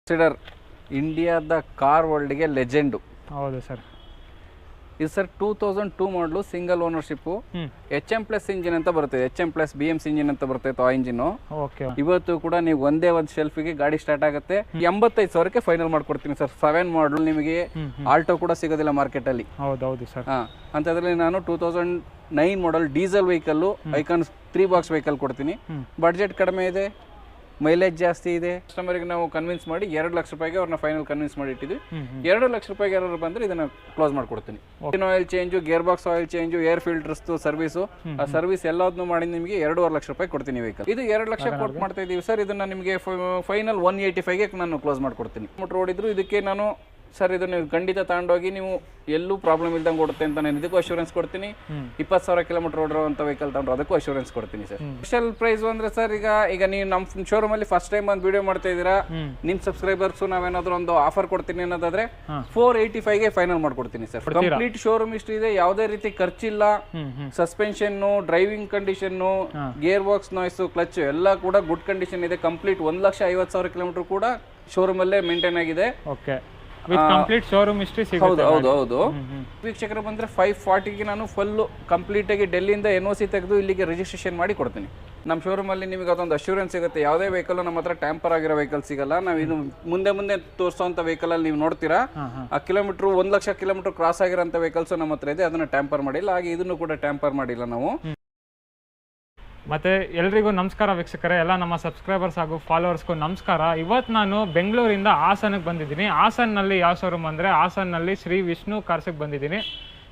Consider ಇಂಡಿಯಾದ car ವರ್ಲ್ಡ್ಗೆ legend. ಹೌದು sir. ಇದು ಸರ್ 2002 ಮಾಡಲು ಸಿಂಗಲ್ ಓನರ್ಶಿಪ್ಪು. HM+ ಇಂಜಿನ್ ಅಂತ ಬರುತ್ತೆ, HM+ BMC ಇಂಜಿನ್ ಅಂತ ಬರುತ್ತೆ ಆ ಇಂಜಿನು. ಇವತ್ತು ಕೂಡ ನೀವು ಒಂದೇ ಒಂದು ಶೆಲ್ಫಿಗೆ ಗಾಡಿ ಸ್ಟಾರ್ಟ್ ಆಗುತ್ತೆ. 85,000ಕ್ಕೆ ಫೈನಲ್ ಮಾಡ್ಕೊಡ್ತೀನಿ ಸರ್. 7 ಮಾಡಲು ನಿಮಗೆ ಆಲ್ಟೋ ಕೂಡ ಸಿಗೋದಿಲ್ಲ ಮಾರ್ಕೆಟಲ್ಲಿ. ಹೌದೌದು ಸರ್. ಅಂಥದ್ರಲ್ಲಿ ನಾನು 2009 ಮಾಡಲ್ diesel vehicle icon 3 box vehicle ಕೊಡ್ತೀನಿ. ಬಡ್ಜೆಟ್ ಕಡಿಮೆ ಇದೆ, ಮೈಲೇಜ್ ಜಾಸ್ತಿ ಇದೆ. ಕಸ್ಟಮರ್ಗೆ ನಾವು ಕನ್ವಿನ್ಸ್ ಮಾಡಿ 2 ಲಕ್ಷ ರೂಪಾಯಿಗೆ ಅವ್ರನ್ನ ಫೈನಲ್ ಕನ್ವಿನ್ಸ್ ಮಾಡಿ ಇಟ್ಟಿದ್ವಿ. 2 ಲಕ್ಷ ರೂಪಾಯಿಗೆ ಯಾರು ಬಂದರೆ ಇದನ್ನ ಕ್ಲೋಸ್ ಮಾಡ್ಕೊಡ್ತೀನಿ. Oil change, gear box oil change, air filters service, ಆ ಸರ್ವಿಸ್ ಎಲ್ಲದನ್ನು ಮಾಡಿ ನಿಮಗೆ 2.5 ಲಕ್ಷ ರೂಪಾಯಿ ಕೊಡ್ತೀನಿ ವೆಹಿಕಲ್. ಇದು 2 ಲಕ್ಷ ಕೊಟ್ಟು ಮಾಡ್ತಾ ಇದ್ದೀವಿ ಸರ್. ಇದನ್ನ ನಿಮಗೆ ಫೈನಲ್ 185ಗೆ ನಾನು ಕ್ಲೋಸ್ ಮಾಡ್ಕೊಡ್ತೀನಿ. ಓಡಿದ್ರು ಇದಕ್ಕೆ ನಾನು ಸರ್ ಇದು ನೀವು ಖಂಡಿತ ತಗೊಂಡೋಗಿ ನೀವು ಎಲ್ಲೂ ಪ್ರಾಬ್ಲಮ್ ಇಲ್ದಂಗೆ ಕೊಡುತ್ತೆ ಅಂತ ನಾನು ಇದಕ್ಕೂ ಅಶ್ಯೂರೆನ್ಸ್ ಕೊಡ್ತೀನಿ. 20,000 ಕಿಲೋಮೀಟರ್ ಓಡಿರೋಂಥ ವೆಹಿಕಲ್ ತಗೊಂಡ್ರು ಅದಕ್ಕೂ ಅಶ್ಯೂರೆನ್ಸ್ ಕೊಡ್ತೀನಿ ಸರ್. ಸ್ಪೆಷಲ್ ಪ್ರೈಸ್ ಅಂದ್ರೆ ಸರ್ ಈಗ ನೀವು ನಮ್ಮ ಶೋರೂಮಲ್ಲಿ ಫಸ್ಟ್ ಟೈಮ್ ಒಂದು ವಿಡಿಯೋ ಮಾಡ್ತಾ ಇದ್ದೀರಾ, ನಿಮ್ಮ ಸಬ್ಸ್ಕ್ರೈಬರ್ಸು ನಾವೇನಾದ್ರೂ ಒಂದು ಆಫರ್ ಕೊಡ್ತೀನಿ ಅನ್ನೋದಾದ್ರೆ 485ಗೆ ಫೈನಲ್ ಮಾಡ್ಕೊಡ್ತೀನಿ ಸರ್. ಕಂಪ್ಲೀಟ್ ಶೋರೂಮ್ ಹಿಸ್ಟ್ರಿ ಇದೆ, ಯಾವುದೇ ರೀತಿ ಖರ್ಚಿಲ್ಲ. Suspension, driving condition, gear box, noise, clutch ಎಲ್ಲ ಕೂಡ ಗುಡ್ ಕಂಡೀಷನ್ ಇದೆ. ಕಂಪ್ಲೀಟ್ 1,50,000 ಕಿಲೋಮೀಟರ್ ಕೂಡ ಶೋರೂಮ್ ಅಲ್ಲೇ ಮೇಂಟೈನ್ ಆಗಿದೆ. ಕಂಪ್ಲೀಟ್ ಶೋರೂಮ್ ಹಿಸ್ಟ್ರಿ ಹೌದು ಹೌದು ಹೌದು. ವೀಕ್ಷಕರು ಬಂದ್ರೆ 540ಗೆ ನಾನು ಫುಲ್ ಕಂಪ್ಲೀಟ್ ಆಗಿ ಡೆಲ್ಲಿಯಿಂದ NOC ತೆಗೆದು ಇಲ್ಲಿಗೆ ರಿಜಿಸ್ಟ್ರೇಷನ್ ಮಾಡಿ ಕೊಡ್ತೀನಿ. ನಮ್ಮ ಶೋರೂಮ್ ಅಲ್ಲಿ ನಿಮಗೆ ಅದೊಂದು ಅಶ್ಯೂರೆನ್ಸ್ ಸಿಗುತ್ತೆ. ಯಾವುದೇ ವೆಹಿಕಲ್ ನಮ್ಮ ಹತ್ರ ಟ್ಯಾಂಪರ್ ಆಗಿರೋ ವೆಹಿಕಲ್ ಸಿಗಲ್ಲ. ನಾವು ಇದು ಮುಂದೆ ತೋರಿಸೋಂಥ ವೆಹಿಕಲ್ ಅಲ್ಲಿ ನೀವು ನೋಡ್ತೀರಾ, ಆ ಕಿಲೋಮೀಟರ್ 1 ಲಕ್ಷ ಕಿಲೋಮೀಟರ್ ಕ್ರಾಸ್ ಆಗಿರೋಂಥ ವೆಹಿಕಲ್ಸ್ ನಮ್ಮ ಹತ್ರ ಇದೆ. ಅದನ್ನ ಟ್ಯಾಂಪರ್ ಮಾಡಿಲ್ಲ, ಹಾಗೆ ಇದನ್ನು ಕೂಡ ಟ್ಯಾಂಪರ್ ಮಾಡಿಲ್ಲ ನಾವು. ಮತ್ತೆ ಎಲ್ರಿಗೂ ನಮಸ್ಕಾರ ವೀಕ್ಷಕರೇ, ಎಲ್ಲ ನಮ್ಮ ಸಬ್ಸ್ಕ್ರೈಬರ್ಸ್ ಹಾಗೂ ಫಾಲೋವರ್ಸ್ಗೂ ನಮಸ್ಕಾರ. ಇವತ್ತು ನಾನು ಬೆಂಗಳೂರಿಂದ ಹಾಸನಕ್ಕೆ ಬಂದಿದ್ದೀನಿ. ಹಾಸನ್ನಲ್ಲಿ ಯಾವ ಶೋರೂಮ್ ಅಂದರೆ ಹಾಸನ್ನಲ್ಲಿ ಶ್ರೀ ವಿಷ್ಣು ಕಾರ್ಸಿಗೆ ಬಂದಿದ್ದೀನಿ.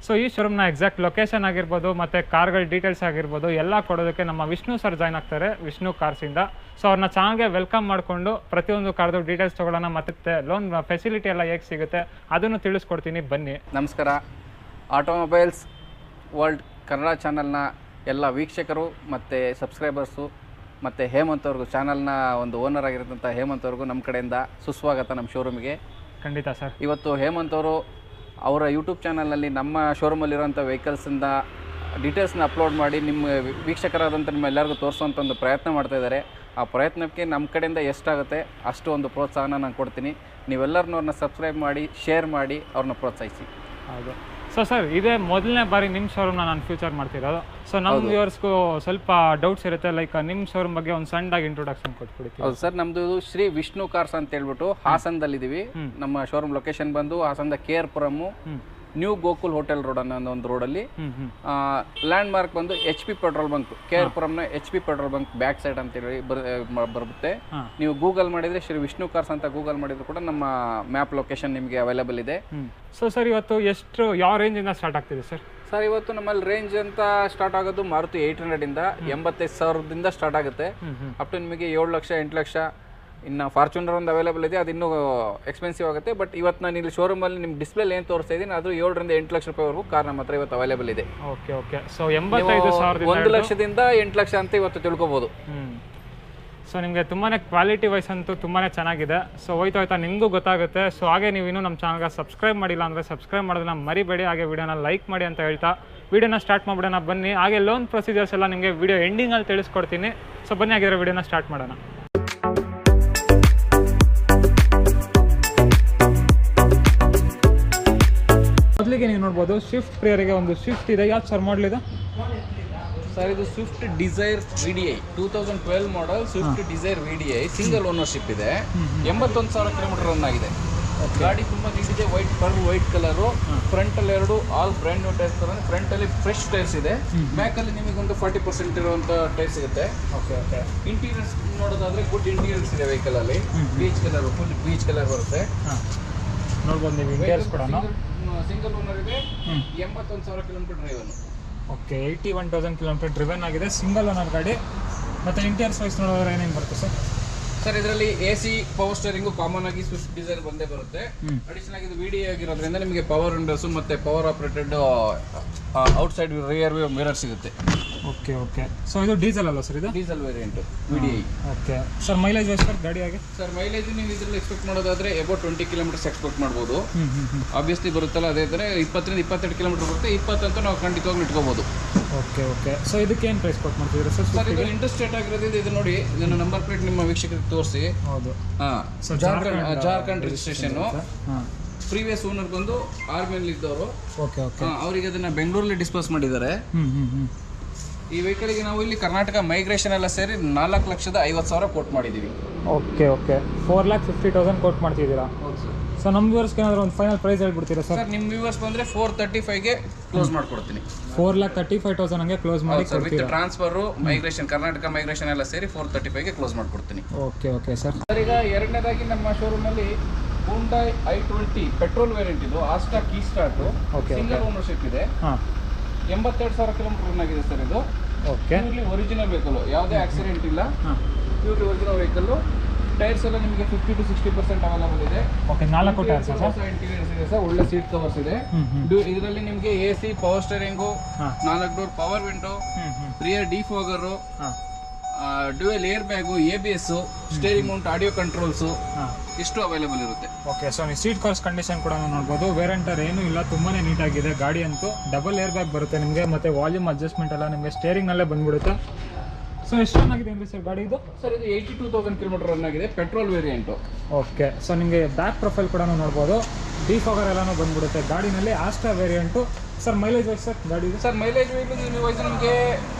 ಸೊ ಈ ಶೋರೂಮ್ನ ಎಕ್ಸಾಕ್ಟ್ ಲೊಕೇಶನ್ ಆಗಿರ್ಬೋದು ಮತ್ತು ಕಾರ್ಗಳ ಡೀಟೇಲ್ಸ್ ಆಗಿರ್ಬೋದು ಎಲ್ಲ ಕೊಡೋದಕ್ಕೆ ನಮ್ಮ ವಿಷ್ಣು ಸರ್ ಜಾಯ್ನ್ ಆಗ್ತಾರೆ ವಿಷ್ಣು ಕಾರ್ಸಿಂದ. ಸೊ ಅವ್ರನ್ನ ಚಾನಲ್ಗೆ ವೆಲ್ಕಮ್ ಮಾಡಿಕೊಂಡು ಪ್ರತಿಯೊಂದು ಕಾರ್ದು ಡೀಟೇಲ್ಸ್ ತೊಗೊಳ್ಳೋಣ, ಮತ್ತು ಲೋನ್ ಫೆಸಿಲಿಟಿ ಎಲ್ಲ ಹೇಗೆ ಸಿಗುತ್ತೆ ಅದನ್ನು ತಿಳಿಸ್ಕೊಡ್ತೀನಿ, ಬನ್ನಿ. ನಮಸ್ಕಾರ. ಆಟೋಮೊಬೈಲ್ಸ್ ವರ್ಲ್ಡ್ ಕನ್ನಡ ಚಾನಲ್ನ ಎಲ್ಲ ವೀಕ್ಷಕರು ಮತ್ತು ಸಬ್ಸ್ಕ್ರೈಬರ್ಸು ಮತ್ತು ಹೇಮಂತ್ ಅವ್ರಿಗೂ, ಚಾನಲ್ನ ಒಂದು ಓನರ್ ಆಗಿರೋಂಥ ಹೇಮಂತ್ ಅವ್ರಿಗೂ ನಮ್ಮ ಕಡೆಯಿಂದ ಸುಸ್ವಾಗತ ನಮ್ಮ ಶೋರೂಮಿಗೆ. ಖಂಡಿತ ಸರ್. ಇವತ್ತು ಹೇಮಂತ್ ಅವರು ಅವರ ಯೂಟ್ಯೂಬ್ ಚಾನಲ್ನಲ್ಲಿ ನಮ್ಮ ಶೋರೂಮಲ್ಲಿರೋಂಥ ವೆಹಿಕಲ್ಸಿಂದ ಡೀಟೇಲ್ಸ್ನ ಅಪ್ಲೋಡ್ ಮಾಡಿ ನಿಮ್ಮ ವೀಕ್ಷಕರಾದಂಥ ನಿಮ್ಮ ಎಲ್ಲರಿಗೂ ತೋರಿಸೋಂಥ ಒಂದು ಪ್ರಯತ್ನ ಮಾಡ್ತಾಯಿದ್ದಾರೆ. ಆ ಪ್ರಯತ್ನಕ್ಕೆ ನಮ್ಮ ಕಡೆಯಿಂದ ಎಷ್ಟಾಗುತ್ತೆ ಅಷ್ಟು ಒಂದು ಪ್ರೋತ್ಸಾಹನ ನಾನು ಕೊಡ್ತೀನಿ. ನೀವೆಲ್ಲರನ್ನೂ ಅವ್ರನ್ನ ಸಬ್ಸ್ಕ್ರೈಬ್ ಮಾಡಿ, ಶೇರ್ ಮಾಡಿ, ಅವ್ರನ್ನ ಪ್ರೋತ್ಸಾಹಿಸಿ. ಹೌದು. ಸೊ ಸರ್, ಇದೇ ಮೊದಲನೇ ಬಾರಿ ನಿಮ್ಮ ಶೋರೂಮ್ನ ನಾನು ಫ್ಯೂಚರ್ ಮಾಡ್ತಿರೋದು. ಸೊ ನಮ್ಮ ವ್ಯೂವರ್ಸ್ಗೂ ಸ್ವಲ್ಪ ಡೌಟ್ಸ್ ಇರುತ್ತೆ, ಲೈಕ್ ನಿಮ್ಮ ಶೋರೂಮ್ ಬಗ್ಗೆ ಒಂದು ಸಣ್ಣದಾಗಿ ಇಂಟ್ರೊಡಕ್ಷನ್ ಕೊಟ್ಬಿಡ್ತೀವಿ. ಹೌದು ಸರ್, ನಮ್ಮದು ಶ್ರೀ ವಿಷ್ಣು ಕಾರ್ಸ್ ಅಂತ ಹೇಳ್ಬಿಟ್ಟು ಹಾಸನದಲ್ಲಿದ್ದೀವಿ. ನಮ್ಮ ಶೋರೂಮ್ ಲೊಕೇಶನ್ ಬಂದು ಹಾಸನದ KR Puram new Gokul hotel road ಅನ್ನೋ ಒಂದು ರೋಡಲ್ಲಿ. ಲ್ಯಾಂಡ್ ಮಾರ್ಕ್ ಬಂದು HP ಪೆಟ್ರೋಲ್ ಬಂಕ್, KR ಪುರಮ್ನ HP petrol bunk back side ಅಂತೇಳಿ ಬರುತ್ತೆ. ನೀವು ಗೂಗಲ್ ಮಾಡಿದರೆ ಶ್ರೀ ವಿಷ್ಣು ಕಾರ್ಸ್ ಅಂತ ಗೂಗಲ್ ಮಾಡಿದ್ರು ಕೂಡ ನಮ್ಮ ಮ್ಯಾಪ್ ಲೊಕೇಶನ್ ನಿಮಗೆ ಅವೈಲೇಬಲ್ ಇದೆ. ಸೊ ಸರ್, ಇವತ್ತು ಯಾವ ರೇಂಜಿಂದ ಸ್ಟಾರ್ಟ್ ಆಗ್ತಿದೆ ಸರ್? ಸರ್, ಇವತ್ತು ನಮ್ಮಲ್ಲಿ ರೇಂಜ್ ಅಂತ ಸ್ಟಾರ್ಟ್ ಆಗೋದು ಮಾರುತಿ 800 ಇಂದ 85,000ದಿಂದ ಸ್ಟಾರ್ಟ್ ಆಗುತ್ತೆ. ಅಪ್ ಟು ನಿಮಗೆ 7 ಲಕ್ಷ 8 ಲಕ್ಷ. ಇನ್ನು ಫಾರ್ಚುನರ್ ಒಂದು ಅವೈಲೇಬಲ್ ಇದೆ, ಅದು ಇನ್ನೂ ಎಕ್ಸ್ಪೆನ್ಸಿವ್ ಆಗುತ್ತೆ. ಬಟ್ ಇವತ್ತು ನಾನು ಇಲ್ಲಿ ಶೋರೂಮಲ್ಲಿ ನಿಮ್ಮ ಡಿಸ್ಪ್ಲೇ ಏನು ತೋರಿಸ್ತಾ ಇದ್ದೀನಿ ಅದು 7 ರಿಂದ 8 ಲಕ್ಷ ರೂಪಾಯಿವರೆಗೂ ಕಾರ್ ನಮ್ಮ ಹತ್ರ ಇವತ್ತು ಅವೈಲೇಬಲ್ ಇದೆ. ಓಕೆ. ಸೊ 85,000 1 ಲಕ್ಷದಿಂದ 8 ಲಕ್ಷ ಅಂತ ಇವತ್ತು ತಿಳ್ಕೊಬೋದು. ಸೊ ನಿಮಗೆ ತುಂಬಾ ಕ್ವಾಲಿಟಿ ವೈಸ್ ಅಂತೂ ತುಂಬಾ ಚೆನ್ನಾಗಿದೆ. ಸೊ ಹೋಯ್ತಾ ನಿಮಗೂ ಗೊತ್ತಾಗುತ್ತೆ. ಸೊ ಹಾಗೆ ನೀವು ಇನ್ನೂ ನಮ್ಮ ಚಾನಲ್ಗೆ ಸಬ್ಸ್ಕ್ರೈಬ್ ಮಾಡಿಲ್ಲ ಅಂದರೆ ಸಬ್ಸ್ಕ್ರೈಬ್ ಮಾಡೋದನ್ನ ಮರಿಬೇಡಿ. ಹಾಗೆ ವಿಡಿಯೋನ ಲೈಕ್ ಮಾಡಿ ಅಂತ ಹೇಳ್ತಾ ವಿಡಿಯೋನ ಸ್ಟಾರ್ಟ್ ಮಾಡಿಬಿಡೋಣ, ಬನ್ನಿ. ಹಾಗೆ ಲೋನ್ ಪ್ರೊಸೀಜರ್ಸ್ ಎಲ್ಲ ನಿಮಗೆ ವಿಡಿಯೋ ಎಂಡಿಂಗಲ್ಲಿ ತಿಳಿಸ್ಕೊಡ್ತೀನಿ. ಸೊ ಬನ್ನಿ, ಆಗಿರೋ ವಿಡಿಯೋನ ಸ್ಟಾರ್ಟ್ ಮಾಡೋಣ. ಮೊದಲಿಗೆ ನೀವು ನೋಡ್ಬೋದು ಸ್ವಿಫ್ಟ್ ಪ್ರಿಯರಿಗೆ ಒಂದು ಸ್ವಿಫ್ಟ್ ಇದೆ. ಯಾವ್ದು ಸರ್ ಮಾಡಲ್ ಇದೆ ಸರ್? ಇದು Swift Dzire VDI 2012 model Swift Dzire VDI single ownership ಇದೆ. 81,000 ಕಿಲೋಮೀಟರ್ ರನ್ ಆಗಿದೆ. ಗಾಡಿ ತುಂಬ ನೀಟಿದೆ, ವೈಟ್ ಕಲರು. ಫ್ರಂಟಲ್ಲಿ 2 ಆಲ್ ಬ್ರ್ಯಾಂಡ್ ನ್ಯೂ ಟೈರ್ಸ್ ತಗೊಂಡು ಫ್ರಂಟಲ್ಲಿ ಫ್ರೆಶ್ ಟೈರ್ಸ್ ಇದೆ. ಬ್ಯಾಕಲ್ಲಿ ನಿಮಗೊಂದು 40% ಇರುವಂಥ ಟೈರ್ಸ್ ಸಿಗುತ್ತೆ. ಇಂಟೀರಿಯರ್ಸ್ ನೋಡೋದಾದ್ರೆ ಗುಡ್ ಇಂಟೀರಿಯರ್ಸ್ ಇದೆ ವೆಹಿಕಲಲ್ಲಿ. Beige colour, full beige colour ಬರುತ್ತೆ. ನೋಡ್ಬೋದು ನೀವು. ಸಿಂಗಲ್ ಓನರ್ ಇದೆ, 81,000 kilometre driven. Okay, 81,000 kilometre driven ಆಗಿದೆ, ಸಿಂಗಲ್ ಓನರ್ ಗಾಡಿ. ಮತ್ತು ಇಂಟೀರಿಯರ್ಸ್ ವೈಸ್ ನೋಡೋದ್ರೆ ಏನೇನು ಬರುತ್ತೆ ಸರ್? ಸರ್, ಇದರಲ್ಲಿ AC ಪವರ್ ಸ್ಟೇರಿಂಗು ಕಾಮನ್ ಆಗಿ ಸ್ವಿಫ್ಟ್ ಡಿಸೈರ್ ಬಂದೇ ಬರುತ್ತೆ. ಅಡಿಷನಲ್ ಆಗಿ ಇದು VDI ಆಗಿರೋದ್ರಿಂದ ನಿಮಗೆ ಪವರ್ ವಿಂಡೋಸು ಮತ್ತು power operated outside rear view mirror ಸಿಗುತ್ತೆ. Okay okay. ಸೊ ಇದು ಡೀಸೆಲ್ ಅಲ್ಲ ಸರ್? ಇದು diesel variant VDI. Okay sir, mileage sir ಗಾಡಿಯಾಗೆ? ಸರ್ ಮೈಲೇಜ್ ನೀವು ಇದರಲ್ಲಿ ಎಕ್ಸ್ಪೆಕ್ಟ್ ಮಾಡೋದಾದ್ರೆ ಅಬೌಟ್ 20 ಕಿಲೋಮೀಟರ್ಸ್ ಎಕ್ಸ್ಪೆಕ್ಟ್ ಮಾಡ್ಬೋದು. ಆಬ್ವಿಯಸ್ಲಿ ಬರುತ್ತಲ್ಲ, ಅದೇ ಥರ 20 ರಿಂದ 22 ಕಿಲೋಮೀಟರ್ ಬರುತ್ತೆ. 20 ಅಂತ ನಾವು ಖಂಡಿತವಾಗ್ಲೂ ಇಟ್ಕೋಬಹುದು. Okay okay. ಸೊ ಇದಕ್ಕೆ ಏನು ಪ್ರೈಸ್ ಕೊಟ್ಟು ಮಾಡ್ತಿದ್ದೀರಾ ಸರ್? ಸರ್ ಇದು ಇಂಟರ್ಸ್ಟೇಟ್ ಆಗಿರೋದು. ಇದು ನೋಡಿ, ಇದನ್ನ ನಂಬರ್ ಪ್ಲೇಟ್ ನಿಮ್ಮ ವೀಕ್ಷಕರಿಗೆ ತೋರಿಸಿ. ಹೌದು. So Jharkhand registration. Previous owner ಬಂದು ಆರ್ಮಿಯಲ್ಲಿ ಇದ್ದವರು. Okay okay. ಅವರಿಗೆ ಅದನ್ನ ಬೆಂಗಳೂರಲ್ಲಿ ಡಿಸ್ಪೋಸ್ ಮಾಡಿದ್ದಾರೆ. ಈ ವೆಹಿಕಲ್ಗೆ ನಾವು ಇಲ್ಲಿ ಕರ್ನಾಟಕ ಮೈಗ್ರೇಷನ್ ಎಲ್ಲ ಸೇರಿ 4,50,000 ಕೋಟ್ ಮಾಡಿದ್ದೀವಿ. Okay okay. 4,50,000 ಕೋಟ್ ಮಾಡ್ತಿದ್ದೀರಾ? ಹೌದು ಸರ್. ಸೊ ನಮ್ಮ ವ್ಯೂವರ್ಸ್ಗೆ ಏನಾದರೂ ಒಂದು ಫೈನಲ್ ಪ್ರೈಸ್ ಹೇಳ್ಬಿಡ್ತೀರಾ ಸರ್? ಸರ್ ನಿಮ್ಮ ವ್ಯೂವರ್ಸ್ ಬಂದರೆ 435ಗೆ ಕ್ಲೋಸ್ ಮಾಡ್ಕೊಡ್ತೀನಿ. 4,35,000 ಹಂಗೆ ಕ್ಲೋಸ್ ಮಾಡಿ with transfer, migration, Karnataka migration ಎಲ್ಲ ಸೇರಿ 435ಗೆ ಕ್ಲೋಸ್ ಮಾಡ್ಕೊಡ್ತೀನಿ. Okay okay sir. ಸರ್ ಈಗ ಎರಡನೇದಾಗಿ ನಮ್ಮ ಶೋರೂಮಲ್ಲಿ Hyundai i20 ಪೆಟ್ರೋಲ್ ವೇರಿಯಂಟ್. ಇದು Asta key start, single ownership ಇದೆ. 82,000 ಕಿಲೋಮೀಟರ್ ರನ್ ಆಗಿದೆ ಸರ್. ಇದು ಓಕೆ, ಪ್ಯೂರ್ಲಿ ಒರಿಜಿನಲ್ ವೆಹಿಕಲ್, ಯಾವುದೇ ಆಕ್ಸಿಡೆಂಟ್ ಇಲ್ಲ. Purely original vehicle. ಟೈರ್ಸ್ ಎಲ್ಲ ನಿಮಗೆ 50 to 60% ಅವೈಲೇಬಲ್ ಇದೆ. ಓಕೆ, 4 ಟೈರ್ಸ್ ಇಂಟೀರಿಯರ್ಸ್ ಇದೆ ಸರ್. ಒಳ್ಳೆ ಸೀಟ್ ಕವರ್ಸ್ ಇದೆ. ಇದರಲ್ಲಿ ನಿಮಗೆ AC, power steering, 4 door power window, rear defogger, dual air bag, ABS, steering mount, audio controls, ಇಷ್ಟು ಅವೈಲೇಬಲ್ ಇರುತ್ತೆ. ಓಕೆ. ಸೊ ನೀವು ಸೀಟ್ ಕವರ್ಸ್ ಕಂಡೀಷನ್ ಕೂಡ ನೋಡ್ಬೋದು. ವೇರೆಂಟರ್ ಏನೂ ಇಲ್ಲ, ತುಂಬಾ ನೀಟಾಗಿದೆ ಗಾಡಿ ಅಂತೂ. ಡಬಲ್ ಏರ್ ಬ್ಯಾಗ್ ಬರುತ್ತೆ ನಿಮಗೆ, ಮತ್ತು ವಾಲ್ಯೂಮ್ ಅಡ್ಜಸ್ಟ್ಮೆಂಟ್ ಎಲ್ಲ ನಿಮಗೆ ಸ್ಟೇರಿಂಗ್ನಲ್ಲೇ ಬಂದ್ಬಿಡುತ್ತೆ. ಸೊ ಎಷ್ಟು ರನ್ ಆಗಿದೆ ಅಂದರೆ ಸರ್ ಗಾಡಿ ಇದು? ಸರ್ ಇದು 82,000 ಕಿಲೋಮೀಟರ್ ರನ್ ಆಗಿದೆ, ಪೆಟ್ರೋಲ್ ವೇರಿಯಂಟು. ಓಕೆ. ಸೊ ನಿಮಗೆ ಬ್ಯಾಕ್ ಪ್ರೊಫೈಲ್ ಕೂಡ ನೋಡ್ಬೋದು, ಡಿಫಾಗರ್ ಎಲ್ಲನೂ ಬಂದ್ಬಿಡುತ್ತೆ ಗಾಡಿನಲ್ಲಿ. Asta variant. Sir mileage wise sir ಗಾಡಿ? ಸರ್ ಮೈಲೇಜ್ ವೈಸ್ ನಿಮಗೆ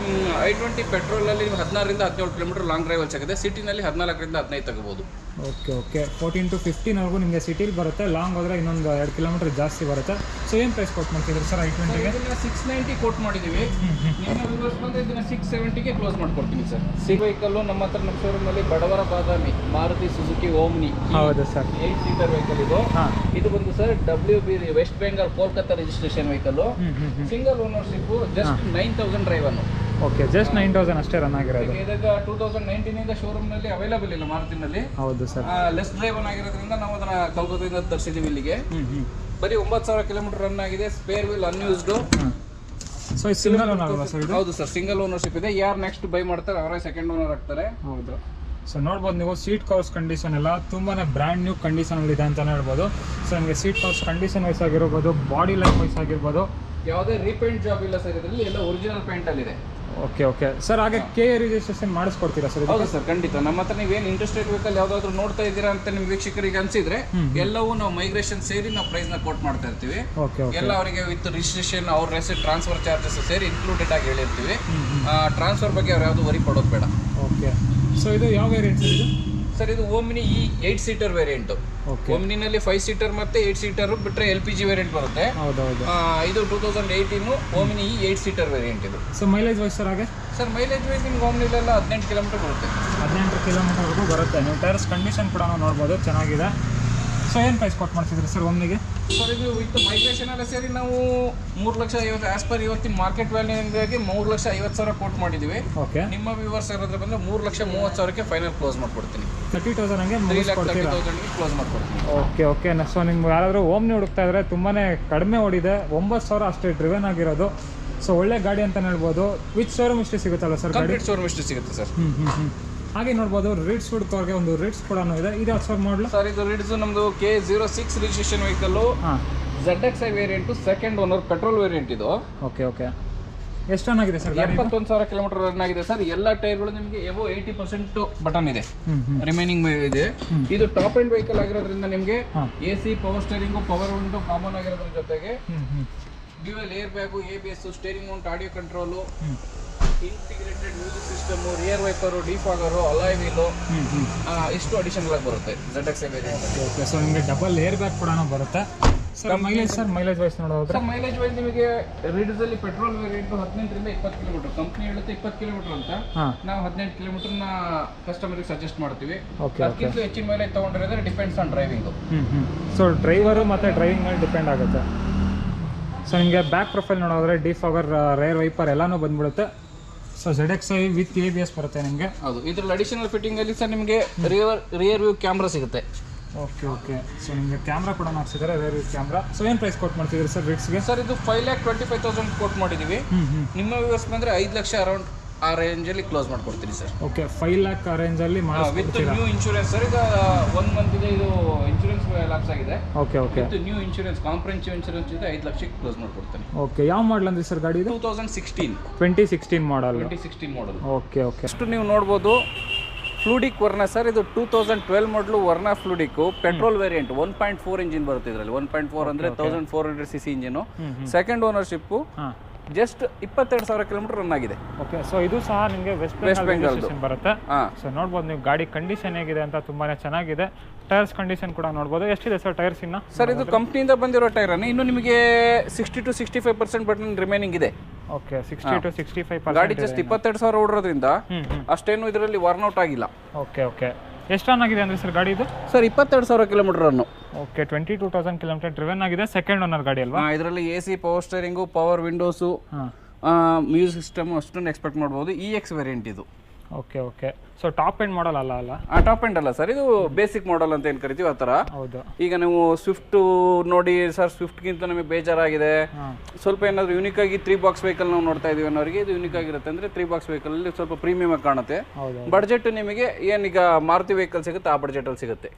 i20 ಪೆಟ್ರೋಲಲ್ಲಿ ನಿಮಗೆ 16 ರಿಂದ 17 ಕಿಲೋಮೀಟರ್ ಲಾಂಗ್ ಡ್ರೈವ್ ಸಿಗುತ್ತೆ. ಸಿಟಿನಲ್ಲಿ 14 ರಿಂದ 15 ತಗೋಬಹುದು. Okay okay. 14 to 15ವರೆಗೂ ನಿಮಗೆ ಸಿಟಿಲಿ ಬರುತ್ತೆ. ಲಾಂಗ್ ಹೋದರೆ ಇನ್ನೊಂದು 2 ಕಿಲೋಮೀಟರ್ ಜಾಸ್ತಿ ಬರುತ್ತೆ. ಸೊ ಏನು ಪ್ರೈಸ್ ಕೊಟ್ಟು ಮಾಡ್ತಿದ್ದೀರಿ ಸರ್ i20ಗೆ? ಇದನ್ನ 690 ಕೋಟ್ ಮಾಡಿದ್ದೀವಿ. ನಿಮ್ಮ ವ್ಯೂವರ್ಸ್ ಬಂದರೆ ಇದನ್ನ 670ಗೆ ಕ್ಲೋಸ್ ಮಾಡ್ಕೊಡ್ತೀನಿ ಸರ್. ಸಿ ವೆಹಿಕಲ್ ನಮ್ಮ ಹತ್ರ ನಮ್ಮ ಶೋರೂಮಲ್ಲಿ ಬಡವರ ಬಾದಾಮಿ, ಮಾರುತಿ ಸುಜುಕಿ ಓಮ್ನಿ. ಹೌದು ಸರ್. 8 ಸೀಟರ್ ವೆಹಿಕಲ್ ಇದು. ಇದು ಬಂದು sir WB west Bengal Kolkata registration vehicle. Single ownership, just 9,000 drive ಅನ್ನು. ಓಕೆ, ಜಸ್ಟ್ 9,000 ಅಷ್ಟೇ ರನ್ ಆಗಿರೋದು. ಇದಾಗ 2019 ಇಂದ ಶೋರೂಮ್ ನಲ್ಲಿ ಅವೈಲೇಬಲ್ ಇಲ್ಲ ಮಾರುತಿನಲ್ಲಿ. ಹೌದು ಸರ್. ಲೆಸ್ ಡ್ರೈವ್ ಆಗಿರೋದ್ರಿಂದ ನಾವು ಅದನ್ನ ಕಲ್ಕತ್ತಾದಿಂದ ತರಿಸಿದೀವಿ ಇಲ್ಲಿಗೆ. ಬರೀ 9,000 ಕಿಲೋಮೀಟರ್ ರನ್ ಆಗಿದೆ. Spare wheel unused. ಸೊ ಇದು ಸಿಂಗಲ್ ಓನರ್ ಅಲ್ವಾ ಸರ್ ಇದು? ಹೌದು ಸರ್, ಸಿಂಗಲ್ ಓನರ್ಶಿಪ್ ಇದೆ. ಯಾರು ನೆಕ್ಸ್ಟ್ ಬೈ ಮಾಡ್ತಾರೆ ಅವರೇ ಸೆಕೆಂಡ್ ಓನರ್ ಆಗ್ತಾರೆ. ಹೌದು. ಸೊ ನೋಡ್ಬೋದು ನೀವು, ಸೀಟ್ ಕವರ್ಸ್ ಕಂಡೀಷನ್ ಎಲ್ಲ ತುಂಬಾ ಬ್ರ್ಯಾಂಡ್ ನ್ಯೂ ಕಂಡೀಷನಲ್ಲಿ ಇದೆ ಅಂತಲೇ ಹೇಳ್ಬೋದು. ಸೊ ನಿಮಗೆ ಸೀಟ್ ಕವರ್ಸ್ ಕಂಡೀಷನ್ ವೈಸ್ ಆಗಿರ್ಬೋದು, ಬಾಡಿ ಲೈನ್ ವೈಸ್ ಆಗಿರ್ಬೋದು, ಯಾವುದೇ ರೀಪೇಂಟ್ ಜಾಬ್ ಇಲ್ಲ ಸರ್. ಇದರಲ್ಲಿ ಎಲ್ಲ ಒರಿಜಿನಲ್ ಪೇಂಟ್ ಅಲ್ಲಿ ಇದೆ. Okay okay sir. ಹಾಗೆ KA ರಿಜಿಸ್ಟ್ರೇಷನ್ ಮಾಡಿಸ್ಕೊಡ್ತೀರಾ ಸರ್? ಹೌದು ಸರ್, ಖಂಡಿತ. ನಮ್ಮ ಹತ್ರ ನೀವೇನು ಇಂಟ್ರೆಸ್ಟೆಡ್ ವೆಹಿಕಲ್ ಯಾವುದಾದ್ರೂ ನೋಡ್ತಾ ಇದ್ದೀರಾ ಅಂತ ನಿಮ್ಮ ವೀಕ್ಷಕರಿಗೆ ಅನ್ಸಿದ್ರೆ ಎಲ್ಲವೂ ನಾವು ಮೈಗ್ರೇಷನ್ ಸೇರಿ ನಾವು ಪ್ರೈಸ್ ನ ಕೋಟ್ ಮಾಡ್ತಾ ಇರ್ತೀವಿ. ಎಲ್ಲ ಅವರಿಗೆ ವಿತ್ ರಿಜಿಸ್ಟ್ರೇಷನ್, ಅವ್ರ ರೆಸಿಟ್, ಟ್ರಾನ್ಸ್ಫರ್ ಚಾರ್ಜಸ್ ಸೇರಿ ಇನ್ಕ್ಲೂಡೆಡ್ ಆಗಿ ಹೇಳಿರ್ತೀವಿ. ಟ್ರಾನ್ಸ್ಫರ್ ಬಗ್ಗೆ ಅವ್ರು ಯಾವುದು ವರಿ ಪಡೋದು ಬೇಡ. ಓಕೆ. ಸೊ ಇದು ಯಾವ ವೇರಿಯಂಟ್ ಇದು ಸರ್? ಇದು ಓಮ್ನಿ 8 ಸೀಟರ್ ವೇರಿಯಂಟ್. ಓಮ್ನಿನಲ್ಲಿ 5 ಸೀಟರ್ ಮತ್ತೆ 8 ಸೀಟರ್ ಬಿಟ್ಟರೆ LPG ವೇರಿಯಂಟ್ ಬರುತ್ತೆ. ಹೌದೌದು. ಇದು 2018 ಓಮ್ನಿ 8 ಸೀಟರ್ ವೇರಿಯಂಟ್ ಇದು. ಸೊ ಮೈಲೇಜ್ ವೈಸ್ ಸರ್ ಹಾಗೆ? ಸರ್ ಮೈಲೇಜ್ ವೈಸ್ ನಿಮ್ಗೆ ಓಮ್ನಿಲೆಲ್ಲ 18 ಕಿಲೋಮೀಟರ್ ಬರುತ್ತೆ. 18 ಕಿಲೋಮೀಟರ್ವರೆಗೂ ಬರುತ್ತೆ. ನೀವು ಟೈರ್ಸ್ ಕಂಡೀಷನ್ ಕೂಡ ನಾವು ನೋಡ್ಬೋದು, ಚೆನ್ನಾಗಿದೆ. ಸೊ ಏನು ಪ್ರೈಸ್ ಕೊಟ್ಟು ಮಾಡ್ತಿದ್ರಿ ಸರ್ ಓಮ್ನಿಗೆ? ಸರ್ ಇದು ವಿತ್ ಮೈಗ್ರೇಷನ್ ಎಲ್ಲ ಸೇರಿ ನಾವು 3,50,000 ಆಸ್ ಪರ್ ಇವತ್ತಿನ ಮಾರ್ಕೆಟ್ ವ್ಯಾಲ್ಯೂಗೆ 3,50,000 ಕೋಟ್ ಮಾಡಿದ್ದೀವಿ. ಓಕೆ. ನಿಮ್ಮ ವ್ಯೂವರ್ಸ್ ಯಾರಾದ್ರೂ ಬಂದರೆ 3,30,000ಕ್ಕೆ ಫೈನಲ್ ಕ್ಲೋಸ್ ಮಾಡ್ಕೊಡ್ತೀನಿ. 30,000 ಹಂಗೆ 3,30,000ಗೆ ಕ್ಲೋಸ್ ಮಾಡ್ಕೊಡ್ತೀನಿ. Okay okay. ಸೊ ನಿಮ್ಗೆ ಯಾರಾದರೂ ಓಮ್ನಿ ಹುಡುಕ್ತಾ ಇದ್ರೆ ತುಂಬಾ ಕಡಿಮೆ ಓಡಿದೆ, 9,000 ಅಷ್ಟೇ ಡ್ರಿವೆನ್ ಆಗಿರೋದು. ಸೊ ಒಳ್ಳೆ ಗಾಡಿ ಅಂತಲೇ ಹೇಳ್ಬೋದು. ವಿತ್ ಶೋರೂಮ್ ಇಷ್ಟೇ ಸಿಗುತ್ತಲ್ಲ ಸರ್? ಕಂಪ್ಲೀಟ್ ಶೋರೂಮ್ ಇಷ್ಟು ಸಿಗುತ್ತೆ ಸರ್. ಹಾಗೆ ನೋಡ್ಬೋದು ರಿಡ್ಸ್ ಹುಡುಕೋರ್ಗೆ ಒಂದು ರಿಡ್ಸ್ ಕೂಡ ಇದೆ. ಇದು ಯಾವ ಸರ್ ಮಾಡಲು ಸರ್? ಇದು ರಿಡ್ಸ್ ನಮ್ಮದು K06 registration vehicle, ZXi variant, second owner, petrol variant ಇದು. Okay okay. ಎಷ್ಟು ರನ್ ಆಗಿದೆ ಸರ್? 71,000 ಕಿಲೋಮೀಟರ್ ರನ್ ಆಗಿದೆ ಸರ್. ಎಲ್ಲ ಟೈರ್ಗಳು ನಿಮಗೆ ಎಬೋ 80% ಬಟನ್ ಇದೆ, ರಿಮೈನಿಂಗ್ ಇದೆ. ಇದು ಟಾಪ್ ಎಂಡ್ ವೆಹಿಕಲ್ ಆಗಿರೋದ್ರಿಂದ ನಿಮಗೆ AC, power steering, power window common ಆಗಿರೋದ್ರ ಜೊತೆಗೆ dual air bag, ABS, steering mount, audio control, integrated music system, rear wiper, defogger, alloy wheel, ಇಷ್ಟು ಅಡಿಷನಲ್ ಆಗಿ ಬರುತ್ತೆ ZXi ವೇರಿಯಂಟ್. ಓಕೆ. ಸೊ ನಿಮಗೆ ಡಬಲ್ ಏರ್ ಬ್ಯಾಗ್ ಕೂಡ ಬರುತ್ತೆ. ಸರ್ ಮೈಲೇಜ್ ವೈಸ್ ನೋಡೋದ್ರೆ? Sir mileage wise ನಿಮಗೆ ರಿಡ್ಸ್ ಅಲ್ಲಿ petrol variant 18 ರಿಂದ 20 ಕಿಲೋಮೀಟರ್. ಕಂಪ್ನಿ ಹೇಳುತ್ತೆ 20 ಕಿಲೋಮೀಟರ್ ಅಂತ. ನಾವು 18 ಕಿಲೋಮೀಟರ್ನ ಕಸ್ಟಮರ್ಗೆ ಸಜೆಸ್ಟ್ ಮಾಡ್ತೀವಿ. ಅದಕ್ಕಿಂತ ಹೆಚ್ಚಿನ ಮೈಲೇಜ್ ತಗೊಂಡಿರೋದ್ರೆ depends on driving. So driver ಮತ್ತು ಡ್ರೈವಿಂಗ್ ಮೇಲೆ ಡಿಪೆಂಡ್ ಆಗುತ್ತೆ. ಸೊ ನಿಮಗೆ ಬ್ಯಾಕ್ ಪ್ರೊಫೈಲ್ ನೋಡೋದ್ರೆ ಡಿಫಾಗರ್, ರೇರ್ ವೈಪರ್ ಎಲ್ಲನೂ ಬಂದ್ಬಿಡುತ್ತೆ. ಸೊ ZXi ವಿತ್ ABS ಬರುತ್ತೆ ನಿಮಗೆ. ಹೌದು. ಇದ್ರಲ್ಲಿ ಅಡಿಷನಲ್ ಫಿಟ್ಟಿಂಗ್ ಅಲ್ಲಿ ಸರ್ ನಿಮಗೆ ರಿಯರ್ ವ್ಯೂ ಕ್ಯಾಮ್ರಾ ಸಿಗುತ್ತೆ. Okay okay. ಸೊ ನಿಮಗೆ ಕ್ಯಾಮ್ರಾ ಕೂಡ ಹಾಕ್ಸಿದ್ದಾರೆ, ರೇರ್ ಕ್ಯಾಮ್ರಾ. ಸೊ ಏನು ಪ್ರೈಸ್ ಕೊಟ್ಟು ಮಾಡ್ತಿದ್ದೀರಿ ಸರ್ ರಿಟ್ಸ್ಗೆ? ಸರ್ ಇದು 5,25,000 ಕೋಟ್ ಮಾಡಿದ್ದೀವಿ. ನಿಮ್ಮ ವ್ಯೂವರ್ಸ್ ಬಂದರೆ 5 ಲಕ್ಷ ಅರೌಂಡ್ ಆ ರೇಂಜಲ್ಲಿ ಕ್ಲೋಸ್ ಮಾಡ್ಕೊಡ್ತೀನಿ ಸರ್. ಓಕೆ, 5 lakh ರೇಂಜಲ್ಲಿ ವಿತ್ ನ್ಯೂ ಇನ್ಶೂರೆನ್ಸ್ ಸರ್. ಈಗ 1 ಮಂತ್ ಇದೆ, ಇದು ಇನ್ಶೂರೆನ್ಸ್ ಲ್ಯಾಪ್ಸ್ ಆಗಿದೆ. Okay okay. With new insurance, comprehensive insurance ಇದೆ, 5 ಲಕ್ಷಕ್ಕೆ ಕ್ಲೋಸ್ ಮಾಡ್ಕೊಡ್ತೀನಿ. ಓಕೆ, ಯಾವ ಮಾಡಲ್ ಅಂದ್ರಿ ಸರ್ ಗಾಡಿ ಇದು? 2016 ಮಾಡಲ್. 2016 ಮಾಡಲ್. Okay okay. ಅಷ್ಟು ನೀವು ನೋಡ್ಬೋದು ಫ್ಲೂಡಿಕ್ ವರ್ನಾ ಸರ್. ಇದು 2012 ಮಾಡಲು ವರ್ನಾ ಫ್ಲೂಡಿಕ್ಕು, ಪೆಟ್ರೋಲ್ ವೇರಿಯಂಟ್, 1.4 ಇಂಜಿನ್ ಬರುತ್ತೆ ಇದರಲ್ಲಿ. 1.4 ಅಂದರೆ 1400 cc engine. Second ownership. Just 22,000 kilometre run ಆಗಿದೆ. ಓಕೆ, ಸೊ ಇದು ಸಹ ನಿಮಗೆ ವೆಸ್ಟ್ ಬೆಂಗಾಲ್ ಬರುತ್ತೆ. ಸೊ ನೋಡ್ಬೋದು ನೀವು ಗಾಡಿ ಕಂಡೀಷನ್ ಹೇಗಿದೆ ಅಂತ, ತುಂಬಾನೇ ಚೆನ್ನಾಗಿದೆ. ಟೈರ್ಸ್ ಕಂಡೀಷನ್ ಕೂಡ ನೋಡ್ಬೋದು. ಎಷ್ಟಿದೆ ಸರ್ ಟೈರ್ಸ್ ಇನ್ನು? ಸರ್ ಇದು ಕಂಪ್ನಿಯಿಂದ ಬಂದಿರೋ ಟೈರ್ ಅನ್ನು ಇನ್ನು ನಿಮಗೆ 60 to 65% ಬಟನ್ ರಿಮೈನಿಂಗ್ ಇದೆ. Okay, 60 to 65%. ಗಾಡಿ ಜಸ್ಟ್ 22,000 ಓಡಿರೋದ್ರಿಂದ ಅಷ್ಟೇನು ಇದರಲ್ಲಿ ವರ್ನೌಟ್ ಆಗಿಲ್ಲ. Okay okay. ಎಷ್ಟು ರನ್ ಆಗಿದೆ ಅಂದರೆ ಸರ್ ಗಾಡಿ ಇದು? Sir 22,000 kilometre run. Okay, 22,000 kilometre driven ಆಗಿದೆ. ಸೆಕೆಂಡ್ ಓನರ್ ಗಾಡಿ ಅಲ್ವಾ? ಇದರಲ್ಲಿ AC, power steering, power windows, music system ಅಷ್ಟನ್ನು ಎಕ್ಸ್ಪೆಕ್ಟ್ ಮಾಡ್ಬೋದು. EX ವೇರಿಯಂಟ್ ಇದು. Okay okay. So top end model ಅಲ್ಲ? ಟಾಪ್ ಎಂಡ್ ಅಲ್ಲ ಸರ್, ಇದು ಬೇಸಿಕ್ ಮಾಡಲ್ ಅಂತ ಏನು ಕರಿತೀವಿ ಆ ಥರ. ಹೌದು. ಈಗ ನೀವು ಸ್ವಿಫ್ಟ್ ನೋಡಿ ಸರ್, ಸ್ವಿಫ್ಟ್ಗಿಂತ ನಮಗೆ ಬೇಜಾರಾಗಿದೆ, ಸ್ವಲ್ಪ ಏನಾದರೂ ಯೂನಿಕ್ ಆಗಿ 3 ಬಾಕ್ಸ್ ವೆಹಿಕಲ್ ನಾವು ನೋಡ್ತಾ ಇದೀವಿ ಅನ್ನೋರಿಗೆ ಇದು ಯೂನಿಕ್ ಆಗಿರುತ್ತೆ. ಅಂದರೆ 3 ಬಾಕ್ಸ್ ವೆಹಿಕಲ್ ಅಲ್ಲಿ ಸ್ವಲ್ಪ ಪ್ರೀಮಿಯಮ್ ಆಗಿ ಕಾಣುತ್ತೆ. ಬಡ್ಜೆಟ್ ನಿಮಗೆ ಏನೀಗ ಮಾರುತಿ ವೆಹಿಕಲ್ ಸಿಗುತ್ತೆ ಆ ಬಡ್ಜೆಟಲ್ಲಿ ಸಿಗುತ್ತೆ.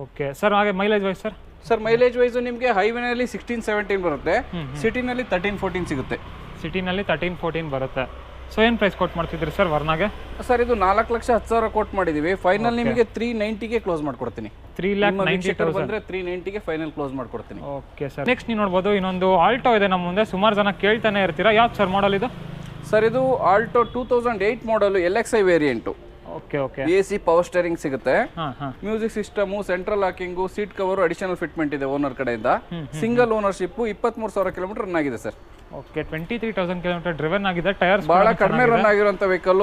Okay sir. ಹಾಗೆ mileage wise sir? Sir mileage wise ನಿಮಗೆ ಹೈವೇನಲ್ಲಿ 16-17 ಬರುತ್ತೆ, ಸಿಟಿನಲ್ಲಿ 13-14 ಸಿಗುತ್ತೆ. ಸಿಟಿನಲ್ಲಿ 13-14 ಬರುತ್ತೆ. ಸೊ ಏನು ಪ್ರೈಸ್ ಕೊಟ್ಟು ಮಾಡ್ತಿದ್ರಿ ಸರ್ ವರ್ನಾಗೆ? ಸರ್ ಇದು 4,10,000 ಕೋಟ್ ಮಾಡಿದ್ದೀವಿ. ಫೈನಲ್ ನಿಮಗೆ 390ಗೆ ಕ್ಲೋಸ್ ಮಾಡ್ಕೊಡ್ತೀನಿ. 3,90,000 ಬಂದರೆ 390ಗೆ ಫೈನಲ್ ಕ್ಲೋಸ್ ಮಾಡ್ಕೊಡ್ತೀನಿ. Okay sir. ನೆಕ್ಸ್ಟ್ ನೀವು ನೋಡ್ಬೋದು ಇನ್ನೊಂದು ಆಲ್ಟೋ ಇದೆ ನಮ್ಮ ಮುಂದೆ. ಸುಮಾರು ಜನ ಕೇಳ್ತಾನೆ ಇರ್ತೀರಾ, ಯಾವ್ದು ಸರ್ ಮಾಡಲ್ ಇದು? ಸರ್ ಇದು Alto 2008 model LXi variant. Okay okay. AC, power steering ಸಿಗುತ್ತೆ, music system, central locking, seat cover, additional fitment ಇದೆ ಓನರ್ ಕಡೆಯಿಂದ. ಸಿಂಗಲ್ ಓನರ್ಶಿಪ್, 23,000 ಕಿಲೋಮೀಟರ್ ರನ್ ಆಗಿದೆ ಸರ್. ಓಕೆ, 23,000 ಕಿಲೋಮೀಟರ್ ಡ್ರಿವನ್ ಆಗಿದೆ. ಟೈರ್ಸ್ ಬಹಳ ಕಡಿಮೆ ರನ್ ಆಗಿರುವಂತ vehicle.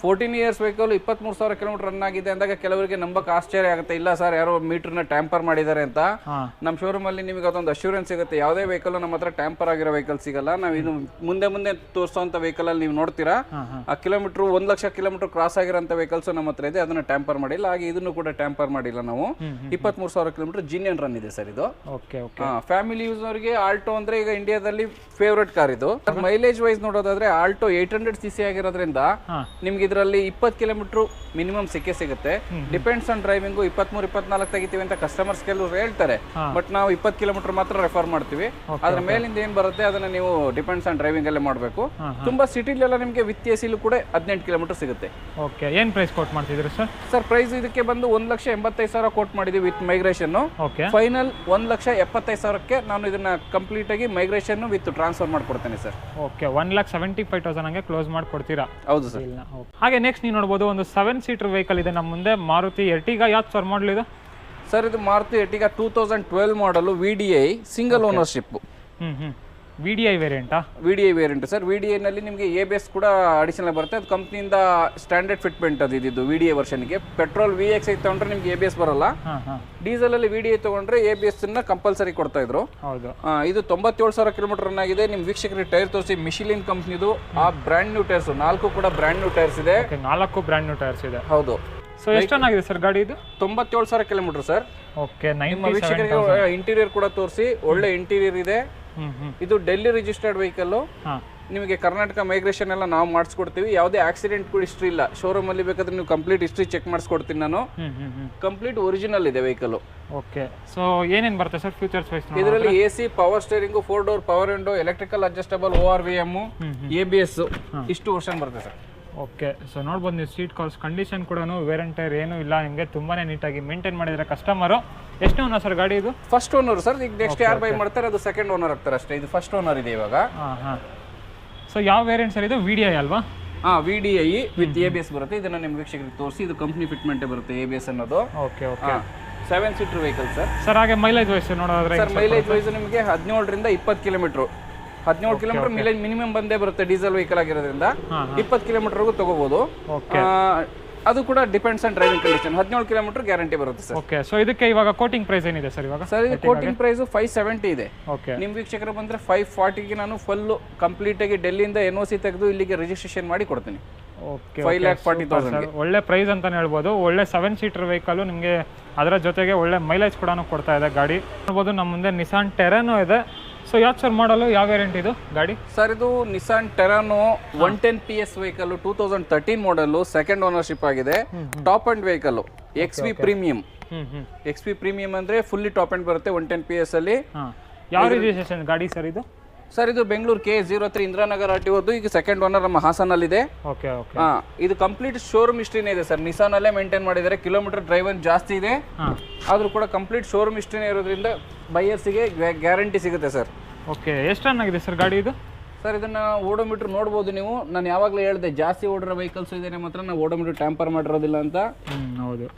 14 years vehicle 23,000 kilometre run ಆಗಿದೆ ಅಂದಾಗ ಕೆಲವರಿಗೆ ನಂಬಕ್ಕೆ ಆಶ್ಚರ್ಯ ಆಗುತ್ತೆ. ಇಲ್ಲ ಸರ್, ಯಾರೋ ಮೀಟರ್ನ ಟ್ಯಾಂಪರ್ ಮಾಡಿದ್ದಾರೆ ಅಂತ. ನಮ್ಮ ಶೋರೂಮ್ ಅಲ್ಲಿ ನಿಮಗೆ ಅದೊಂದು ಅಶ್ಯೂರೆನ್ಸ್ ಸಿಗುತ್ತೆ. ಯಾವುದೇ ವೆಹಿಕಲ್ ನಮ್ಮ ಹತ್ರ ಟ್ಯಾಂಪರ್ ಆಗಿರೋ ವೆಹಿಕಲ್ ಸಿಗಲ್ಲ. ನಾವು ಇದು ಮುಂದೆ ತೋರಿಸುವಂತ ವೆಹಿಕಲ್ ಅಲ್ಲಿ ನೀವು ನೋಡ್ತೀರಾ, ಆ ಕಿಲೋಮೀಟರ್ 1 ಲಕ್ಷ ಕಿಲೋಮೀಟರ್ ಕ್ರಾಸ್ ಆಗಿರೋಂಥ ವೆಹಿಕಲ್ಸ್ ನಮ್ಮ ಹತ್ರ ಇದೆ. ಅದನ್ನ ಟ್ಯಾಂಪರ್ ಮಾಡಿಲ್ಲ, ಹಾಗೆ ಇದನ್ನು ಕೂಡ ಟ್ಯಾಂಪರ್ ಮಾಡಿಲ್ಲ ನಾವು. 23,000 ಕಿಲೋಮೀಟರ್ ಜಿನಿಯನ್ ರನ್ ಇದೆ ಸರ್ ಇದು. ಫ್ಯಾಮಿಲಿ ಯೂಸ್ ಅವರಿಗೆ ಆಲ್ಟೋ ಅಂದ್ರೆ ಈಗ ಇಂಡಿಯಾದಲ್ಲಿ ಫೇವರೇಟ್ ಕಾರ್ ಇದು. ಮೈಲೇಜ್ ವೈಸ್ ನೋಡೋದಾದ್ರೆ ಆಲ್ಟೋ 800 cc ಆಗಿರೋದ್ರಿಂದ ನಿಮ್ಗೆ ಇದರಲ್ಲಿ 20 ಕಿಲೋಮೀಟರ್ ಮಿನಿಮಮ್ ಸಿಗುತ್ತೆ. Depends on driving. 23-24 ತೆಗಿತೀವಿ ಅಂತ ಕಸ್ಟಮರ್ಸ್ ಕೆಲವರು ಹೇಳ್ತಾರೆ, ಬಟ್ ನಾವು 20 ಕಿಲೋಮೀಟರ್ ಮಾತ್ರ ರೆಫರ್ ಮಾಡ್ತೀವಿ. ಅದ್ರ ಮೇಲಿಂದ ಏನ್ ಬರುತ್ತೆ ಅದನ್ನ ನೀವು ಡಿಪೆಂಡ್ಸ್ ಆನ್ ಡ್ರೈವಿಂಗ್ ಅಲ್ಲೇ ಮಾಡಬೇಕು. ತುಂಬಾ ಸಿಟಿಲೆಲ್ಲ ನಿಮಗೆ ವಿತ್ AC ಕೂಡ 18 ಕಿಲೋಮೀಟರ್ ಸಿಗುತ್ತೆ. ಓಕೆ, ಏನ್ ಪ್ರೈಸ್ ಕೋಟ್ ಮಾಡ್ತಿದ್ರಿ ಸರ್? ಸರ್ ಪ್ರೈಸ್ ಇದಕ್ಕೆ ಬಂದು 1,85,000 ಕೋಟ್ ಮಾಡಿದೀವಿ ವಿತ್ ಮೈಗ್ರೇಷನ್. ಫೈನಲ್ 1,75,000ಕ್ಕೆ ನಾನು ಇದನ್ನ ಕಂಪ್ಲೀಟ್ ಆಗಿ ಮೈಗ್ರೇಷನ್ ವಿತ್ ಟ್ರಾನ್ಸ್ಫರ್ ಮಾಡ್ಕೊಡ್ತೇನೆ ಸರ್. ಓಕೆ, 1,75,000 ಹಂಗೆ ಕ್ಲೋಸ್ ಮಾಡ್ಕೊಡ್ತೀರಾ? ಹೌದು ಸರ್. ಹಾಗೆ ನೆಕ್ಸ್ಟ್ ನೀವು ನೋಡ್ಬೋದು ಒಂದು 7 ಸೀಟರ್ ವೆಹಿಕಲ್ ಇದೆ ನಮ್ಮ ಮುಂದೆ. ಮಾರುತಿ ಎರ್ಟಿಗಾ. ಯಾವ್ದು ಸರ್ ಮಾಡಲ್ ಇದು? ಸರ್ ಇದು ಮಾರುತಿ ಎರ್ಟಿಗಾ 2012 ಮಾಡಲು VDI single ownership. VDI ವೇರಿಯಂಟಾ? VDI variant sir. VDI ನಲ್ಲಿ ನಿಮಗೆ ABS ಕೂಡ ಅಡಿಷನಲ್ ಬರುತ್ತೆ. ಅದು ಕಂಪ್ನಿಯಿಂದ ಸ್ಟ್ಯಾಂಡರ್ಡ್ ಫಿಟ್ಮೆಂಟ್ ಅದು ಇದು VDI ವರ್ಷನ್ಗೆ. ಪೆಟ್ರೋಲ್ VXi ತಗೊಂಡ್ರೆ ನಿಮ್ಗೆ ABS ಬರಲ್ಲ. ಡೀಸೆಲ್ ಅಲ್ಲಿ VDI ತಗೊಂಡ್ರೆ ABS ನ ಕಂಪಲ್ಸರಿ ಕೊಡ್ತಾ ಇದ್ರು. ಇದು 97,000 ಕಿಲೋಮೀಟರ್ ರನ್ ಆಗಿದೆ. ನಿಮ್ ವೀಕ್ಷಕರಿಗೆ ಟೈರ್ ತೋರಿಸಿ, ಮಿಶಿಲಿನ್ ಕಂಪ್ನಿದು ಆ ಬ್ರ್ಯಾಂಡ್ ನ್ಯೂ ಟೈರ್ಸ್, 4 ಕೂಡ ಬ್ರ್ಯಾಂಡ್ ನ್ಯೂ ಟೈರ್ಸ್ ಇದೆ. 4 ಬ್ರ್ಯಾಂಡ್ ನ್ಯೂ ಟೈರ್ಸ್ ಇದೆ. ಹೌದು. ಸೊ ಎಷ್ಟು ರನ್ ಆಗಿದೆ ಸರ್ ಗಾಡಿ ಇದು? 97,000 ಕಿಲೋಮೀಟರ್ ಸರ್. ಓಕೆ, ವೀಕ್ಷಕರಿಗೆ ಇಂಟೀರಿಯರ್ ಕೂಡ ತೋರಿಸಿ, ಒಳ್ಳೆ ಇಂಟೀರಿಯರ್ ಇದೆ. ಇದು ಡೆಲ್ಲಿ ರಿಜಿಸ್ಟರ್ಡ್ ವೆಹಿಕಲ್. ನಿಮಗೆ ಕರ್ನಾಟಕ ಮೈಗ್ರೇಷನ್ ಎಲ್ಲ ನಾವು ಮಾಡಿಸ್ಕೊಡ್ತೀವಿ. ಯಾವುದೇ ಆಕ್ಸಿಡೆಂಟ್ ಕೂಡ ಹಿಸ್ಟ್ರಿ ಇಲ್ಲ. ಶೋರೂಮ್ ಅಲ್ಲಿ ಬೇಕಾದ್ರೆ ನೀವು ಕಂಪ್ಲೀಟ್ ಹಿಸ್ಟ್ರಿ ಚೆಕ್ ಮಾಡಿಸ್ಕೊಡ್ತೀನಿ ನಾನು. ಕಂಪ್ಲೀಟ್ ಒರಿಜಿನಲ್ ಇದೆ ವೆಹಿಕಲ್. ಓಕೆ, ಸೊ ಏನೇನು ಬರುತ್ತೆ ಸರ್ ಫೀಚರ್ಸ್ ವೈಸ್? ಇದರಲ್ಲಿ AC, power steering, 4 door power window, electrical adjustable, ORVM, ABS ಇಷ್ಟು ವರ್ಷನ್ ಬರುತ್ತೆ ಸರ್. ಓಕೆ, ಸೊ ನೋಡ್ಬೋದು ನೀವು ಸೀಟ್ ಕವರ್ಸ್ ಕಂಡೀಷನ್ ಕೂಡ ವೇರ್ ಅಂಡ್ ಟೈರ್ ಏನೂ ಇಲ್ಲ. ನಿಮಗೆ ತುಂಬಾನೇ ನೀಟಾಗಿ ಮೇಂಟೈನ್ ಮಾಡಿದ್ರೆ ಕಸ್ಟಮರು. ಎಷ್ಟು ಓನರ್ ಸರ್ ಗಾಡಿ ಇದು? First owner sir. ಈಗ ನೆಕ್ಸ್ಟ್ ಯಾರು ಬೈ ಮಾಡ್ತಾರೆ ಅದು ಸೆಕೆಂಡ್ ಓನರ್ ಆಗ್ತಾರೆ ಅಷ್ಟೇ. ಇದು ಫಸ್ಟ್ ಓನರ್ ಇದೆ ಇವಾಗ. ಸೊ ಯಾವ ವೇರಿಯಂಟ್ ಸರ್ ಇದು? VDI ಅಲ್ವಾ? VDI ವಿತ್ ABS ಬರುತ್ತೆ. ಇದನ್ನ ನಿಮ್ಮ ವೀಕ್ಷಕರಿಗೆ ತೋರಿಸಿ, ಇದು ಕಂಪ್ನಿ ಫಿಟ್ಮೆಂಟ್ ಬರುತ್ತೆ ABS ಅನ್ನೋದು. Okay okay. 7 seater vehicle sir. Sir ಹಾಗೆ ಮೈಲೇಜ್ ವೈಸ್ ನೋಡೋದಾದ್ರೆ? ಸರ್ ಮೈಲೇಜ್ ವೈಸ್ ನಿಮಗೆ 17ರಿಂದ 20 ಕಿಲೋಮೀಟರ್. 17 ಕಿಲೋಮೀಟರ್ ಮಿನಿಮಮ್ ಬಂದೇ ಬರುತ್ತೆ. ಡೀಸೆಲ್ ವೆಹಿಕಲ್ ಆಗಿರೋದ್ರಿಂದ 20 ಕಿಲೋಮೀಟರ್ಗೂ ತಗೋಬಹುದು. ಅದು ಕೂಡ depends on driving condition. 17 kilometre guarantee ಬರುತ್ತೆ ಸರ್. ಓಕೆ, ಸೊ ಇದಕ್ಕೆ ಇವಾಗ ಕೋಟಿಂಗ್ ಪ್ರೈಸ್ ಏನಿದೆ ಸರ್ ಇವಾಗ? ಸರ್ ಇದು ಕೋಟಿಂಗ್ ಪ್ರೈಸ್ 570 ಇದೆ. ಓಕೆ, ನಿಮ್ಮ ವೀಕ್ಷಕರು ಬಂದ್ರೆ 540ಗೆ ನಾನು ಫುಲ್ ಕಂಪ್ಲೀಟ್ ಆಗಿ ಡೆಲ್ಲಿಯಿಂದ NOC ತೆಗೆದು ಇಲ್ಲಿಗೆ ರಿಜಿಸ್ಟ್ರೇಷನ್ ಮಾಡಿ ಕೊಡ್ತೀನಿ. ಓಕೆ 5,40,000 ಒಳ್ಳೆ ಪ್ರೈಸ್ ಅಂತಾನೆ ಹೇಳ್ಬೋದು. ಒಳ್ಳೆ 7 ಸೀಟರ್ ವೆಹಿಕಲ್ ನಿಮಗೆ, ಅದರ ಜೊತೆಗೆ ಒಳ್ಳೆ ಮೈಲೇಜ್ ಕೂಡ ಕೊಡ್ತಾ ಇದೆ ಗಾಡಿ. ನೋಡ್ಬೋದು ನಮ್ಮ ಮುಂದೆ ನಿಸಾನ್ ಟೆರಾನೋ ಇದೆ. ಸೊ ಯಾವ್ದು ಸರ್ ಮಾಡಲು, ಯಾವ ವೇರಿಯಂಟ್ ಇದು ಗಾಡಿ? ಸರ್ ಇದು ನಿಸಾನ್ ಟೆರಾನೋ 110 PS ವೆಹಿಕಲ್, 2013 ಮಾಡಲ್, ಸೆಕೆಂಡ್ ಓನರ್ಶಿಪ್ ಆಗಿದೆ. Top and vehicle, XV premium. XV premium ಅಂದ್ರೆ ಫುಲ್ಲಿ ಟಾಪ್ ಅಂಡ್ ಬರುತ್ತೆ 110 PS ಅಲ್ಲಿ. ಯಾವ ರಿಜಿಸ್ಟ್ರೇಷನ್ ಗಾಡಿ ಸರ್ ಇದು? ಸರ್ ಇದು ಬೆಂಗಳೂರು KA03 ಇಂದಿರಾನಗರ್ RTO. ಈಗ ಸೆಕೆಂಡ್ ಓನರ್ ನಮ್ಮ ಹಾಸನಲ್ಲಿದೆ. Okay okay. ಇದು ಕಂಪ್ಲೀಟ್ ಶೋರೂಮ್ ಹಿಸ್ಟ್ರಿನೇ ಇದೆ ಸರ್. ನಿಸಾನ್ ಅಲ್ಲೇ ಮೇಂಟೈನ್ ಮಾಡಿದ್ದಾರೆ. ಕಿಲೋಮೀಟರ್ ಡ್ರೈವರ್ ಜಾಸ್ತಿ ಇದೆ, ಆದ್ರೂ ಕೂಡ ಕಂಪ್ಲೀಟ್ ಶೋರೂಮ್ ಹಿಸ್ಟ್ರಿನೇ ಇರೋದ್ರಿಂದ ಬೈಯರ್ಸ್ಗೆ ಗ್ಯಾರಂಟಿ ಸಿಗುತ್ತೆ ಸರ್. ಓಕೆ, ಎಷ್ಟು ರನ್ ಆಗಿದೆ ಸರ್ ಗಾಡಿ ಇದು? ಸರ್ ಇದನ್ನ ಓಡೋಮೀಟರ್ ನೋಡ್ಬೋದು ನೀವು. ನಾನು ಯಾವಾಗಲೂ ಹೇಳಿದೆ ಜಾಸ್ತಿ ಓಡಿರೋ ವೆಹಿಕಲ್ಸ್ ಇದೆ ನಮ್ಮ ಹತ್ರ, ನಾವು ಓಡೋಮೀಟರ್ ಟ್ಯಾಂಪರ್ ಮಾಡಿರೋದಿಲ್ಲ ಅಂತ. ಹೌದು.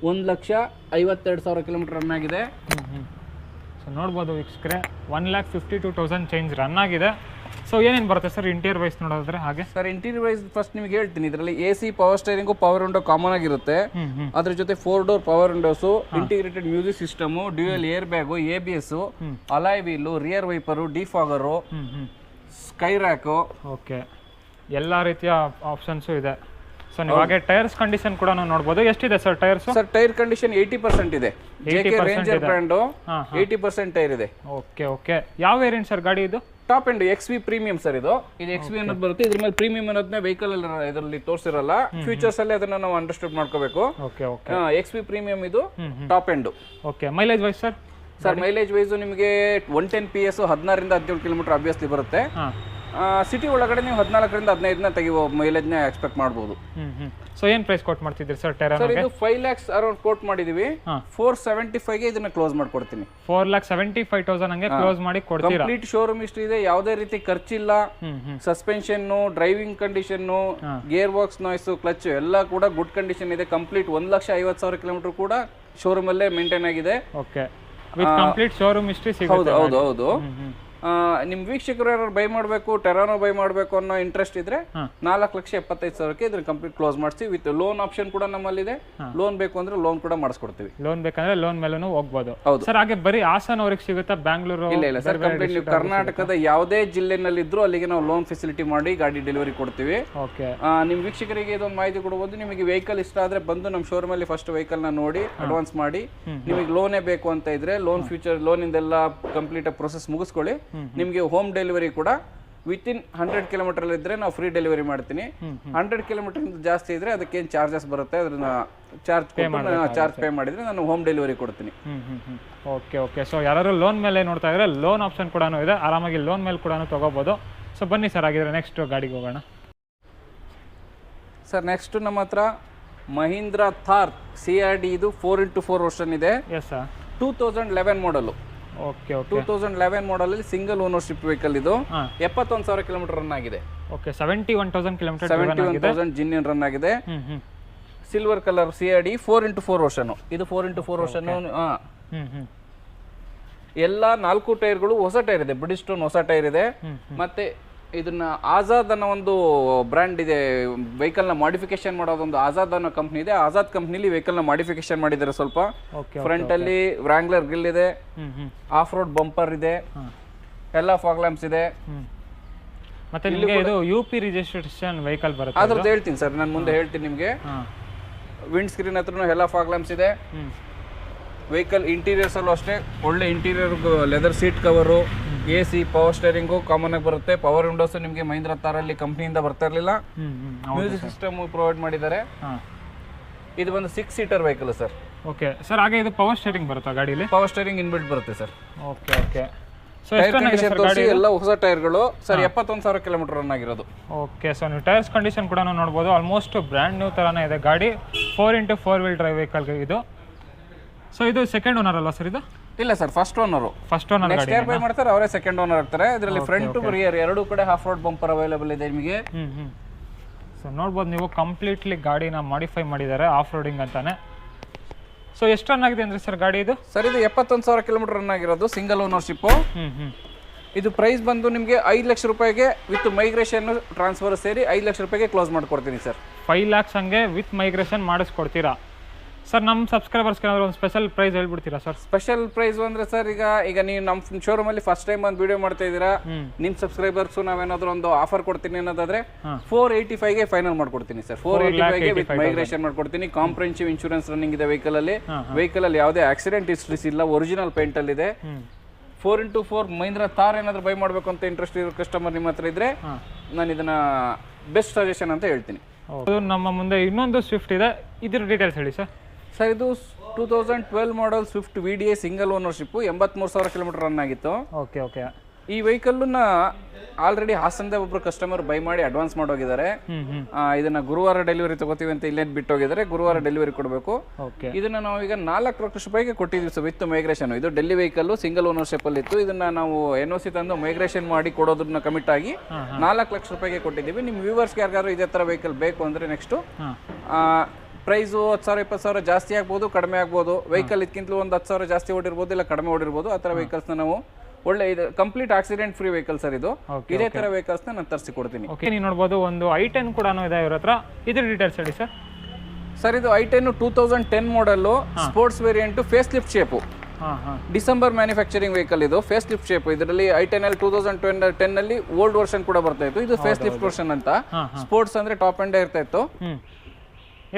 1,52,000 ಕಿಲೋಮೀಟರ್ ರನ್ ಆಗಿದೆ. ಸೊ ನೋಡ್ಬೋದು ವೀಕ್ಷಕರೇ, 1,52,000 ಚೇಂಜ್ ರನ್ ಆಗಿದೆ. ಸೊ ಏನೇನು ಬರುತ್ತೆ ಸರ್ ಇಂಟೀರಿಯರ್ ವೈಸ್ ನೋಡೋದ್ರೆ? ಹಾಗೆ ಸರ್ ಇಂಟೀರಿಯರ್ ವೈಸ್ ಫಸ್ಟ್ ನಿಮಗೆ ಹೇಳ್ತೀನಿ. ಇದರಲ್ಲಿ AC, power steering, power window common ಆಗಿರುತ್ತೆ. ಅದ್ರ ಜೊತೆ 4 door power windows, integrated music system, dual air bag, ABS, alloy wheel, rear wiper, defogger, sky rack. Okay, ಎಲ್ಲ ರೀತಿಯ options ಇದೆ. ಸೊ ನೀವು ಹಾಗೆ ಟೈರ್ಸ್ ಕಂಡೀಷನ್ ಕೂಡ ನೋಡ್ಬೋದು. ಎಷ್ಟಿದೆ sir tyres? Sir tyre condition 80% ಇದೆ. ರೇಂಜರ್ ಬ್ರ್ಯಾಂಡ್ 80% ಟೈರ್ ಇದೆ. Okay okay. ಯಾವ ವೇರಿಯಂಟ್ ಸರ್ ಗಾಡಿ ಇದು? Top end XV premium sir. ಇದು XV ಅನ್ನೋದು ಬರುತ್ತೆ. ಇದ್ರ ಮೇಲೆ ಪ್ರೀಮಿಯಂ ಅನ್ನೋದನ್ನ ವೆಹಿಕಲ್ ಇದರಲ್ಲಿ ತೋರಿಸಿರಲ್ಲ. ಫ್ಯೂಚರ್ಸ್ ಅಲ್ಲಿ ಅದನ್ನ ನಾವು ಅಂಡರ್ಸ್ಟ್ಯಾಂಡ್ ಮಾಡ್ಕೋಬೇಕು. Okay okay. XV ಪ್ರೀಮಿಯಂ ಇದು top end. Okay, mileage wise sir? Sir mileage wise ನಿಮಗೆ 110 PS 16 ರಿಂದ 17 ಕಿಲೋಮೀಟರ್ ಅಬ್ವಿಯಸ್ಲಿ ಬರುತ್ತೆ. ಸಿಟಿ ಒಳಗಡೆ ನೀವು 14 ರಿಂದ 15 ತೆಗೆಯುವ ಮೈಲೇಜ್ನ ಎಕ್ಸ್ಪೆಕ್ಟ್ ಮಾಡಬಹುದು. ಸೊ ಏನು ಪ್ರೈಸ್ ಕೋಟ್ ಮಾಡ್ತಿದ್ದೀರಿ ಸರ್ ಟೆರಾನೋ? ಸರ್ ಇದು 5 lakhs ಅರೌಂಡ್ ಕೋಟ್ ಮಾಡಿದೀವಿ. 475 ಗೆ ಇದನ್ನ ಕ್ಲೋಸ್ ಮಾಡಿ ಕೊಡ್ತೀನಿ. 4,75,000 ಹಂಗೆ ಕ್ಲೋಸ್ ಮಾಡಿ ಕೊಡ್ತೀರಾ? ಕಂಪ್ಲೀಟ್ ಶೋರೂಮ್ ಹಿಸ್ಟ್ರಿ ಇದೆ, ಯಾವುದೇ ರೀತಿ ಖರ್ಚಿಲ್ಲ. Suspension, driving condition, gear box, noise, clutch ಎಲ್ಲ ಕೂಡ ಗುಡ್ ಕಂಡೀಷನ್ ಇದೆ. ಕಂಪ್ಲೀಟ್ 1,50,000 ಕಿಲೋಮೀಟರ್ ಕೂಡ ಶೋರೂಮ್ ಅಲ್ಲೇ ಮೇಂಟೈನ್ ಆಗಿದೆ. Okay, with complete showroom history ಸಿಗುತ್ತೆ. ಹೌದು ಹೌದು. ನಿಮ್ ವೀಕ್ಷಕರು ಯಾರು ಬೈ ಮಾಡಬೇಕು, ಟೆರಾನೋ ಬೈ ಮಾಡಬೇಕು ಅನ್ನೋ ಇಂಟ್ರೆಸ್ಟ್ ಇದ್ರೆ 4,75,000 ಇದನ್ನ ಕಂಪ್ಲೀಟ್ ಕ್ಲೋಸ್ ಮಾಡಿಸ್ತೀವಿ. ವಿತ್ ಲೋನ್ ಆಪ್ಷನ್ ಕೂಡ ನಮ್ಮಲ್ಲಿದೆ. ಲೋನ್ ಬೇಕು ಅಂದ್ರೆ ಲೋನ್ ಕೂಡ ಮಾಡಿಸ್ಕೊಡ್ತೀವಿ. ಲೋನ್ ಬೇಕಂದ್ರೆ ಲೋನ್ ಮೇಲೂ ಹೋಗ್ಬೋದು ಸರ್. ಹಾಗೆ ಬರೀ ಹಾಸನ ಅವ್ರಿಗೆ ಸಿಗುತ್ತಾ, ಬ್ಯಾಂಗ್ಳೂರು? ಇಲ್ಲ ಸರ್, ಕಂಪ್ಲೀಟ್ ನೀವು ಕರ್ನಾಟಕದ ಯಾವುದೇ ಜಿಲ್ಲೆನಲ್ಲಿ ಇದ್ರೂ ಅಲ್ಲಿಗೆ ನಾವು ಲೋನ್ ಫೆಸಿಲಿಟಿ ಮಾಡಿ ಗಾಡಿ ಡೆಲಿವರಿ ಕೊಡ್ತೀವಿ. ಓಕೆ, ನಿಮ್ ವೀಕ್ಷಕರಿಗೆ ಇದೊಂದು ಮಾಹಿತಿ ಕೊಡಬಹುದು. ನಿಮಗೆ ವೆಹಿಕಲ್ ಇಷ್ಟ ಆದ್ರೆ ಬಂದು ನಮ್ಮ ಶೋರೂಮ್ ಅಲ್ಲಿ ಫಸ್ಟ್ ವೆಹಿಕಲ್ ನ ನೋಡಿ ಅಡ್ವಾನ್ಸ್ ಮಾಡಿ, ನಿಮಗೆ ಲೋನೇ ಬೇಕು ಅಂತ ಇದ್ರೆ ಲೋನ್ ಫ್ಯೂಚರ್ ಲೋನ್ ಇಂದೆಲ್ಲ ಕಂಪ್ಲೀಟ್ ಪ್ರೊಸೆಸ್ ಮುಗಿಸ್ಕೊಳ್ಳಿ. ನಿಮಗೆ ಹೋಮ್ ಡೆಲಿವರಿ ಕೂಡ ವಿತಿನ್ 100 ಕಿಲೋಮೀಟರ್ ಇದ್ರೆ ನಾವು ಫ್ರೀ ಡೆಲಿವರಿ ಮಾಡ್ತೀನಿ. 100 ಕಿಲೋಮೀಟರ್ ಜಾಸ್ತಿ ಇದ್ರೆ ಅದಕ್ಕೆ ಚಾರ್ಜಸ್ ಬರುತ್ತೆ, ಅದನ್ನ ಚಾರ್ಜ್ ಪೇ ಮಾಡಿದ್ರೆ ನಾನು ಹೋಮ್ ಡೆಲಿವರಿ ಕೊಡ್ತೀನಿ. Okay okay. ಸೊ ಯಾರು ಲೋನ್ ಮೇಲೆ ನೋಡ್ತಾ ಇದ್ರೆ ಲೋನ್ ಆಪ್ಷನ್ ಕೂಡ ಇದೆ, ಆರಾಮಾಗಿ ಲೋನ್ ಮೇಲೆ ಕೂಡ ತಗೋಬಹುದು. ಸೊ ಬನ್ನಿ ಸರ್, ಆಗಿದ್ರೆ ನೆಕ್ಸ್ಟ್ ಗಾಡಿಗೆ ಹೋಗೋಣ. ಸರ್ ನೆಕ್ಸ್ಟ್ ನಮ್ಮ ಹತ್ರ ಮಹೀಂದ್ರ ಥಾರ್ CRD, ಇದು 4x4 ವರ್ಷನ್ ಇದೆ. Yes sir. 2011 ಮಾಡಲು. Okay okay. 2011 ಮಾಡಲ್ ಅಲ್ಲಿ ಸಿಂಗಲ್ ಓನರ್ಶಿಪ್ ವೆಹಿಕಲ್ ಇದು. 71,000 ಕಿಲೋಮೀಟರ್ ರನ್ ಆಗಿದೆ. ಓಕೆ, 71,000 ಕಿಲೋಮೀಟರ್ 71,000 ಜಿನ್ನಿನ್ ರನ್ ಆಗಿದೆ. Silver colour CRD 4x4 version. ಇದು 4x4 ವರ್ಷನ್. ಎಲ್ಲ 4 ಟೈರ್ಗಳು ಹೊಸ ಟೈರ್ ಇದೆ, ಬ್ರಿಡಿಸ್ಟೋನ್ ಹೊಸ ಟೈರ್ ಇದೆ. ಮತ್ತೆ ಇದನ್ನ ಆಜಾದ್ ಅನ್ನೋ ಒಂದು ಬ್ರ್ಯಾಂಡ್ ಇದೆ, ವೆಹಿಕಲ್ ನ ಮಾಡಿಫಿಕೇಶನ್ ಮಾಡೋದೊಂದು ಆಜಾದ್ ಅನ್ನೋ ಕಂಪ್ನಿ ಇದೆ. ಆಜಾದ್ ಕಂಪ್ನಿಲಿ ವೆಹಿಕಲ್ ನ ಮಾಡಿಫಿಕೇಶನ್ ಮಾಡಿದ್ದಾರೆ ಸ್ವಲ್ಪ. ಫ್ರಂಟ್ ಅಲ್ಲಿ ವ್ರಾಂಗ್ಲರ್ ಗ್ರಿಲ್ ಇದೆ, ಆಫ್ ರೋಡ್ ಬಂಪರ್ ಇದೆ, ಎಲ್ಲ ಫಾಗ್ ಲ್ಯಾಂಪ್ಸ್ ಇದೆ. ಮತ್ತೆ ನಿಮಗೆ ಇದು UP ರಿಜಿಸ್ಟ್ರೇಷನ್ ವೆಹಿಕಲ್ ಬರುತ್ತೆ. ಅದ್ರದ್ದು ಹೇಳ್ತೀನಿ ಸರ್, ನಾನು ಮುಂದೆ ಹೇಳ್ತೀನಿ ನಿಮಗೆ. ವಿಂಡ್ ಸ್ಕ್ರೀನ್ ಹತ್ರನೂ ಎಲ್ಲ ಫಾಗ್ ಲ್ಯಾಂಪ್ಸ್ ಇದೆ. ವೆಹಿಕಲ್ ಇಂಟೀರಿಯರ್ಸ್ ಅಲ್ಲೂ ಅಷ್ಟೇ ಒಳ್ಳೆ interior, leather seat cover, AC, power steering common ಆಗಿ ಬರುತ್ತೆ. ಪವರ್ ವಿಂಡೋಸ್ ನಿಮಗೆ ಮಹೀಂದ್ರ ತಾರಲ್ಲಿ ಕಂಪ್ನಿಯಿಂದ ಬರ್ತಾ ಇರಲಿಲ್ಲ. ಮ್ಯೂಸಿಕ್ ಸಿಸ್ಟಮ್ ಪ್ರೊವೈಡ್ ಮಾಡಿದ್ದಾರೆ. ಇದು ಒಂದು 6 seater vehicle sir. Okay sir. ಹಾಗೆ ಇದು ಪವರ್ ಸ್ಟೇರಿಂಗ್ ಬರುತ್ತಾ ಗಾಡಿಲಿ? ಪವರ್ ಸ್ಟೇರಿಂಗ್ ಇನ್ಬಿಲ್ಟ್ ಬರುತ್ತೆ sir. Okay okay. So tyre condition ತೋರಿಸಿ, ಎಲ್ಲ ಹೊಸ ಟೈರ್ಗಳು ಸರ್. 71,000 ಕಿಲೋಮೀಟರ್ ರನ್ ಆಗಿರೋದು. ಓಕೆ. ಸೊ ನೀವು ಟೈರ್ಸ್ ಕಂಡೀಷನ್ ಕೂಡ ನೋಡ್ಬೋದು, ಆಲ್ಮೋಸ್ಟ್ ಬ್ರ್ಯಾಂಡ್ ನ್ಯೂ ಥರನೇ ಇದೆ ಗಾಡಿ. 4x4 ವೀಲ್ ಡ್ರೈವ್ ವೆಹಿಕಲ್ ಇದು. ಸೊ ಇದು ಸೆಕೆಂಡ್ ಓನರ್ ಅಲ್ವಾ ಸರ್ ಇದು? ಇಲ್ಲ sir, first owner. First owner next year by ಮಾಡ್ತಾರೆ, ಅವರೇ ಸೆಕೆಂಡ್ ಓನರ್ ಆಗ್ತಾರೆ. ಇದರಲ್ಲಿ ಫ್ರಂಟ್ ರಿಯರ್ ಎರಡೂ ಕಡೆ ಹಾಫ್ ರೋಡ್ ಬಂಪರ್ ಅವೈಲೇಬಲ್ ಇದೆ ನಿಮಗೆ. ಸೊ ನೋಡ್ಬೋದು ನೀವು, ಕಂಪ್ಲೀಟ್ಲಿ ಗಾಡಿನ ಮಾಡಿಫೈ ಮಾಡಿದ್ದಾರೆ ಆಫ್ ರೋಡಿಂಗ್ ಅಂತಾನೆ. ಸೊ ಎಷ್ಟು ರನ್ ಆಗಿದೆ ಅಂದ್ರೆ ಸರ್ ಗಾಡಿ ಇದು? ಸರ್ ಇದು 71,000 ಕಿಲೋಮೀಟರ್ ರನ್ ಆಗಿರೋದು, ಸಿಂಗಲ್ ಓನರ್ಶಿಪ್. ಇದು ಪ್ರೈಸ್ ಬಂದು ನಿಮಗೆ 5 ಲಕ್ಷ ರೂಪಾಯಿಗೆ ವಿತ್ ಮೈಗ್ರೇಷನ್ ಟ್ರಾನ್ಸ್ಫರ್ ಸೇರಿ 5 ಲಕ್ಷ ರೂಪಾಯಿಗೆ ಕ್ಲೋಸ್ ಮಾಡ್ಕೊಡ್ತೀನಿ ಸರ್. 5 lakhs ಹಂಗೆ ವಿತ್ ಮೈಗ್ರೇಷನ್ ಮಾಡಿಸ್ಕೊಡ್ತೀರಾ? ಸರ್ ನಮ್ಮ ಸಬ್ಸ್ಕ್ರೈಬರ್ಸ್ಗೆ ಏನಾದರೂ ಒಂದು ಸ್ಪೆಷಲ್ ಪ್ರೈಸ್ ಹೇಳ್ಬಿಡ್ತೀರಾ ಸರ್? ಸ್ಪೆಷಲ್ ಪ್ರೈಸ್ ಅಂದ್ರೆ ಸರ್ ಈಗ ನೀವು ನಮ್ಮ ಶೋರೂಮ್ ಅಲ್ಲಿ ಫಸ್ಟ್ ಟೈಮ್ ಒಂದು ವಿಡಿಯೋ ಮಾಡ್ತಾ ಇದ್ದೀರಾ, ನಿಮ್ಮ ಸಬ್ಸ್ಕ್ರೈಬರ್ಸ್ ನಾವೇನಾದ್ರೂ ಒಂದು ಆಫರ್ ಕೊಡ್ತೀನಿ ಅನ್ನೋದಾದ್ರೆ 485 ಫೈನಲ್ ಮಾಡ್ಕೊಡ್ತೀನಿ ಸರ್. 485 ವಿತ್ ಮೈಗ್ರೇಷನ್ ಮಾಡ್ಕೊಡ್ತೀನಿ. ಕಾಂಪ್ರಿಹೆನ್ಸಿವ್ ಇನ್ಶೂರೆನ್ಸ್ ರನ್ನಿಂಗ್ ಇದೆ ವೆಹಿಕಲ್ ಅಲ್ಲಿ ಯಾವುದೇ ಆಕ್ಸಿಡೆಂಟ್ ಹಿಸ್ಟ್ರೀಸ್ ಇಲ್ಲ, ಒರಿಜಿನಲ್ ಪೇಂಟ್ ಅಲ್ಲಿ ಇದೆ. 4x4 ಮಹೀಂದ್ರ ಥಾರ್ ಏನಾದ್ರು ಬೈ ಮಾಡಬೇಕು ಅಂತ ಇಂಟ್ರೆಸ್ಟ್ ಇರೋ ಕಸ್ಟಮರ್ ನಿಮ್ಮ ಹತ್ರ ಇದ್ರೆ ನಾನು ಇದನ್ನ ಬೆಸ್ಟ್ ಸಜೆಷನ್ ಅಂತ ಹೇಳ್ತೀನಿ. ನಮ್ಮ ಮುಂದೆ ಇನ್ನೊಂದು ಸ್ವಿಫ್ಟ್ ಇದೆ, ಇದ್ರ ಡೀಟೇಲ್ಸ್ ಹೇಳಿ ಸರ್. ಸರ್ ಇದು 2012 model Swift VDI single ownership, 83,000 kilometre run ಆಗಿತ್ತು. Okay okay. ಈ ವೆಹಿಕಲ್ನ ಆಲ್ರೆಡಿ ಹಾಸನದ ಒಬ್ರು ಕಸ್ಟಮರ್ ಬೈ ಮಾಡಿ ಅಡ್ವಾನ್ಸ್ ಮಾಡೋಗಿದ್ದಾರೆ. ಇದನ್ನ ಗುರುವಾರ ಡೆಲಿವರಿ ತಗೋತೀವಿ ಅಂತ ಇಲ್ಲೇ ಬಿಟ್ಟು ಹೋಗಿದ್ದಾರೆ, ಗುರುವಾರ ಡೆಲಿವರಿ ಕೊಡಬೇಕು. ಇದನ್ನ ನಾವು ಈಗ 4 ಲಕ್ಷ ರೂಪಾಯಿಗೆ ಕೊಟ್ಟಿದ್ವಿ ಸರ್ ವಿತ್ ಮೈಗ್ರೇಷನ್. ಇದು ಡೆಲ್ಲಿ ವೆಹಿಕಲ್ ಸಿಂಗಲ್ ಓನರ್ಶಿಪ್ ಅಲ್ಲಿ ಇತ್ತು. ಇದನ್ನ ನಾವು NOC ತಂದು ಮೈಗ್ರೇಷನ್ ಮಾಡಿ ಕೊಡೋದನ್ನ ಕಮಿಟ್ ಆಗಿ 4 ಲಕ್ಷ ರೂಪಾಯಿಗೆ ಕೊಟ್ಟಿದ್ದೀವಿ. ನಿಮ್ಮ ವ್ಯೂವರ್ಸ್ಗೆ ಯಾರಿಗಾದ್ರು ಇದೇ ತರ ವೆಹಿಕಲ್ ಬೇಕು ಅಂದ್ರೆ ನೆಕ್ಸ್ಟ್ ಪ್ರೈಸು 10,000 20,000 ಜಾಸ್ತಿ ಆಗ್ಬೋದು, ಕಡಿಮೆ ಆಗ್ಬೋದು. ವೆಹಿಕಲ್ ಇದಕ್ಕಿಂತಲೂ ಒಂದು 10,000 ಜಾಸ್ತಿ ಓಡಿರ್ಬೋದು, ಇಲ್ಲ ಕಡಿಮೆ ಓಡಿರ್ಬೋದು. ಆ ಥರ ವೆಹಿಕಲ್ಸ್ನ ನಾವು ಒಳ್ಳೆ ಇದು complete accident free vehicle sir. ಇದು ಇದೇ ತರ ವೆಹಿಕಲ್ಸ್ನ ನಾನು ತರಿಸಿ ಕೊಡ್ತೀನಿ. ಓಕೆ, ನೀವು ನೋಡ್ಬೋದು ಒಂದು i10 ಕೂಡ ಇದೆ ಇವ್ರ ಹತ್ರ. ಇದ್ರ ಡೀಟೇಲ್ಸ್ ಹೇಳಿ ಸರ್. ಸರ್ ಇದು i10 2010 model, sports variant, face lift shape, December manufacturing vehicle. ಇದು ಫೇಸ್ ಲಿಫ್ಟ್ ಶೇಪ್. ಇದರಲ್ಲಿ i10 ಅಲ್ಲಿ 2010 ಅಲ್ಲಿ ಓಲ್ಡ್ ವರ್ಷನ್ ಕೂಡ ಬರ್ತಾ ಇತ್ತು. ಇದು ಫೇಸ್ ಲಿಫ್ಟ್ ವರ್ಷನ್ ಅಂತ. ಸ್ಪೋರ್ಟ್ಸ್ ಅಂದ್ರೆ ಟಾಪ್ ಎಂಡ್ ಇರ್ತಾ ಇತ್ತು.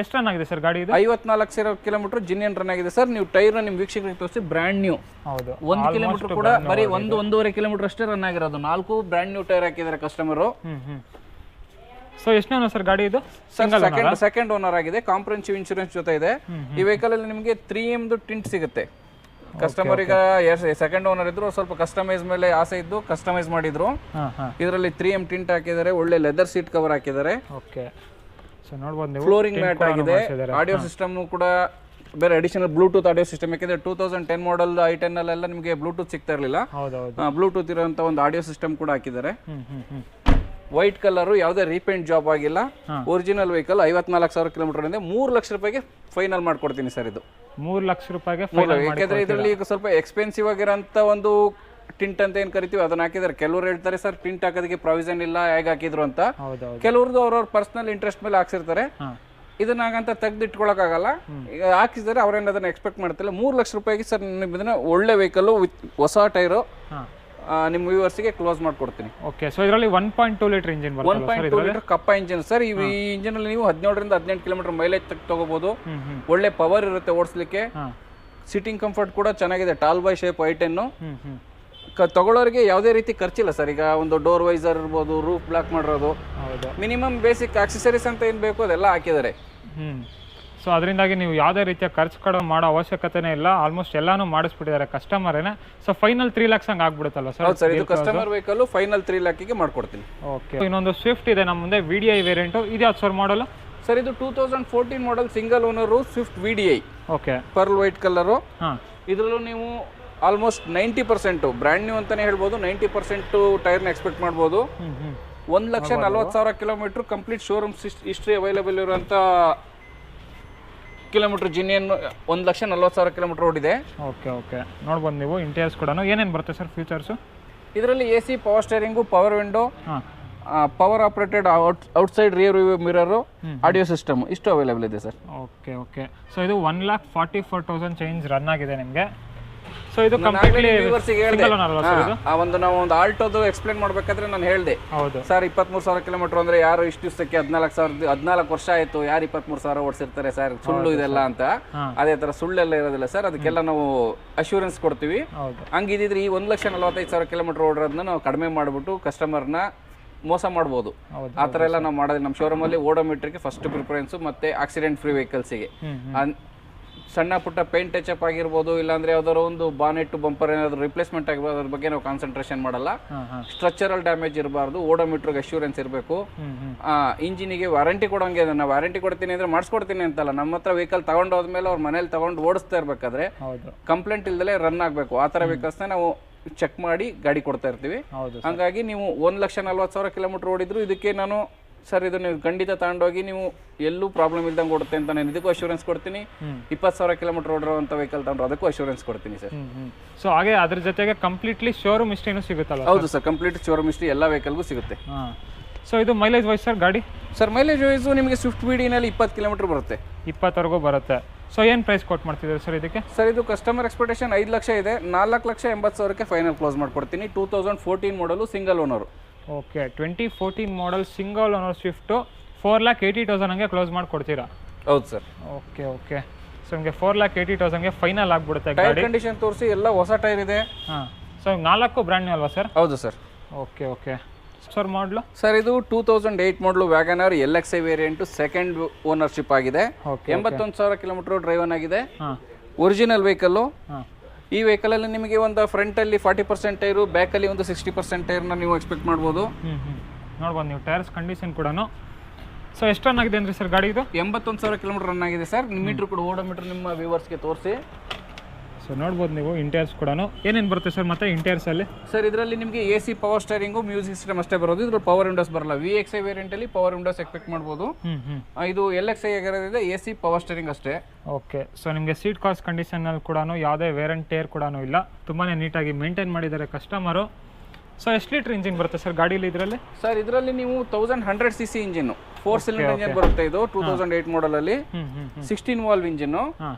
ಎಷ್ಟು ರನ್ ಆಗಿದೆ ಸರ್ ಗಾಡಿ ಇದು? 54,000 ಕಿಲೋಮೀಟರ್ ಜಿನಿಯನ್ ರನ್ ಆಗಿದೆ ಸರ್. ನೀವು ಟೈರ್ ನಿಮ್ ವೀಕ್ಷಕರಿಗೆ ತೋರಿಸಿ ಬ್ರ್ಯಾಂಡ್ ನ್ಯೂ. ಹೌದು, 1 ಕಿಲೋಮೀಟರ್ ಕೂಡ ಬರೀ 1-1.5 ಕಿಲೋಮೀಟರ್ ಅಷ್ಟೇ ರನ್ ಆಗಿರೋದು. 4 ಬ್ರ್ಯಾಂಡ್ ನ್ಯೂ ಟೈರ್ ಹಾಕಿದ್ದಾರೆ ಕಸ್ಟಮರ್. ಸೊ ಎಷ್ಟು ಓನರ್ ಸರ್ ಗಾಡಿ ಇದು? ಸೆಕೆಂಡ್ ಓನರ್ ಆಗಿದೆ. ಕಾಂಪ್ರಿಹೆನ್ಸಿವ್ ಇನ್ಶೂರೆನ್ಸ್ ಜೊತೆ ಇದೆ. ಈ ವೆಹಿಕಲ್ ಅಲ್ಲಿ ನಿಮಗೆ 3M ಟಿಂಟ್ ಸಿಗುತ್ತೆ. ಕಸ್ಟಮರ್ ಈಗ ಸೆಕೆಂಡ್ ಓನರ್ ಇದ್ರು, ಸ್ವಲ್ಪ ಕಸ್ಟಮೈಸ್ ಮೇಲೆ ಆಸೆ ಇದ್ದು ಕಸ್ಟಮೈಸ್ ಮಾಡಿದ್ರು. ಇದರಲ್ಲಿ 3M ಟಿಂಟ್ ಹಾಕಿದ್ದಾರೆ, ಒಳ್ಳೆ ಲೆದರ್ ಸೀಟ್ ಕವರ್ ಹಾಕಿದ್ದಾರೆ. ಓಕೆ, ಸೊ ನೋಡಬಹುದು ನೀವು. ಫ್ಲೋರಿಂಗ್ ಮ್ಯಾಟ್ ಆಗಿದೆ. ಆಡಿಯೋ ಸಿಸ್ಟಮ್ ಕೂಡ ಬೇರೆ ಅಡಿಷನಲ್ ಬ್ಲೂಟೂತ್ ಆಡಿಯೋ ಸಿಸ್ಟಮ್ ಯಾಕಂದ್ರೆ 2010 ಮಾಡಲ್ i10 ಅಲ್ಲೆಲ್ಲ ನಿಮಗೆ ಬ್ಲೂಟೂತ್ ಸಿಗ್ತಾ ಇರಲಿಲ್ಲ. ಬ್ಲೂಟೂತ್ ಇರುವಂತ ಒಂದು ಆಡಿಯೋ ಸಿಸ್ಟಮ್ ಕೂಡ ಹಾಕಿದ್ದಾರೆ. ವೈಟ್ ಕಲರ್, ಯಾವುದೇ ರೀಪೇಂಟ್ ಜಾಬ್ ಆಗಿಲ್ಲ. Original vehicle. 54,000 ಕಿಲೋಮೀಟರ್ ಇಂದ 3 ಲಕ್ಷ ರೂಪಾಯಿಗೆ ಫೈನಲ್ ಮಾಡ್ಕೊಡ್ತೀನಿ ಸರ್. ಇದು 3 ಲಕ್ಷ ರೂಪಾಯಿಗೆ ಯಾಕಂದ್ರೆ ಇದರಲ್ಲಿ ಈಗ ಸ್ವಲ್ಪ ಎಕ್ಸ್ಪೆನ್ಸಿವ್ ಆಗಿರೋಂಥ ಒಂದು ಟಿಂಟ್ ಅಂತ ಏನ್ ಕರಿತೀವಿ ಅದನ್ನ ಹಾಕಿದ್ದಾರೆ. ಕೆಲವರು ಹೇಳ್ತಾರೆ ಸರ್ ಟಿಂಟ್ ಹಾಕೋದಕ್ಕೆ ಪ್ರಾವಿಷನ್ ಇಲ್ಲ, ಹೇಗೆ ಹಾಕಿದ್ರು ಅಂತ. ಕೆಲವ್ರದ್ದು ಅವ್ರವ್ರ ಪರ್ಸನಲ್ ಇಂಟ್ರೆಸ್ಟ್ ಮೇಲೆ ಹಾಕ್ಸಿರ್ತಾರೆ. ಇದನ್ನ ಹಾಗಂತ ತೆಗೆದಿಟ್ಕೊಳಕ್ಕಾಗಲ್ಲ. ಈಗ ಹಾಕಿಸಿದ್ರೆ ಅವ್ರೇನು ಅದನ್ನ ಎಕ್ಸ್ಪೆಕ್ಟ್ ಮಾಡ್ತಿಲ್ಲ. 3 ಲಕ್ಷ ರೂಪಾಯಿಗೆ ಸರ್ ಇದನ್ನ ಒಳ್ಳೆ ವೆಹಿಕಲ್ ವಿತ್ ಹೊಸ ಟೈರು ನಿಮ್ಮ ವ್ಯೂವರ್ಸ್ಗೆ ಕ್ಲೋಸ್ ಮಾಡ್ಕೊಡ್ತೀನಿ. ಓಕೆ, ಸೊ ಇದರಲ್ಲಿ 1.2 ಲೀಟರ್ ಇಂಜಿನ್ ಬರುತ್ತೆ. 1.2 ಲೀಟರ್ ಕಪ್ಪ ಇಂಜಿನ್ ಸರ್. ಈ ಇಂಜಿನ್ ಅಲ್ಲಿ ನೀವು 17ರಿಂದ 18 ಕಿಲೋಮೀಟರ್ ಮೈಲೇಜ್ ತಗೋಬಹುದು. ಒಳ್ಳೆ ಪವರ್ ಇರುತ್ತೆ ಓಡಿಸ್ಲಿಕ್ಕೆ. ಸಿಟ್ಟಿಂಗ್ ಕಂಫರ್ಟ್ ಕೂಡ ಚೆನ್ನಾಗಿದೆ. ಟಾಲ್ ಬಾಯ್ ಶೇಪ್ i10. ತಗೊಳ್ಳೋರಿಗೆ ಯಾವುದೇ ರೀತಿ ಖರ್ಚಿಲ್ಲ ಸರ್. ಈಗ ಒಂದು ಡೋರ್ ವೈಸರ್ ಇರ್ಬೋದು, ರೂಫ್ ಬ್ಲಾಕ್ ಮಾಡಿರೋದು, ಮಿನಿಮಮ್ ಬೇಸಿಕ್ ಆಕ್ಸೆಸರೀಸ್ ಅಂತ ಏನು ಬೇಕು ಅದೆಲ್ಲ ಹಾಕಿದ್ದಾರೆ. ಸೊ ಅದರಿಂದಾಗಿ ನೀವು ಯಾವುದೇ ರೀತಿಯ ಖರ್ಚು ಕಡಿಮೆ ಮಾಡೋ ಅವಶ್ಯಕತೆನೇ ಇಲ್ಲ. ಆಲ್ಮೋಸ್ಟ್ ಎಲ್ಲಾನು ಮಾಡಿಸ್ಬಿಟ್ಟಿದ್ದಾರೆ ಕಸ್ಟಮರೇನೆ. ಸೊ ಫೈನಲ್ 3 ಲಕ್ಷ ಹಂಗೆ ಆಗ್ಬಿಡುತ್ತಲ್ಲ ಸರ್? ಸರ್ ಇದು ಕಸ್ಟಮರ್ ವೆಹಿಕಲ್ ಫೈನಲ್ 3 ಲಕ್ಷಕ್ಕೆ ಮಾಡ್ಕೊಡ್ತೀನಿ. ಓಕೆ, ಇನ್ನೊಂದು ಸ್ವಿಫ್ಟ್ ಇದೆ ನಮ್ಮ ಮುಂದೆ, VDI ವೇರಿಯಂಟ್. ಇದು ಯಾವ್ದು ಸರ್ ಮಾಡಲ್? ಸರ್ ಇದು 2014 model single owner Swift VDI. Okay, pearl white colour. ಇದರಲ್ಲೂ ನೀವು ಆಲ್ಮೋಸ್ಟ್ 90% ಬ್ರ್ಯಾಂಡ್ ನ್ಯೂ ಅಂತಾನೆ ಹೇಳ್ಬೋದು. 90% ಟೈರ್ನ ಎಕ್ಸ್ಪೆಕ್ಟ್ ಮಾಡ್ಬೋದು. 1,40,000 kilometre complete showroom history available ಇರುವಂತ ಕಿಲೋಮೀಟರ್ ಜಿನಿಯನ್ 1,40,000 ಕಿಲೋಮೀಟರ್ ಓಡಿದೆ. ಓಕೆ ಓಕೆ, ನೋಡ್ಬೋದು ನೀವು. ಇಂಟೀರಿಯರ್ಸ್ ಕೂಡ ಏನೇನು ಬರುತ್ತೆ ಸರ್ ಫೀಚರ್ಸು? ಇದರಲ್ಲಿ AC, power steering, power window, power operated outside rear view mirror, audio system ಇಷ್ಟು ಅವೈಲೇಬಲ್ ಇದೆ ಸರ್. ಓಕೆ ಓಕೆ, ಸೊ ಇದು 1,44,000 ಚೇಂಜ್ ರನ್ ಆಗಿದೆ ನಿಮಗೆ. ಸೊ ಇದು ಕಂಪ್ಲೀಟ್ಲಿ ಒಂದು ನಾವು ಒಂದು ಆಲ್ಟೋದು ಎಕ್ಸ್ಪ್ಲೇನ್ ಮಾಡ್ಬೇಕಾದ್ರೆ ನಾನು ಹೇಳಿದೆ ಸರ್ 23,000 ಕಿಲೋಮೀಟರ್ ಅಂದ್ರೆ ಯಾರು ಇಷ್ಟು ದಿವಸಕ್ಕೆ 14 ವರ್ಷ ಆಯ್ತು, ಯಾರು 23,000 ಓಡಿಸಿರ್ತಾರೆ ಸರ್, ಸುಳ್ಳು ಇದೆಲ್ಲ ಅಂತ. ಅದೇ ತರ ಸುಳ್ಳೆಲ್ಲ ಇರೋದಿಲ್ಲ ಸರ್. ಅದಕ್ಕೆಲ್ಲ ನಾವು ಅಶ್ಯೂರೆನ್ಸ್ ಕೊಡ್ತೀವಿ. ಹಂಗಿದ್ರೆ ಈ 1,45,000 ಕಿಲೋಮೀಟರ್ ಓಡಿರೋದನ್ನ ನಾವು ಕಡಿಮೆ ಮಾಡ್ಬಿಟ್ಟು ಕಸ್ಟಮರ್ನ ಮೋಸ ಮಾಡ್ಬೋದು. ಆ ಥರ ಎಲ್ಲ ನಾವು ಮಾಡೋದು. ನಮ್ಮ ಶೋರೂಮ್ ಅಲ್ಲಿ ಓಡೋಮೀಟರ್ಗೆ ಫಸ್ಟ್ ಪ್ರಿಫರೆನ್ಸ್, ಮತ್ತೆ ಆಕ್ಸಿಡೆಂಟ್ ಫ್ರೀ ವೆಹಿಕಲ್ಸ್ಗೆ. ಸಣ್ಣ ಪುಟ್ಟ ಪೇಂಟ್ ಟಚ್ ಅಪ್ ಆಗಿರ್ಬೋದು, ಇಲ್ಲಾಂದ್ರೆ ಯಾವ್ದಾದ್ರು ಒಂದು ಬಾನೆಟ್ ಬಂಪರ್ ಏನಾದ್ರು ರಿಪ್ಲೇಸ್ಮೆಂಟ್ ಆಗಿರ್ಬೋದು, ಅದ್ರ ಬಗ್ಗೆ ನಾವು ಕಾನ್ಸಂಟ್ರೇಷನ್ ಮಾಡಲ್ಲ. ಸ್ಟ್ರಕ್ಚರಲ್ ಡ್ಯಾಮೇಜ್ ಇರಬಾರ್ದು, ಓಡೋಮೀಟರ್ಗೆ ಅಶ್ಯೂರೆನ್ಸ್ ಇರಬೇಕು. ಇಂಜಿನಿಗೆ ವಾರಂಟಿ ಕೊಡೋಂಗೆ. ನಾನು ವಾರಂಟಿ ಕೊಡ್ತೀನಿ ಅಂದ್ರೆ ಮಾಡಿಸ್ಕೊಡ್ತೀನಿ ಅಂತಲ್ಲ, ನಮ್ಮ ಹತ್ರ ವೆಹಿಕಲ್ ತಗೊಂಡು ಹೋದ್ಮೇಲೆ ಅವ್ರ ಮನೇಲಿ ತಗೊಂಡು ಓಡಿಸ್ತಾ ಇರ್ಬೇಕಾದ್ರೆ ಕಂಪ್ಲೇಂಟ್ ಇಲ್ದಲೇ ರನ್ ಆಗಬೇಕು. ಆ ಥರ ವೆಹಿಕಲ್ಸ್ನ ನಾವು ಚೆಕ್ ಮಾಡಿ ಗಾಡಿ ಕೊಡ್ತಾ ಇರ್ತೀವಿ. ಹಂಗಾಗಿ ನೀವು 1,40,000 ಕಿಲೋಮೀಟರ್ ಓಡಿದ್ರು ಇದಕ್ಕೆ ನಾನು ಸರ್ ಇದು ನೀವು ಖಂಡಿತ ತಗೊಂಡೋಗಿ ನೀವು ಎಲ್ಲೂ ಪ್ರಾಬ್ಲಮ್ ಇಲ್ದಂಗೆ ಓಡುತ್ತೆ ಅಂತ ನಾನು ಇದಕ್ಕೂ ಅಶ್ಯೂರೆನ್ಸ್ ಕೊಡ್ತೀನಿ. 20,000 ಕಿಲೋಮೀಟರ್ ಓಡಿರುವಂಥ ವೆಹಿಕಲ್ ತಗೊಂಡ್ರೆ ಅದಕ್ಕೂ ಅಶ್ಯೂರೆನ್ಸ್ ಕೊಡ್ತೀನಿ ಸರ್. ಸೊ ಹಾಗೆ ಅದ್ರ ಜೊತೆಗೆ ಕಂಪ್ಲೀಟ್ಲಿ ಶೋರೂಮ್ ಹಿಸ್ಟ್ರಿನೂ ಸಿಗುತ್ತಲ್ಲ? ಹೌದು ಸರ್, ಕಂಪ್ಲೀಟ್ ಶೋರೂಮ್ ಹಿಸ್ಟ್ರಿ ಎಲ್ಲ ವೆಹಿಕಲ್ಗೂ ಸಿಗುತ್ತೆ. ಸೊ ಇದು ಮೈಲೇಜ್ ವೈಸ್ ಸರ್ ಗಾಡಿ? ಸರ್ ಮೈಲೇಜ್ ವೈಸು ನಿಮಗೆ ಸ್ವಿಫ್ಟ್ VDI ನಲ್ಲಿ 20 ಕಿಲೋಮೀಟರ್ ಬರುತ್ತೆ. 20ವರೆಗೂ ಬರುತ್ತೆ. ಸೊ ಏನು ಪ್ರೈಸ್ ಕೊಟ್ಟು ಮಾಡ್ತಿದ್ದೀರಿ ಸರ್ ಇದಕ್ಕೆ? ಸರ್ ಇದು ಕಸ್ಟಮರ್ ಎಕ್ಸ್ಪೆಕ್ಟೇಷನ್ 5 ಲಕ್ಷ ಇದೆ, 4,80,000ಕ್ಕೆ ಫೈನಲ್ ಕ್ಲೋಸ್ ಮಾಡ್ಕೊಡ್ತೀನಿ. 2014 ಮಾಡಲು single owner. Okay, 2014 model single owner Swift 4,80,000 ಹಂಗೆ ಕ್ಲೋಸ್ ಮಾಡಿಕೊಡ್ತೀರಾ? ಹೌದು ಸರ್. ಓಕೆ ಓಕೆ, ಸೊ ನಿಮಗೆ 4,80,000ಗೆ ಫೈನಲ್ ಆಗಿಬಿಡುತ್ತೆ. ಟೈರ್ ಕಂಡೀಷನ್ ತೋರಿಸಿ, ಎಲ್ಲ ಹೊಸ ಟೈರ್ ಇದೆ. ಹಾಂ, ಸೊ 4 ಬ್ರ್ಯಾಂಡ್ ನ್ಯೂ ಅಲ್ವಾ ಸರ್? ಹೌದು sir. Okay okay sir, model sir ಇದು 2008 model WagonR LXi variant second ownership ಆಗಿದೆ. 81,000 ಕಿಲೋಮೀಟರ್ ಡ್ರೈವನ್ ಆಗಿದೆ. Original vehicle. ಈ ವೆಹಿಕಲಲ್ಲಿ ನಿಮಗೆ ಒಂದು ಫ್ರಂಟಲ್ಲಿ 40% ಟೈರು, ಬ್ಯಾಕಲ್ಲಿ ಒಂದು 60% ಟೈರ್ನ ನೀವು ಎಕ್ಸ್ಪೆಕ್ಟ್ ಮಾಡ್ಬೋದು. ನೋಡ್ಬೋದು ನೀವು ಟೈರ್ಸ್ ಕಂಡೀಷನ್ ಕೂಡ. ಸೊ ಎಷ್ಟು ರನ್ ಆಗಿದೆ ಅಂದರೆ ಸರ್ ಗಾಡಿ ಇದು? 81,000 ಕಿಲೋಮೀಟರ್ ರನ್ ಆಗಿದೆ ಸರ್. ಮೀಟ್ರ್ ಕೂಡ ಓಡೋಮೀಟ್ರ್ ನಿಮ್ಮ ವ್ಯೂವರ್ಸ್ಗೆ ತೋರಿಸಿ. ಸೊ ನೋಡ್ಬೋದು ನೀವು ಇಂಟೀರಿಯರ್ಸ್ ಕೂಡ ಏನೇನು ಬರುತ್ತೆ ಸರ್ ಮತ್ತೆ ಇಂಟೀರಿಯರ್ಸಲ್ಲಿ? ಸರ್ ಇದರಲ್ಲಿ ನಿಮಗೆ AC power steering, music system ಅಷ್ಟೇ ಬರೋದು. ಇದ್ರಲ್ಲಿ ಪವರ್ ವಿಂಡೋಸ್ ಬರಲ್ಲ. VXi ವೇರಿಯಂಟಲ್ಲಿ ಪವರ್ ವಿಂಡೋಸ್ ಎಕ್ಸ್ಪೆಕ್ಟ್ ಮಾಡ್ಬೋದು. ಇದು LXi ಆಗಿರೋದ್ರಿಂದ AC ಪವರ್ ಸ್ಟೈರಿಂಗ್ ಅಷ್ಟೇ. ಓಕೆ, ಸೊ ನಿಮಗೆ ಸೀಟ್ ಕಾಸ್ಟ್ ಕಂಡೀಷನಲ್ಲಿ ಕೂಡ ಯಾವುದೇ ವೇರ್ ಆ್ಯಂಡ್ ಟೇರ್ ಕೂಡ ಇಲ್ಲ, ತುಂಬಾ ನೀಟಾಗಿ ಮೇಂಟೈನ್ ಮಾಡಿದ್ದಾರೆ ಕಸ್ಟಮರು. ಸೊ ಎಷ್ಟು ಲೀಟ್ರ್ ಇಂಜಿನ್ ಬರುತ್ತೆ ಸರ್ ಗಾಡೀಲಿ ಇದರಲ್ಲಿ? ಸರ್ ಇದರಲ್ಲಿ ನೀವು 1100cc ಇಂಜಿನ್, 4 ಸಿಲಿಂಡರ್ ಇಂಜಿನ್ ಬರುತ್ತೆ. ಇದು 2008 ಮಾಡಲಲ್ಲಿ 16 ವಾಲ್ವ್ ಇಂಜಿನ್ನು.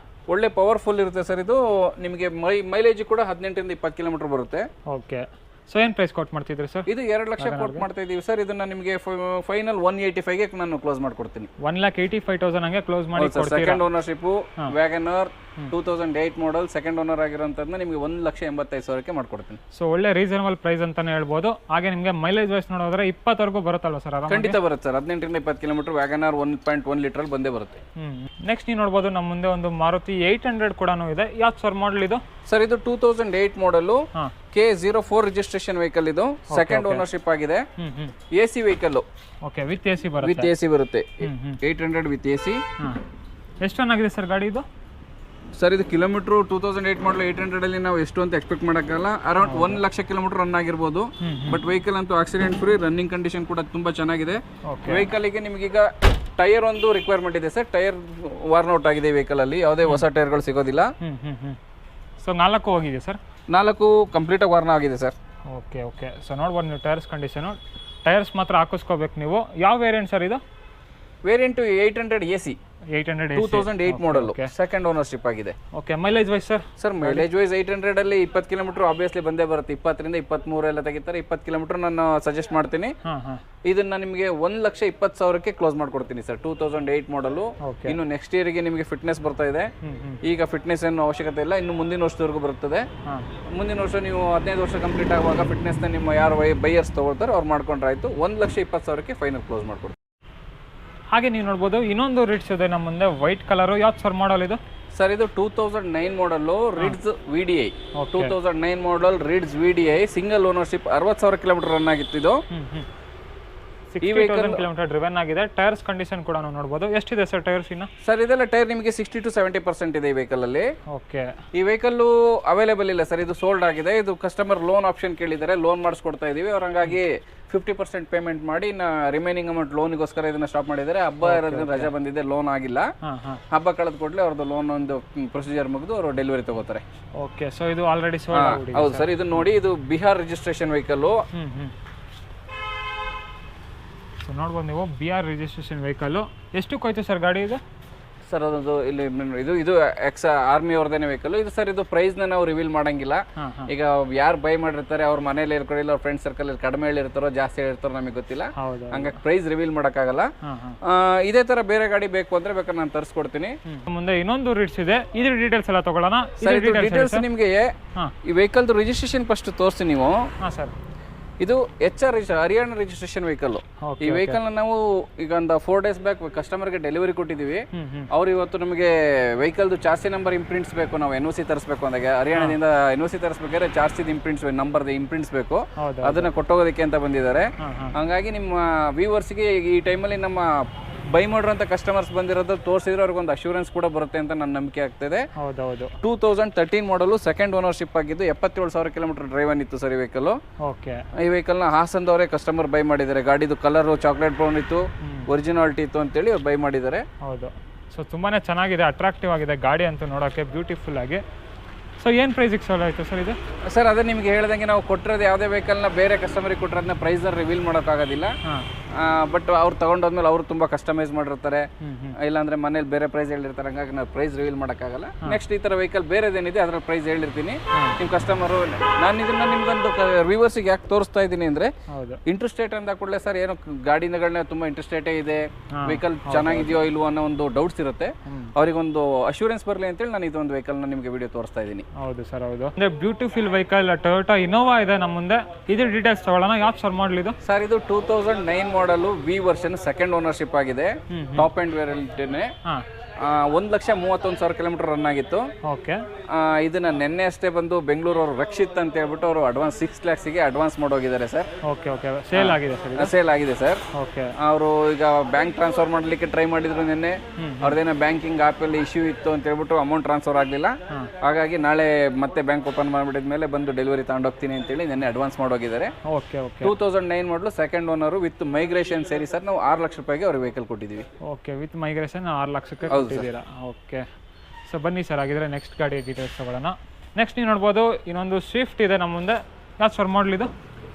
ಒಳ್ಳೆ ಪವರ್ಫುಲ್ ಇರುತ್ತೆ ಸರ್. ಇದು ನಿಮಗೆ ಮೈಲೇಜ್ ಕೂಡ 18 ರಿಂದ 20 ಕಿಲೋಮೀಟರ್ ಬರುತ್ತೆ. ಓಕೆ, ಸೊ ಏನು ಪ್ರೈಸ್ ಕೊಟ್ಟು ಮಾಡ್ತಿದ್ರಿ ಸರ್? ಇದು 2 ಲಕ್ಷ ಕೊಟ್ಟು ಮಾಡ್ತಾ ಇದೀವಿ ಸರ್. ಇದನ್ನ ನಿಮಗೆ ಫೈನಲ್ 185ಗೆ ನಾನು ಕ್ಲೋಸ್ ಮಾಡ್ಕೊಡ್ತೀನಿ. 1,85,000 ಹಂಗೆ ಕ್ಲೋಸ್ ಮಾಡಿ ಕೊಡ್ತೀರಾ? Second ownership WagonR 2008 model second owner ಆಗಿರೋಂಥದ್ದನ್ನ ನಿಮಗೆ 1,85,000ಕ್ಕೆ ಮಾಡ್ಕೊಡ್ತೀನಿ. ಸೊ ಒಳ್ಳೆ ರೀಸನಬಲ್ ಪ್ರೈಸ್ ಅಂತಾನೆ ಹೇಳ್ಬೋದು. ಹಾಗೆ ನಿಮಗೆ ಮೈಲೇಜ್ ವೈಸ್ ನೋಡೋದ್ರೆ 20ವರೆಗೂ ಬರುತ್ತಲ್ವ ಸರ್? ಖಂಡಿತ ಬರುತ್ತೆ ಸರ್. 18 ರಿಂದ 20 ಕಿಲೋಮೀಟರ್ ವ್ಯಾಗನರ್ 1.1 ಲೀಟರ್ ಬಂದೇ ಬರುತ್ತೆ. ನೆಕ್ಸ್ಟ್ ನೀವು ನೋಡ್ಬೋದು ನಮ್ಮ ಮುಂದೆ ಒಂದು ಮಾರುತಿ 800 ಕೂಡ ಇದೆ. ಯಾವ್ದು ಸರ್ ಮಾಡಲ್ ಇದು? ಸರ್ ಇದು 2008 ಮಾಡಲು K04 ರಿಜಿಸ್ಟ್ರೇಷನ್ ವೆಹಿಕಲ್. ಇದು ಸೆಕೆಂಡ್ ಓನರ್ಶಿಪ್ ಆಗಿದೆ. AC vehicle. Okay, with AC ಬರುತ್ತೆ. ವಿತ್ AC ಬರುತ್ತೆ. 800 ವಿತ್ AC. ಎಷ್ಟು ರನ್ ಆಗಿದೆ ಸರ್ ಗಾಡಿ ಇದು? ಸರ್ ಇದು ಕಿಲೋಮೀಟರ್ 2008 ಮಾಡಲು 800 ಅಲ್ಲಿ ನಾವು ಎಷ್ಟು ಅಂತ ಎಕ್ಸ್ಪೆಕ್ಟ್ ಮಾಡೋಕ್ಕಲ್ಲ. ಅರೌಂಡ್ 1 ಲಕ್ಷ ಕಿಲೋಮೀಟರ್ ರನ್ ಆಗಿರ್ಬೋದು. ಬಟ್ ವೆಹಿಕಲ್ ಅಂತೂ ಆಕ್ಸಿಡೆಂಟ್ ಫ್ರೀ, ರನ್ನಿಂಗ್ ಕಂಡೀಷನ್ ಕೂಡ ತುಂಬಾ ಚೆನ್ನಾಗಿದೆ. ವೆಹಿಕಲ್ಗೆ ನಿಮಗೀಗ ಟೈರ್ ಒಂದು ರಿಕ್ವೈರ್ಮೆಂಟ್ ಇದೆ ಸರ್. ಟೈರ್ ವಾರ್ನ್ ಔಟ್ ಆಗಿದೆ ವೆಹಿಕಲ್ ಅಲ್ಲಿ, ಯಾವುದೇ ಹೊಸ ಟೈರ್ಗಳು ಸಿಗೋದಿಲ್ಲ. ಸೊ 4 ಹೋಗಿದೆ ಸರ್? 4 ಕಂಪ್ಲೀಟಾಗಿ ವಾರ್ನ್ ಆಗಿದೆ ಸರ್. ಓಕೆ ಓಕೆ, ಸೊ ನೋಡ್ಬೋದು ನೀವು ಟೈರ್ಸ್ ಕಂಡೀಷನು. ಟೈರ್ಸ್ ಮಾತ್ರ ಹಾಕಿಸ್ಕೋಬೇಕು ನೀವು. ಯಾವ ವೇರಿಯಂಟ್ ಸರ್ ಇದು? Variant 800 AC 2008 model, second ownership ಆಗಿದೆ. Okay, mileage wise sir? Sir mileage wise 800 ಅಲ್ಲಿ 20 ಕಿಲೋಮೀಟರ್ ಆಬ್ವಿಯಸ್ಲಿ ಬಂದೇ ಬರುತ್ತೆ. 20 ರಿಂದ 23 ಎಲ್ಲ ತೆಗಿತಾರೆ. 20 ಕಿಲೋಮೀಟರ್ ನಾನು ಸಜೆಸ್ಟ್ ಮಾಡ್ತೀನಿ. ಇದನ್ನ ನಿಮಗೆ 1,20,000ಕ್ಕೆ ಕ್ಲೋಸ್ ಮಾಡ್ಕೊಡ್ತೀನಿ ಸರ್. 2008 ಮಾಡಲು. ಇನ್ನು ನೆಕ್ಸ್ಟ್ ಇಯರ್ಗೆ ನಿಮಗೆ ಫಿಟ್ನೆಸ್ ಬರ್ತಾ ಇದೆ. ಈಗ ಫಿಟ್ನೆಸ್ ಏನು ಅವಶ್ಯಕತೆ ಇಲ್ಲ, ಇನ್ನು ಮುಂದಿನ ವರ್ಷದವರೆಗೂ ಬರುತ್ತದೆ. ಮುಂದಿನ ವರ್ಷ ನೀವು 15 ವರ್ಷ ಕಂಪ್ಲೀಟ್ ಆಗುವಾಗ ಫಿಟ್ನೆಸ್ನ ನಿಮ್ಮ ಯಾರು ಬೈಯರ್ಸ್ ತಗೊಳ್ತಾರೆ ಅವ್ರು ಮಾಡ್ಕೊಂಡ್ರೆ ಆಯ್ತು. 1,20,000ಕ್ಕೆ ಫೈನಲ್ ಕ್ಲೋಸ್ ಮಾಡ್ಕೊಡ್ತೀನಿ. ಹಾಗೆ ನೀವು ನೋಡ್ಬೋದು ಇನ್ನೊಂದು ರಿಡ್ಸ್ ಇದೆ ನಮ್ಮ ಮುಂದೆ, ವೈಟ್ ಕಲರು. ಯಾವ್ದು ಸರ್ ಮಾಡಲ್ ಇದು? ಸರ್ ಇದು 2009 ಮಾಡಲು ರಿಡ್ಸ್ VDI. 2009 ಮಾಡಲ್ ರಿಡ್ಸ್ VDI single ownership, 60,000 kilometre run ಆಗಿತ್ತು. ಇದು 60,000 ಕಿಲೋಮೀಟರ್ ಡ್ರಿವನ್ ಆಗಿದೆ. ಟೈರ್ಸ್ ಕಂಡೀಷನ್ ಕೂಡ ನಾವು ನೋಡ್ಬೋದು. ಎಷ್ಟಿದೆ ಸರ್ ಟೈರ್ಸ್ ಇನ್ನು? ಸರ್ ಇದೆಲ್ಲ ಟೈರ್ ನಿಮಗೆ 60 to 70% ಇದೆ ಈ ವೆಹಿಕಲ್ ಅಲ್ಲಿ. ಓಕೆ, ಈ ವೆಹಿಕಲ್ ಅವೈಲೇಬಲ್ ಇಲ್ಲ ಸರ್. ಇದು ಸೋಲ್ಡ್ ಆಗಿದೆ. ಇದು ಕಸ್ಟಮರ್ ಲೋನ್ ಆಪ್ಷನ್ ಕೇಳಿದ್ದಾರೆ, ಲೋನ್ ಮಾಡಿಸ್ಕೊಡ್ತಾ ಇದೀವಿ. ಅವ್ರು ಹಂಗಾಗಿ 50% ಪೇಮೆಂಟ್ ಮಾಡಿ ರಿಮೈನಿಂಗ್ ಅಮೌಂಟ್ ಲೋನಿಗೋಸ್ಕರ ಇದನ್ನ ಸ್ಟಾಪ್ ಮಾಡಿದ್ದಾರೆ. ಹಬ್ಬ ಇರೋದ್ರಿಂದ ರಜೆ ಬಂದಿದೆ, ಲೋನ್ ಆಗಿಲ್ಲ. ಹಬ್ಬ ಕಳೆದ ಕೂಡಲೇ ಅವ್ರದ್ದು ಲೋನ್ ಒಂದು ಪ್ರೊಸೀಜರ್ ಮುಗಿದು ಅವರು ಡೆಲಿವರಿ ತಗೋತಾರೆ. ಓಕೆ, ಸೊ ಇದು ಆಲ್ರೆಡಿ ಸೋಲ್ಡ್. ಹೌದು ಸರ್. ಇದು ನೋಡಿ, ಇದು ಬಿಹಾರ್ ರಿಜಿಸ್ಟ್ರೇಷನ್ ವೆಹಿಕಲ್. ಸೊ ನೋಡ್ಬೋದು ನೀವು, ಬಿಹಾರ್ ರಿಜಿಸ್ಟ್ರೇಷನ್ ವೆಹಿಕಲ್. ಎಷ್ಟಕ್ಕೆ ಹೋಯ್ತು ಸರ್ ಗಾಡಿ ಇದು? ಸರ್ ಅದೊಂದು ಇಲ್ಲಿ ಇದು ಎಕ್ಸ್ ಆರ್ಮಿ ಅವ್ರದೇನೆ ವೆಹಿಕಲ್ ಇದು ಸರ್. ಇದು ಪ್ರೈಸ್ ನ ನಾವು ರಿವೀಲ್ ಮಾಡಂಗಿಲ್ಲ. ಈಗ ಯಾರು ಬೈ ಮಾಡಿರ್ತಾರೆ ಅವ್ರ ಮನೇಲಿ ಇರ್ಕೊಳ್ಳಿಲ್ಲ, ಅವ್ರ ಫ್ರೆಂಡ್ ಸರ್ಕಲ್ ಕಡಿಮೆ ಹೇಳಿರ್ತಾರೋ ಜಾಸ್ತಿ ಹೇಳಿರ್ತಾರೋ ನಮಗೆ ಗೊತ್ತಿಲ್ಲ. ಹಂಗಾಗಿ ಪ್ರೈಸ್ ರಿವೀಲ್ ಮಾಡೋಕ್ಕಾಗಲ್ಲ. ಇದೇ ತರ ಬೇರೆ ಗಾಡಿ ಬೇಕು ಅಂದ್ರೆ ಬೇಕಾದ್ರೆ ನಾನು ತರಿಸ್ಕೊಡ್ತೀನಿ. ಮುಂದೆ ಇನ್ನೊಂದು ರಿಡ್ಸ್ ಇದೆ, ಇದ್ರ ಡೀಟೇಲ್ಸ್ ಎಲ್ಲ ತಗೊಳ್ಳೋಣ. ಡೀಟೇಲ್ಸ್ ನಿಮಗೆ ಈ ವೆಹಿಕಲ್ ರಿಜಿಸ್ಟ್ರೇಷನ್ ಫಸ್ಟ್ ತೋರಿಸಿ ನೀವು. ಸರ್ ಇದು HR ಹರಿಯಾಣ ರಿಜಿಸ್ಟ್ರೇಷನ್ ವೆಹಿಕಲ್. ಈ ವೆಹಿಕಲ್ ನಾವು ಈಗ ಒಂದು 4 days ಬ್ಯಾಕ್ ಕಸ್ಟಮರ್ಗೆ ಡೆಲಿವರಿ ಕೊಟ್ಟಿದ್ದೀವಿ. ಅವ್ರು ಇವತ್ತು ನಮಗೆ ವೆಹಿಕಲ್ದು ಚಾರ್ಸಿ ನಂಬರ್ ಇಂಪ್ರಿಂಟ್ಸ್ ಬೇಕು, ನಾವು NOC ತರಿಸ್ಬೇಕು ಅಂದಾಗ ಹರಿಯಾಣದಿಂದ NOC ತರಿಸ್ಬೇಕಾದ್ರೆ ಚಾರ್ಸಿದ ಇಂಪ್ರಿಂಟ್ಸ್ ನಂಬರ್ದು ಇಂಪ್ರಿಂಟ್ಸ್ ಬೇಕು, ಅದನ್ನ ಕೊಟ್ಟೋಗೋದಕ್ಕೆ ಅಂತ ಬಂದಿದ್ದಾರೆ. ಹಂಗಾಗಿ ನಿಮ್ಮ ವ್ಯೂವರ್ಸ್ಗೆ ಈ ಟೈಮಲ್ಲಿ ನಮ್ಮ ಬೈ ಮಾಡಿರೋಂಥ ಕಸ್ಟಮರ್ಸ್ ಬಂದಿರೋದು ತೋರಿಸಿದ್ರೆ ಅವ್ರಿಗೊಂದು ಅಶ್ಯೂರೆನ್ಸ್ ಕೂಡ ಬರುತ್ತೆ ಅಂತ ನನ್ನ ನಂಬಿಕೆ ಆಗ್ತಿದೆ. 2013 ಮಾಡಲು ಸೆಕೆಂಡ್ ಓನರ್ಶಿಪ್ ಆಗಿದ್ದು, 77,000 ಕಿಲೋಮೀಟರ್ ಡ್ರೈವನ್ ಇತ್ತು ಸರ್ ಈ ವೆಹಿಕಲ್. ಈ ವೆಹಿಕಲ್ನ ಹಾಸನದವರೇ ಕಸ್ಟಮರ್ ಬೈ ಮಾಡಿದ್ದಾರೆ. ಗಾಡಿದು ಕಲರ್ ಚಾಕ್ಲೇಟ್ ಬ್ರೌನ್ ಇತ್ತು, ಒರಿಜಿನಾಲಿಟಿ ಇತ್ತು ಅಂತೇಳಿ ಅವ್ರು ಬೈ ಮಾಡಿದ್ದಾರೆ. ಹೌದು, ಸೊ ತುಂಬಾ ಚೆನ್ನಾಗಿದೆ, ಅಟ್ರಾಕ್ಟಿವ್ ಆಗಿದೆ ಗಾಡಿ ಅಂತೂ ನೋಡೋಕ್ಕೆ, ಬ್ಯೂಟಿಫುಲ್ ಆಗಿ. ಸೊ ಏನು ಪ್ರೈಸಿಗೆ ಸೋಲ್ ಆಯಿತು ಸರ್ ಇದು? ಸರ್ ಅದೇ ನಿಮಗೆ ಹೇಳ್ದಂಗೆ ನಾವು ಕೊಟ್ಟಿರೋದು ಯಾವುದೇ ವೆಹಿಕಲ್ನ ಬೇರೆ ಕಸ್ಟಮರಿಗೆ ಕೊಟ್ಟಿರೋದನ್ನ ಪ್ರೈಸ್ನ ರಿವೀಲ್ ಮಾಡೋಕ್ಕಾಗೋದಿಲ್ಲ. ಬಟ್ ಅವ್ರು ತೊಗೊಂಡೋದ್ಮೇಲೆ ಅವರು ತುಂಬ ಕಸ್ಟಮೈಸ್ ಮಾಡಿರ್ತಾರೆ, ಇಲ್ಲಾಂದರೆ ಮನೇಲಿ ಬೇರೆ ಪ್ರೈಸ್ ಹೇಳಿರ್ತಾರೆ, ಹಂಗಾಗಿ ನಾವು ಪ್ರೈಸ್ ರಿವೀಲ್ ಮಾಡೋಕ್ಕಾಗಲ್ಲ. ನೆಕ್ಸ್ಟ್ ಈ ಥರ ವೆಹಿಕಲ್ ಬೇರೆದೇನಿದೆ ಅದರ ಪ್ರೈಸ್ ಹೇಳಿರ್ತೀನಿ. ನಿಮ್ಮ ಕಸ್ಟಮರು, ನಾನು ಇದನ್ನು ನಿಮ್ಗೊಂದು ವ್ಯೂವರ್ಸಿಗೆ ಯಾಕೆ ತೋರಿಸ್ತಾ ಇದ್ದೀನಿ ಅಂದರೆ, ಇಂಟ್ರೆಸ್ಟೇಟ್ ಅಂದ ಕೂಡಲೇ ಸರ್ ಏನೋ ಗಾಡಿಗಳನ್ನ ತುಂಬ ಇಂಟ್ರೆಸ್ಟೇಟೇ ಇದೆ, ವೆಹಿಕಲ್ ಚೆನ್ನಾಗಿದೆಯೋ ಇಲ್ವೋ ಅನ್ನೋ ಒಂದು ಡೌಟ್ಸ್ ಇರುತ್ತೆ. ಅವರಿಗೊಂದು ಅಶ್ಯೂರೆನ್ಸ್ ಬರಲಿ ಅಂತೇಳಿ ನಾನು ಇದೊಂದು ವೆಹಿಕಲ್ನ ನಿಮಗೆ ವಿಡಿಯೋ ತೋರಿಸ್ತಾ ಇದ್ದೀನಿ. ಹೌದು ಸರ್, ಹೌದು. ಅಂದರೆ ಬ್ಯೂಟಿಫುಲ್ ವೆಹಿಕಲ್ ಟೊಯೋಟಾ ಇನೋವಾ ಇದೆ ನಮ್ಮ ಮುಂದೆ. ಇದು ಡೀಟೇಲ್ಸ್ ತಗೊಳ್ಳೋಣ. ಯಾವ ಸರ್ ಮಾಡಲ್ ಇದು? ಸರ್ ಇದು 2009 model V version second ownership ಆಗಿದೆ. ಟಾಪ್ ಆ್ಯಂಡ್ ವೇರಿಯಂಟೇ. 1,31,000 ಕಿಲೋಮೀಟರ್ ರನ್ ಆಗಿತ್ತು. ಓಕೆ. ಇದನ್ನ ನಿನ್ನೆ ಅಷ್ಟೇ ಬಂದು ಬೆಂಗಳೂರು ಅವರು ರಕ್ಷಿತ್ ಅಂತ ಹೇಳ್ಬಿಟ್ಟು ಅವರು ಅಡ್ವಾನ್ಸ್ 6 lakhsಗೆ ಅಡ್ವಾನ್ಸ್ ಮಾಡೋಗಿದ್ದಾರೆ ಸರ್. Okay okay. ಸೇಲ್ ಆಗಿದೆ ಸರ್? ಸೇಲ್ ಆಗಿದೆ ಸರ್. ಓಕೆ. ಅವರು ಈಗ ಬ್ಯಾಂಕ್ ಟ್ರಾನ್ಸ್ಫರ್ ಮಾಡಲಿಕ್ಕೆ ಟ್ರೈ ಮಾಡಿದ್ರು ನಿನ್ನೆ. ಅವ್ರದ್ದೇನೋ ಬ್ಯಾಂಕಿಂಗ್ ಆ್ಯಪಲ್ಲಿ ಇಶ್ಯೂ ಇತ್ತು ಅಂತ ಹೇಳ್ಬಿಟ್ಟು ಅಮೌಂಟ್ ಟ್ರಾನ್ಸ್ಫರ್ ಆಗಲಿಲ್ಲ. ಹಾಗಾಗಿ ನಾಳೆ ಮತ್ತೆ ಬ್ಯಾಂಕ್ ಓಪನ್ ಮಾಡಿಬಿಟ್ಟಿದ ಮೇಲೆ ಬಂದು ಡೆಲಿವರಿ ತಗೊಂಡೋಗ್ತೀನಿ ಅಂತೇಳಿ ನಿನ್ನೆ ಅಡ್ವಾನ್ಸ್ ಮಾಡೋಗಿದ್ದಾರೆ. Okay okay. 2009 ಮಾಡಲು ಸೆಕೆಂಡ್ ಓನರು ವಿತ್ ಮೈಗ್ರೇಷನ್ ಸೇರಿ ಸರ್ ನಾವು 6 ಲಕ್ಷ ರೂಪಾಯಿಗೆ ಅವ್ರಿಗೆ ವೆಹಿಕಲ್ ಕೊಟ್ಟಿದ್ದೀವಿ. ಓಕೆ. ವಿತ್ ಮೈಗ್ರೇಷನ್ 6 ಲಕ್ಷಕ್ಕೆ ಕೊಟ್ಟಿದ್ದೀರಾ? ಓಕೆ. ಸೊ ಬನ್ನಿ ಸರ್, ಆಗಿದ್ರೆ ನೆಕ್ಸ್ಟ್ ಗಾಡಿ ಡೀಟೇಲ್ಸ್ ತಗೊಳ್ಳೋಣ. ನೆಕ್ಸ್ಟ್ ನೀವು ನೋಡ್ಬೋದು ಇನ್ನೊಂದು ಸ್ವಿಫ್ಟ್ ಇದೆ ನಮ್ಮ ಮುಂದೆ. ಯಾವ ಸರ್ ಮಾಡಲ್ ಇದು?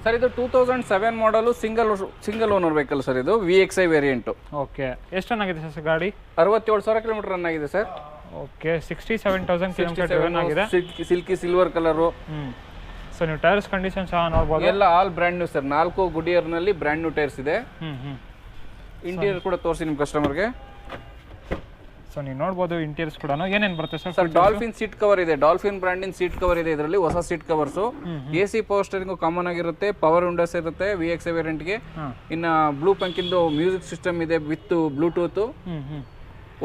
ಸರ್ ಇದು 2007 model single owner vehicle sir. ಇದು VXI ವೇರಿಯಂಟು. ಓಕೆ. ಎಷ್ಟು ರನ್ ಆಗಿದೆ ಸರ್ ಗಾಡಿ? 67,000 ಕಿಲೋಮೀಟರ್ ರನ್ ಆಗಿದೆ ಸರ್. ಓಕೆ. 67,000 ಕಿಲೋಮೀಟರ್ ರನ್ ಆಗಿದೆ. Silky silver colour. ಸೊ ನೀವು ಟೈರ್ಸ್ ಕಂಡೀಷನ್ ಸಹ ನೋಡ್ಬೋದು. ಎಲ್ಲ ಆಲ್ ಬ್ರ್ಯಾಂಡ್ ನ್ಯೂ ಸರ್. 4 ಗುಡಿಯರ್ನಲ್ಲಿ ಬ್ರ್ಯಾಂಡ್ ನ್ಯೂ ಟೈರ್ಸ್ ಇದೆ. ಇಂಟೀರಿಯರ್ ಕೂಡ ತೋರಿಸಿ ನಿಮ್ಮ ಕಸ್ಟಮರ್ಗೆ. ಸೊ ನೀವು ನೋಡ್ಬೋದು ಇಂಟೀರಿಯರ್ಸ್ ಕೂಡ ಏನೇನು ಬರುತ್ತೆ sir? Sir Dolphin seat cover ಇದೆ. ಡಾಲ್ಫಿನ್ ಬ್ರ್ಯಾಂಡಿನ ಸೀಟ್ ಕವರ್ ಇದೆ ಇದರಲ್ಲಿ. ಹೊಸ seat covers. AC power steering common ಆಗಿರುತ್ತೆ. ಪವರ್ ವಿಂಡೋಸ್ ಇರುತ್ತೆ VXI ವೇರಿಯಂಟ್ಗೆ. ಇನ್ನು ಬ್ಲೂ ಪಂಕಿಂದು ಮ್ಯೂಸಿಕ್ ಸಿಸ್ಟಮ್ ಇದೆ ವಿತ್ ಬ್ಲೂಟೂತ್.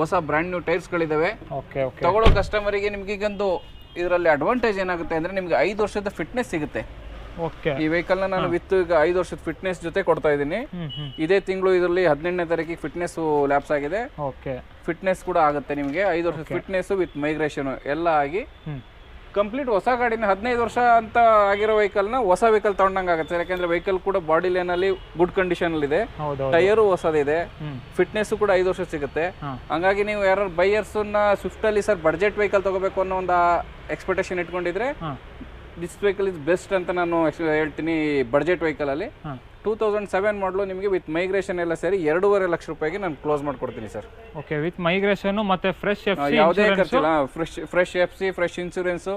ಹೊಸ ಬ್ರ್ಯಾಂಡ್ ನ್ಯೂ ಟೈರ್ಸ್ಗಳಿದ್ದಾವೆ. Okay okay. ತಗೊಳ್ಳೋ ಕಸ್ಟಮರಿಗೆ ನಿಮ್ಗೆ ಈಗೊಂದು ಇದರಲ್ಲಿ ಅಡ್ವಾಂಟೇಜ್ ಏನಾಗುತ್ತೆ ಅಂದರೆ ನಿಮ್ಗೆ 5 ವರ್ಷದ ಫಿಟ್ನೆಸ್ ಸಿಗುತ್ತೆ. ಓಕೆ. ಈ ವೆಹಿಕಲ್ನ ನಾನು ವಿತ್ ಈಗ 5 ವರ್ಷದ ಫಿಟ್ನೆಸ್ ಜೊತೆ ಕೊಡ್ತಾ ಇದ್ದೀನಿ. ಇದೇ ತಿಂಗಳು ಇದರಲ್ಲಿ 18ನೇ ತಾರೀಕಿಗೆ ಫಿಟ್ನೆಸ್ ಲ್ಯಾಪ್ಸ್ ಆಗಿದೆ. ಓಕೆ. ಫಿಟ್ನೆಸ್ ಕೂಡ ಆಗುತ್ತೆ ನಿಮಗೆ. 5 ವರ್ಷದ ಫಿಟ್ನೆಸ್ ವಿತ್ ಮೈಗ್ರೇಷನ್ ಎಲ್ಲ ಆಗಿ ಕಂಪ್ಲೀಟ್ ಹೊಸ ಗಾಡಿನ 15 ವರ್ಷ ಅಂತ ಆಗಿರೋ ವೆಹಿಕಲ್ನ ಹೊಸ ವೆಹಿಕಲ್ ತಗೊಂಡಂಗೆ ಆಗುತ್ತೆ. ಯಾಕೆಂದ್ರೆ ವೆಹಿಕಲ್ ಕೂಡ ಬಾಡಿ ಲೈನಲ್ಲಿ ಗುಡ್ ಕಂಡೀಷನ್ ಅಲ್ಲಿ ಇದೆ. ಟೈರು ಹೊಸದಿದೆ. ಫಿಟ್ನೆಸ್ ಕೂಡ 5 ವರ್ಷ ಸಿಗುತ್ತೆ. ಹಂಗಾಗಿ ನೀವು ಯಾರು ಬೈಯರ್ಸ್ ಸ್ವಿಫ್ಟ್ ಅಲ್ಲಿ ಸರ್ ಬಡ್ಜೆಟ್ ವೆಹಿಕಲ್ ತಗೋಬೇಕು ಅನ್ನೋ ಒಂದು ಎಕ್ಸ್ಪೆಕ್ಟೇಷನ್ ಇಟ್ಕೊಂಡಿದ್ರೆ ದಿಸ್ ವೆಹಿಕಲ್ ಇಸ್ ಬೆಸ್ಟ್ ಅಂತ ನಾನು ಹೇಳ್ತೀನಿ. ಬಡ್ಜೆಟ್ ವೆಹಿಕಲ್ ಅಲ್ಲಿ 2007 ಮಾಡಲು ನಿಮಗೆ ವಿತ್ ಮೈಗ್ರೇಷನ್ ಎಲ್ಲ ಸೇರಿ 2.5 ಲಕ್ಷ ರೂಪಾಯಿಗೆ ನಾನು ಕ್ಲೋಸ್ ಮಾಡ್ಕೊಡ್ತೀನಿ ಸರ್. ಓಕೆ. ವಿತ್ ಮೈಗ್ರೇಷನ್ ಮತ್ತೆ ಫ್ರೆಶ್ ಯಾವುದೇ ಖರ್ಚಿಲ್ಲ. Fresh FC, fresh insurance,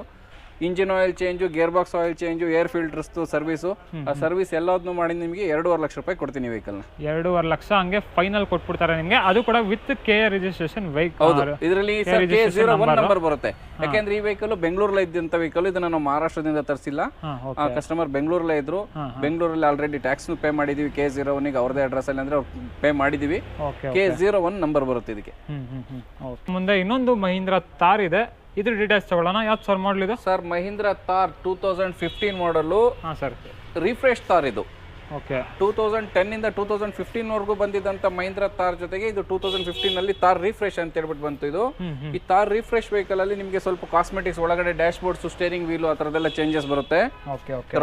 engine oil change, gear box oil change, air ಫಿಲ್ಟರ್ಸ್ದು ಸರ್ವಿಸು, ಆ ಸರ್ವಿಸ್ ಎಲ್ಲದನ್ನು ಮಾಡಿ ನಿಮಗೆ 2.5 ಲಕ್ಷ ರೂಪಾಯಿ ಕೊಡ್ತೀನಿ ವೆಹಿಕಲ್ನ. 2.5 ಲಕ್ಷ ಹಂಗೆ ಫೈನಲ್ ಕೊಟ್ಬಿಡ್ತಾರೆ ನಿಮಗೆ. ಅದು ಕೂಡ ವಿತ್ KA ರಿಜಿಸ್ಟ್ರೇಷನ್ ವೆಹಿಕಲ್. ಹೌದು. ಇದರಲ್ಲಿ K01 ನಂಬರ್ ಬರುತ್ತೆ. ಯಾಕೆಂದ್ರೆ ಈ ವೆಹಿಕಲ್ ಬೆಂಗಳೂರಲ್ಲಿ ಇದ್ದಂತ ವೆಹಿಕಲ್. ಇದನ್ನ ನಾವು ಮಹಾರಾಷ್ಟ್ರದಿಂದ ತರಿಸಿಲ್ಲ. ಆ ಕಸ್ಟಮರ್ ಬೆಂಗಳೂರಲ್ಲೇ ಇದ್ರು. ಬೆಂಗಳೂರಲ್ಲಿ ಆಲ್ರೆಡಿ ಟ್ಯಾಕ್ಸ್ ಪೇ ಮಾಡಿದೀವಿ. K01 ಅವ್ರದೇ ಅಡ್ರೆಸ್ ಅಲ್ಲಿ ಅಂದ್ರೆ ಅವ್ರು ಪೇ ಮಾಡಿದೀವಿ. K01 ನಂಬರ್ ಬರುತ್ತೆ ಇದಕ್ಕೆ. ಮುಂದೆ ಇನ್ನೊಂದು ಮಹೀಂದ್ರ ಥಾರ್ ಇದೆ. ಇದ್ರ ಡೀಟೇಲ್ಸ್ ತಗೊಳ್ಳೋಣ. ಯಾವ್ದು ಸರ್ ಮಾಡಲ್ ಇದು? ಸರ್ ಮಹೀಂದ್ರ ಥಾರ್ 2015 ಮಾಡಲು. ಸರ್ ರಿಫ್ರೆಶ್ ಥಾರ್ ಇದು. ಓಕೆ. 2010 ಇಂದ 2015 ವರೆಗೂ ಬಂದಿದ್ದಂತ ಮಹೀಂದ್ರ ಥಾರ್ ಜೊತೆಗೆ ಇದು 2015 ನಲ್ಲಿ ಥಾರ್ ರಿಫ್ರೆಶ್ ಅಂತ ಹೇಳ್ಬಿಟ್ಟು ಬಂತು. ಇದು ಈ ಥಾರ್ ರಿಫ್ರೆಶ್ ವೆಹಿಕಲ್ ಅಲ್ಲಿ ನಿಮಗೆ ಸ್ವಲ್ಪ ಕಾಸ್ಮೆಟಿಕ್ಸ್ ಒಳಗಡೆ ಡ್ಯಾಶ್ ಬೋರ್ಡ್ಸ್, ಸ್ಟೇರಿಂಗ್ ವೀಲ್ ಆ ಥರದ್ದೆಲ್ಲ ಚೇಂಜಸ್ ಬರುತ್ತೆ.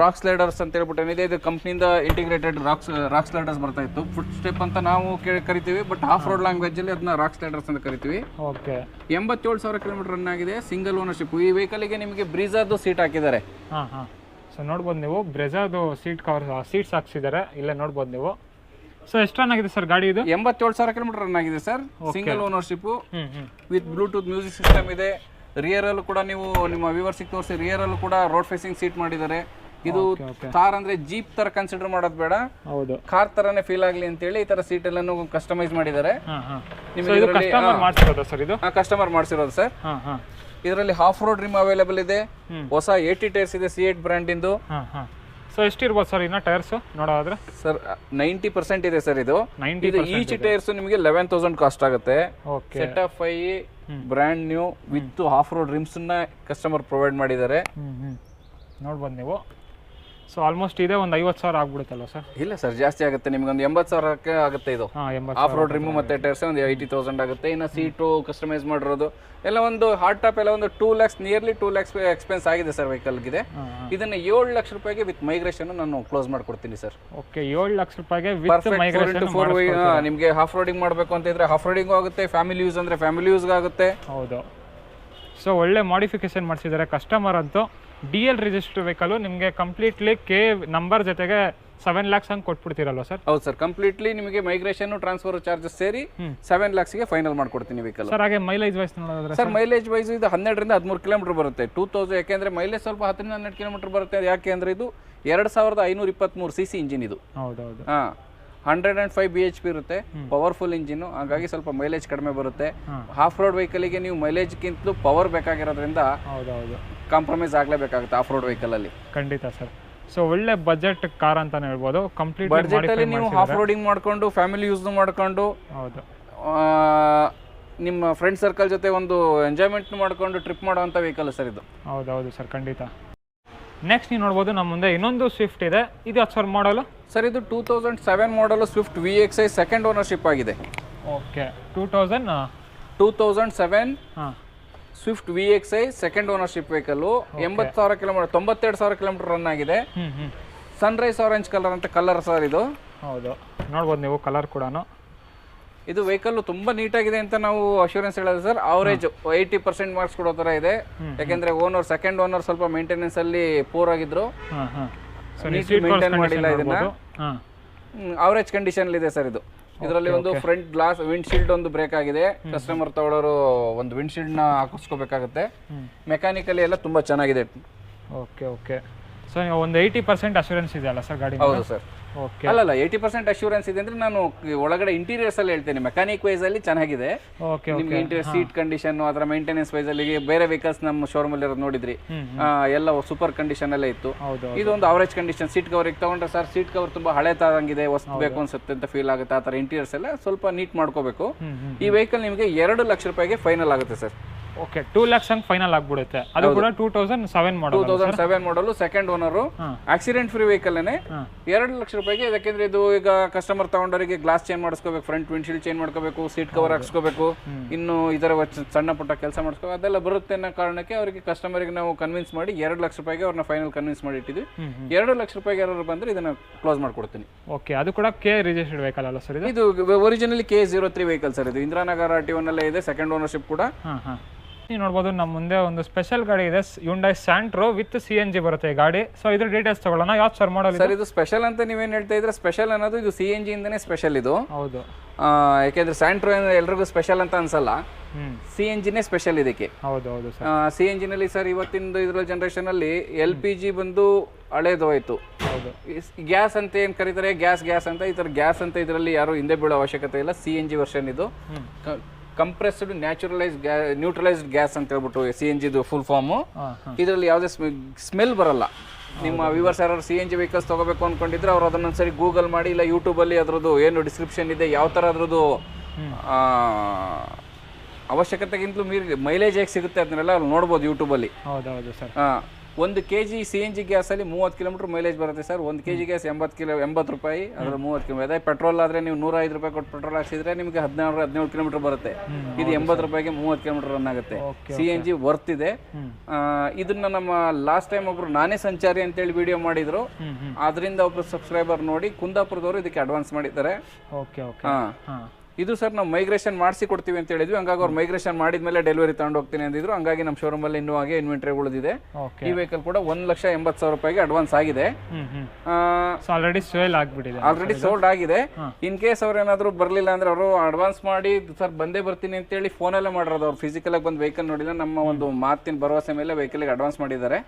ರಾಕ್ ಸ್ಲೈಡರ್ಸ್ ಅಂತ ಹೇಳ್ಬಿಟ್ಟು ಏನಿದೆ ಇದು ಕಂಪ್ನಿಯಿಂದ ಇಂಟಿಗ್ರೇಟೆಡ್ ರಾಕ್ ಸ್ಲೈಡರ್ಸ್ ಬರ್ತಾ ಇತ್ತು. ಫುಟ್ ಸ್ಟೆಪ್ ಅಂತ ನಾವು ಕರಿತೀವಿ, ಬಟ್ ಆಫ್ ರೋಡ್ ಲ್ಯಾಂಗ್ವೇಜ್ ಅಲ್ಲಿ ಅದನ್ನ ರಾಕ್ ಸ್ಲೈಡರ್ಸ್ ಅಂತ ಕರಿತೀವಿ. ಓಕೆ. 87,000 ಕಿಲೋಮೀಟರ್ ರನ್ ಆಗಿದೆ. Single ownership. ಈ ವೆಹಿಕಲ್ಗೆ ನಿಮಗೆ ಬ್ರೀಜಾದು ಸೀಟ್ ಹಾಕಿದ್ದಾರೆ. ಸೊ ನೋಡ್ಬೋದು ನೀವು ಬ್ರೆಜಾದು ಸೀಟ್ ಕವರ್ ಸೀಟ್ಸ್ ಹಾಕ್ಸಿದ್ದಾರೆ. ಇಲ್ಲೇ ನೋಡ್ಬೋದು ನೀವು. ಸೊ ಎಷ್ಟು ರನ್ ಆಗಿದೆ ಸರ್ ಗಾಡಿ ಇದು? 87,000 ಕಿಲೋಮೀಟರ್ ರನ್ ಆಗಿದೆ sir. Single ownership with Bluetooth music system ಇದೆ. ರಿಯರ್ ಅಲ್ಲೂ ಕೂಡ ನೀವು ನಿಮ್ಮ ವ್ಯೂವರ್ಸಿಗೆ ತೋರಿಸಿ, ರಿಯರ್ ಅಲ್ಲೂ ಕೂಡ ರೋಡ್ ಫೇಸಿಂಗ್ ಸೀಟ್ ಮಾಡಿದ್ದಾರೆ. ಇದು ಥಾರ್ ಅಂದ್ರೆ ಜೀಪ್ ತರ ಕನ್ಸಿಡರ್ ಮಾಡೋದು ಬೇಡ, ಕಾರ್ ತರನೇ ಫೀಲ್ ಆಗ್ಲಿ ಅಂತ ಹೇಳಿ ಈ ತರ ಸೀಟ್ ಎಲ್ಲಾನು ಕಸ್ಟಮೈಸ್ ಮಾಡಿದ್ದಾರೆ. ಕಸ್ಟಮರ್ ಮಾಡಿಸಿರೋದು ಸರ್. ಇದರಲ್ಲಿ ಹಾಫ್ ರೋಡ್ ರಿಮ್ ಅವೈಲೇಬಲ್ ಇದೆ. ಹೊಸ 80 ಟೈರ್ಸ್ ಇದೆ C8 ಬ್ರ್ಯಾಂಡ್ ಇಂದು. ಸೊ ಎಷ್ಟಿರ್ಬೋದು ಸರ್ ಇನ್ನ ಟೈರ್ಸ್ ನೋಡೋದಾದ್ರೆ? ಸರ್ 90% ಇದೆ ಸರ್. ಇದು ಈಚ್ ಟೈರ್ಸ್ ನಿಮಗೆ 11,000 ಕಾಸ್ಟ್ ಆಗುತ್ತೆ. Set of 5 brand new with half road RIMS ನ ಕಸ್ಟಮರ್ ಪ್ರೊವೈಡ್ ಮಾಡಿದ್ದಾರೆ. ನೋಡ್ಬೋದು ನೀವು. ಸೊ ಆಲ್ಮೋಸ್ಟ್ ಇದೆ ಒಂದು 50,000 ಆಗ್ಬಿಡುತ್ತಲ್ಲ ಸರ್? ಇಲ್ಲ ಸರ್, ಜಾಸ್ತಿ ಆಗುತ್ತೆ. ನಿಮ್ಗೆ ಒಂದು 80,000ಕ್ಕೆ ಆಗುತ್ತೆ ಇದು. ಆಫ್ ರೋಡ್ ರಿಮೂವ್ ಮತ್ತೆ ಟೈರ್ಸ್ ಒಂದು 80,000 ಆಗುತ್ತೆ. ಇನ್ನು ಸೀಟು ಕಸ್ಟಮೈಸ್ ಮಾಡಿರೋದು ಎಲ್ಲ ಒಂದು ಹಾರ್ಡ್ ಟಾಪ್ ಎಲ್ಲ ಒಂದು 2 lakhs ನಿಯರ್ಲಿ 2 lakhs ಎಕ್ಸ್ಪೆನ್ಸ್ ಆಗಿದೆ ಸರ್ ವೆಹಿಕಲ್ಗಿದೆ. ಇದನ್ನ 7 ಲಕ್ಷ ರೂಪಾಯಿಗೆ ವಿತ್ ಮೈಗ್ರೇಷನ್ ನಾನು ಕ್ಲೋಸ್ ಮಾಡ್ಕೊಡ್ತೀನಿ ಸರ್. ಓಕೆ. 7 ಲಕ್ಷ ರೂಪಾಯಿಗೆ ವಿತ್ ಮೈಗ್ರೇಷನ್. ನಿಮಗೆ ಹಾಫ್ ರೋಡಿಂಗ್ ಮಾಡಬೇಕು ಅಂತ ಇದ್ರೆ ಹಾಫ್ ರೋಡಿಂಗ್ ಆಗುತ್ತೆ. ಫ್ಯಾಮಿಲಿ ಯೂಸ್ ಅಂದ್ರೆ ಫ್ಯಾಮಿಲಿ ಯೂಸ್ ಆಗುತ್ತೆ. ಹೌದು. ಸೊ ಒಳ್ಳೆ ಮಾಡಿಫಿಕೇಶನ್ ಮಾಡಿಸಿದ್ದಾರೆ ಕಸ್ಟಮರ್ ಅಂತೂ. DL ರಿಜಿಸ್ಟರ್ ವೆಹಿಕಲ್ ನಿಮಗೆ ಕಂಪ್ಲೀಟ್ಲಿ K ನಂಬರ್ ಜೊತೆಗೆ 7 lakhs ಹಂಗೆ ಕೊಟ್ಬಿಡ್ತೀರಲ್ವ ಸರ್? ಹೌದು ಸರ್, ಕಂಪ್ಲೀಟ್ಲಿ ನಿಮಗೆ ಮೈಗ್ರೇಷನ್ ಟ್ರಾನ್ಸ್ಫರ್ ಚಾರ್ಜಸ್ ಸೇರಿ 7 lakhsಗೆ ಫೈನಲ್ ಮಾಡ್ಕೊಡ್ತೀನಿ ವೆಹಿಕಲ್. ಸರ್ ಹಾಗೆ ಮೈಲೇಜ್ ವೈಸ್ ನೋಡೋದ್ರೆ ಸರ್ ಮೈಲೇಜ್ ವೈಸ್ ಇದು 12 ರಿಂದ 13 ಕಿಲೋಮೀಟರ್ ಬರುತ್ತೆ. 2000 ಯಾಕೆಂದ್ರೆ ಮೈಲೇಜ್ ಸ್ವಲ್ಪ 10 ರಿಂದ 12 ಕಿಲೋಮೀಟರ್ ಬರುತ್ತೆ. ಯಾಕೆ ಅಂದ್ರೆ ಇದು 2523 cc ಇಂಜಿನ್ ಇದು. ಹೌದೌದು. 105 bhp ಇರುತ್ತೆ, ಪವರ್ಫುಲ್ ಇಂಜಿನ್, ಹಾಗಾಗಿ ಸ್ವಲ್ಪ ಮೈಲೇಜ್ ಕಡಿಮೆ ಬರುತ್ತೆ. ಆಫ್ ರೋಡ್ ವೆಹಿಕಲ್ಗೆ ನೀವು ಮೈಲೇಜ್ಗಿಂತಲೂ ಪವರ್ ಬೇಕಾಗಿರೋದ್ರಿಂದ ಹೌದೌದು ಕಾಂಪ್ರಮೈಸ್ ಆಗಲೇಬೇಕಾಗುತ್ತೆ ಆಫ್ ರೋಡ್ ವೆಹಿಕಲ್ ಅಲ್ಲಿ. ಖಂಡಿತ ಸರ್. ಸೊ ಒಳ್ಳೆ ಬಜೆಟ್ ಕಾರ್ ಅಂತಾನೆ ಹೇಳ್ಬೋದು. ಕಂಪ್ಲೀಟ್ ಬಜೆಟ್ ಅಲ್ಲಿ ನೀವು ಆಫ್ ರೋಡಿಂಗ್ ಮಾಡ್ಕೊಂಡು ಫ್ಯಾಮಿಲಿ ಯೂಸ್ ಮಾಡ್ಕೊಂಡು, ಹೌದು, ನಿಮ್ಮ ಫ್ರೆಂಡ್ ಸರ್ಕಲ್ ಜೊತೆ ಒಂದು ಎಂಜಾಯ್ಮೆಂಟ್ ಮಾಡ್ಕೊಂಡು ಟ್ರಿಪ್ ಮಾಡುವಂಥ ವೆಹಿಕಲ್ ಸರ್ ಇದು. ಹೌದೌದು ಸರ್, ಖಂಡಿತ. ನೆಕ್ಸ್ಟ್ ನೀವು ನೋಡ್ಬೋದು ನಮ್ಮ ಮುಂದೆ ಇನ್ನೊಂದು ಸ್ವಿಫ್ಟ್ ಇದೆ. ಇದು 10,000 ಮಾಡಲು ಸರ್. ಇದು 2007 ಮಾಡಲು ಸ್ವಿಫ್ಟ್ VXI ಸೆಕೆಂಡ್ ಓನರ್ಶಿಪ್ ಆಗಿದೆ. Okay, 2007 Swift VXI second ownership vehicle. 80,000 kilometre, 92,000 kilometre run ಆಗಿದೆ. ಸನ್ರೈಸ್ ಆರೆಂಜ್ ಕಲರ್ ಅಂತ ಕಲರ್ ಸರ್ ಇದು. ಹೌದು, ನೋಡ್ಬೋದು ನೀವು ಕಲರ್ ಕೂಡ. ಇದು ವೆಹಿಕಲ್ ತುಂಬಾ ನೀಟಾಗಿದೆ ಅಂತ ನಾವು ಅಶ್ಯೂರೆನ್ಸ್ ಹೇಳೋದು ಸರ್. ಅವರೇಜ್ 80% ಮಾರ್ಕ್ಸ್ ಕೊಡೋ ಥರ ಇದೆ. ಯಾಕೆಂದ್ರೆ ಸೆಕೆಂಡ್ ಓನರ್ ಸ್ವಲ್ಪ ಮೇಂಟೆನೆನ್ಸ್ ಅಲ್ಲಿ ಪೂರ್ ಆಗಿದ್ರು, ಮೇಂಟೈನ್ ಮಾಡಿಲ್ಲ ಇದನ್ನ. ಅವರೇಜ್ ಕಂಡೀಷನ್ ಇದೆ ಸರ್ ಇದು. ಇದರಲ್ಲಿ ಒಂದು ಫ್ರಂಟ್ ಗ್ಲಾಸ್ ವಿಂಡ್ಶೀಲ್ಡ್ ಒಂದು ಬ್ರೇಕ್ ಆಗಿದೆ. ಕಸ್ಟಮರ್ ತಗೊಳ್ಳೋರು ಒಂದು ವಿಂಡ್ಶೀಲ್ಡ್ ನ ಹಾಕಿಸ್ಕೋಬೇಕಾಗುತ್ತೆ. ಮೆಕ್ಯಾನಿಕಲಿ ಎಲ್ಲ ತುಂಬಾ ಚೆನ್ನಾಗಿದೆ. Okay okay. ಸೊ ಒಂದು 80% ಅಶ್ಯೂರೆನ್ಸ್ ಇದೆ ಅಲ್ಲ ಸರ್ ಗಾಡಿ? ಹೌದು ಸರ್. ಓಕೆ, ಅಲ್ಲ 80% ಅಶ್ಯೂರೆನ್ಸ್ ಇದೆ ಅಂದ್ರೆ ನಾನು ಒಳಗಡೆ ಇಂಟೀರಿಯರ್ಸ್ ಅಲ್ಲಿ ಹೇಳ್ತೇನೆ. ಮೆಕ್ಯಾನಿಕ್ ವೈಸ್ ಅಲ್ಲಿ ಚೆನ್ನಾಗಿದೆ. ಓಕೆ, ನಿಮ್ಗೆ ಇಂಟೀರಿಯರ್ ಸೀಟ್ ಕಂಡೀಷನ್, ಅದರ ಮೇಂಟೆನೆನ್ಸ್ ವೈಸ್ ಅಲ್ಲಿ ಬೇರೆ ವೆಹಿಕಲ್ಸ್ ನಮ್ಮ ಶೋರೂಮ್ ಅಲ್ಲಿ ಇರೋದು ನೋಡಿದ್ರಿ, ಎಲ್ಲ ಸೂಪರ್ ಕಂಡೀಷನ್ ಅಲ್ಲೇ ಇತ್ತು. ಇದು ಒಂದು ಅವರೇಜ್ ಕಂಡೀಷನ್. ಸೀಟ್ ಕವರ್ ತಗೊಂಡ್ರೆ ಸರ್, ಸೀಟ್ ಕವರ್ ತುಂಬಾ ಹಳೆ ತರಂಗಿದೆ, ಹೊಸ ಬೇಕು ಅನ್ಸುತ್ತೆ ಅಂತ ಫೀಲ್ ಆಗುತ್ತೆ. ಆ ತರ ಇಂಟೀರಿಯರ್ಸ್ ಎಲ್ಲ ಸ್ವಲ್ಪ ನೀಟ್ ಮಾಡ್ಕೋಬೇಕು. ಈ ವೆಹಿಕಲ್ ನಿಮಗೆ 2 ಲಕ್ಷ ರೂಪಾಯಿಗೆ ಫೈನಲ್ ಆಗುತ್ತೆ ಸರ್. ಓಕೆ, 2 lakhs ಹಂಗೆ ಫೈನಲ್ ಆಗ್ಬಿಡುತ್ತೆ. ಅದು ಕೂಡ 2007 model. 2007 model second owner, accident free vehicle. 2 lakh ರೂಪಾಯಿಗೆ. ಯಾಕೆಂದ್ರೆ ಇದು ಈಗ ಕಸ್ಟಮರ್ ತಗೊಂಡವರಿಗೆ ಗ್ಲಾಸ್ ಚೇಂಜ್ ಮಾಡಿಸ್ಕೋಬೇಕು, ಫ್ರಂಟ್ ವಿಂಡ್ಶೀಲ್ಡ್ ಚೇಂಜ್ ಮಾಡ್ಕೋಬೇಕು, ಸೀಟ್ ಕವರ್ ಹಾಕ್ಸ್ಕೋಬೇಕು, ಇನ್ನು ಇದರ ಸಣ್ಣ ಪುಟ್ಟ ಕೆಲಸ ಮಾಡಿಸ್ಕೋಬೇಕು, ಅದೆಲ್ಲ ಬರುತ್ತೆ ಅನ್ನೋ ಕಾರಣಕ್ಕೆ ಅವರಿಗೆ ಕಸ್ಟಮರ್ಗೆ ನಾವು ಕನ್ವಿನ್ಸ್ ಮಾಡಿ 2 ಲಕ್ಷ ರೂಪಾಯಿಗೆ ಅವ್ರನ್ನ ಫೈನಲ್ ಕನ್ವಿನ್ಸ್ ಮಾಡಿ ಇಟ್ಟಿದ್ವಿ. 2 ಲಕ್ಷ ರೂಪಾಯಿಗೆ ಯಾರು ಬಂದ್ರೆ ಇದನ್ನ ಕ್ಲೋಸ್ ಮಾಡ್ಕೊಡ್ತೀನಿ. ಓಕೆ, ಅದು ಕೂಡ ಕೆ ರಿಜಿಸ್ಟರ್ಡ್ ವೆಹಿಕಲ್ ಅಲ್ಲ ಸರ್? ಇದು ಒರಿಜಿನಲಿ K03 ವೆಹಿಕಲ್ ಸರ್. ಇದು ಇಂದಿರಾನಗರ RTO ನಲ್ಲೇ ಇದೆ, ಸೆಕೆಂಡ್ ಓನರ್ಶಿಪ್ ಕೂಡ. ನೀವು ನೋಡ್ಬೋದು ನಮ್ಮ ಮುಂದೆ ಒಂದು ಸ್ಪೆಷಲ್ ಗಾಡಿ ಇದೆ, Hyundai Santro ವಿತ್ CNG ಬರುತ್ತೆ ಈ ಗಾಡಿ. ಸೊ ಇದ್ರ ಡೀಟೇಲ್ಸ್ ತಗೊಳ್ಳೋಣ. ಯಾವ್ದು ಸರ್ ಮಾಡಲ್ ಸರ್? ಇದು ಸ್ಪೆಷಲ್ ಅಂತ ನೀವೇನು ಹೇಳ್ತಾ ಇದ್ರೆ, ಸ್ಪೆಷಲ್ ಅನ್ನೋದು ಇದು CNG ಇಂದನೇ ಸ್ಪೆಷಲ್ ಇದು. ಹೌದು, ಯಾಕೆಂದ್ರೆ ಸ್ಯಾಂಟ್ರೋ ಎಲ್ರಿಗೂ ಸ್ಪೆಷಲ್ ಅಂತ ಅನ್ಸಲ್ಲ, CNGನೇ ಸ್ಪೆಷಲ್ ಇದಕ್ಕೆ. ಹೌದು ಹೌದು ಸರ್. CNG ನಲ್ಲಿ ಸರ್ ಇವತ್ತಿನ ಇದ್ರಲ್ಲಿ ಜನರೇಷನ್ ಅಲ್ಲಿ LPG ಬಂದು ಹಳೇದು ಹೋಯ್ತು. ಗ್ಯಾಸ್ ಅಂತ ಏನ್ ಕರೀತಾರೆ, ಗ್ಯಾಸ್ ಅಂತ, ಈ ತರ ಗ್ಯಾಸ್ ಅಂತ ಇದರಲ್ಲಿ ಯಾರು ಹಿಂದೆ ಬೀಳೋ ಅವಶ್ಯಕತೆ ಇಲ್ಲ. CNG ವರ್ಷನ್ ಇದು, ಕಂಪ್ರೆಸ್ಡ್ ನ್ಯೂಟ್ರಲೈಸ್ಡ್ ಗ್ಯಾಸ್ ಅಂತ ಹೇಳ್ಬಿಟ್ಟು CNG ಫುಲ್ ಫಾರ್ಮು. ಇದರಲ್ಲಿ ಯಾವುದೇ ಸ್ಮೆಲ್ ಬರಲ್ಲ. ನಿಮ್ಮ ವ್ಯೂವರ್ಸ್ ಯಾರು CNG ವೆಹಿಕಲ್ಸ್ ತಗೋಬೇಕು ಅನ್ಕೊಂಡಿದ್ರೆ ಅವ್ರು ಅದನ್ನೊಂದ್ಸರಿ ಗೂಗಲ್ ಮಾಡಿ, ಇಲ್ಲ ಯೂಟ್ಯೂಬಲ್ಲಿ ಅದ್ರದ್ದು ಏನು ಡಿಸ್ಕ್ರಿಪ್ಷನ್ ಇದೆ, ಯಾವ ಥರ ಅದ್ರದ್ದು ಅವಶ್ಯಕತೆಗಿಂತಲೂ ಮೀರಿ ಮೈಲೇಜ್ ಹೇಗೆ ಸಿಗುತ್ತೆ ಅದನ್ನೆಲ್ಲ ನೋಡ್ಬೋದು ಯೂಟ್ಯೂಬಲ್ಲಿ. ಹೌದೌದು ಸರ್. 1 kg CNG ಗ್ಯಾಸಲ್ಲಿ 30 ಕಿಲೋಮೀಟರ್ ಮೈಲೇಜ್ ಬರುತ್ತೆ ಸರ್. 1 kg ಗ್ಯಾಸ್ 80 ರೂಪಾಯಿ, ಅದ್ರ 30 ಕಿಲೋಮೀಟರ್. ಅದೇ ಪೆಟ್ರೋಲ್ ಆದರೆ ನೀವು 105 ರೂಪಾಯಿ ಕೊಟ್ಟು ಪೆಟ್ರೋಲ್ ಹಾಕ್ಸಿದ್ರೆ ನಿಮಗೆ 17 ಕಿಲೋಮೀಟರ್ ಬರುತ್ತೆ. ಇದು 80 ರೂಪಾಯಿಗೆ 30 ಕಿಲೋಮೀಟರ್ ರನ್ ಆಗುತ್ತೆ. CNG ವರ್ತ್ ಇದೆ. ಇದನ್ನ ನಮ್ಮ ಲಾಸ್ಟ್ ಟೈಮ್ ಒಬ್ರು ನಾನೇ ಸಂಚಾರಿ ಅಂತೇಳಿ ವಿಡಿಯೋ ಮಾಡಿದ್ರು, ಅದರಿಂದ ಒಬ್ರು ಸಬ್ಸ್ಕ್ರೈಬರ್ ನೋಡಿ ಕುಂದಾಪುರದವರು ಇದಕ್ಕೆ ಅಡ್ವಾನ್ಸ್ ಮಾಡಿದ್ದಾರೆ. ಇದು ಸರ್ ನಾವು ಮೈಗ್ರೇಷನ್ ಮಾಡಿಸಿ ಕೊಡ್ತೀವಿ ಅಂತ ಹೇಳಿದ್ವಿ. ಹಂಗಾಗಿ ಅವ್ರು ಮೈಗ್ರೇಷನ್ ಮಾಡಿದ್ಮೇಲೆ ಡೆಲಿವರಿ ತಗೊಂಡು ಹೋಗ್ತೀನಿ ಅಂದಿದ್ರು. ಹಂಗಾಗಿ ನಮ್ಮ ಶೋರೂಮ್ ಅಲ್ಲಿ ಇನ್ನೂ ಹಾಗೆ ಇನ್ವೆಂಟರಿ ಉಳಿದಿದೆ. ಈ ವೆಹಿಕಲ್ ಕೂಡ 1,80,000 ರೂಪಾಯಿಗೆ ಅಡ್ವಾನ್ಸ್ ಆಗಿದೆ. ಆಲ್ರೆಡಿ ಸೇಲ್ ಆಗ್ಬಿಟ್ಟಿದೆ, ಆಲ್ರೆಡಿ ಸೋಲ್ಡ್ ಆಗಿದೆ. ಇನ್ ಕೇಸ್ ಅವ್ರು ಏನಾದ್ರು ಬರ್ಲಿಲ್ಲ ಅಂದ್ರೆ ಅವರು ಅಡ್ವಾನ್ಸ್ ಮಾಡಿ ಸರ್ ಬಂದೇ ಬರ್ತೀನಿ ಅಂತ ಹೇಳಿ ಫೋನಲ್ಲೇ ಮಾಡಿರೋದು. ಅವ್ರು ಫಿಸಿಕಲ್ ಆಗಿ ಬಂದು ವೆಹಿಕಲ್ ನೋಡಿಲ್ಲ, ನಮ್ಮ ಒಂದು ಮಾತಿನ ಭರವಸೆ ಮೇಲೆ ವೆಹಿಕಲ್ ಅಡ್ವಾನ್ಸ್ ಮಾಡಿದ್ದಾರೆ.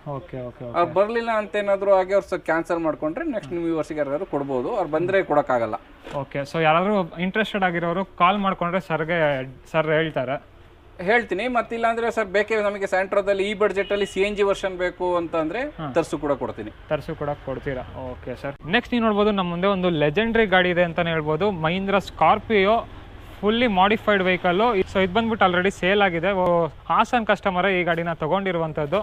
ಅವ್ರು ಬರ್ಲಿಲ್ಲ ಅಂತ ಏನಾದ್ರು ಹಾಗೆ ಅವ್ರು ಕ್ಯಾನ್ಸಲ್ ಮಾಡ್ಕೊಂಡ್ರೆ ನೆಕ್ಸ್ಟ್ ನ್ಯೂ ವರ್ಷಕ್ಕೆ ಯಾರಾದ್ರು ಕೊಡ್ಬೋದು. ಅವ್ರು ಬಂದ್ರೆ ಕೊಡಕ್ಕಾಗಲ್ಲ. ಓಕೆ, ಸೊ ಯಾರಾದ್ರೂ ಇಂಟ್ರೆಸ್ಟೆಡ್ ಆಗಿರೋರು ಕಾಲ್ ಮಾಡ್ಕೊಂಡ್ರೆ ಸರ್ ಹೇಳ್ತೀನಿ. ಮತ್ತಿಲ್ಲ ಅಂದ್ರೆ ಸರ್ ಬೇಕೇ ನಮಗೆ ಸ್ಯಾಂಟ್ರೋದಲ್ಲಿ ಈ ಬಡ್ಜೆಟ್ ಅಲ್ಲಿ CNG ವರ್ಷನ್ ಬೇಕು ಅಂತಂದ್ರೆ ತರ್ಸು ಕೂಡ ಕೊಡ್ತೀರಾ? Okay sir. ನೆಕ್ಸ್ಟ್ ನೀವು ನೋಡ್ಬೋದು ನಮ್ಮ ಮುಂದೆ ಒಂದು ಲೆಜೆಂಡ್ರಿ ಗಾಡಿ ಇದೆ ಅಂತಾನೆ ಹೇಳ್ಬೋದು. Mahindra Scorpio fully modified vehicle. So ಇದು ಬಂದ್ಬಿಟ್ಟು ಆಲ್ರೆಡಿ ಸೇಲ್ ಆಗಿದೆ. ಹಾಸನ್ ಕಸ್ಟಮರೇ ಈ ಗಾಡಿನ ತಗೊಂಡಿರುವಂಥದ್ದು.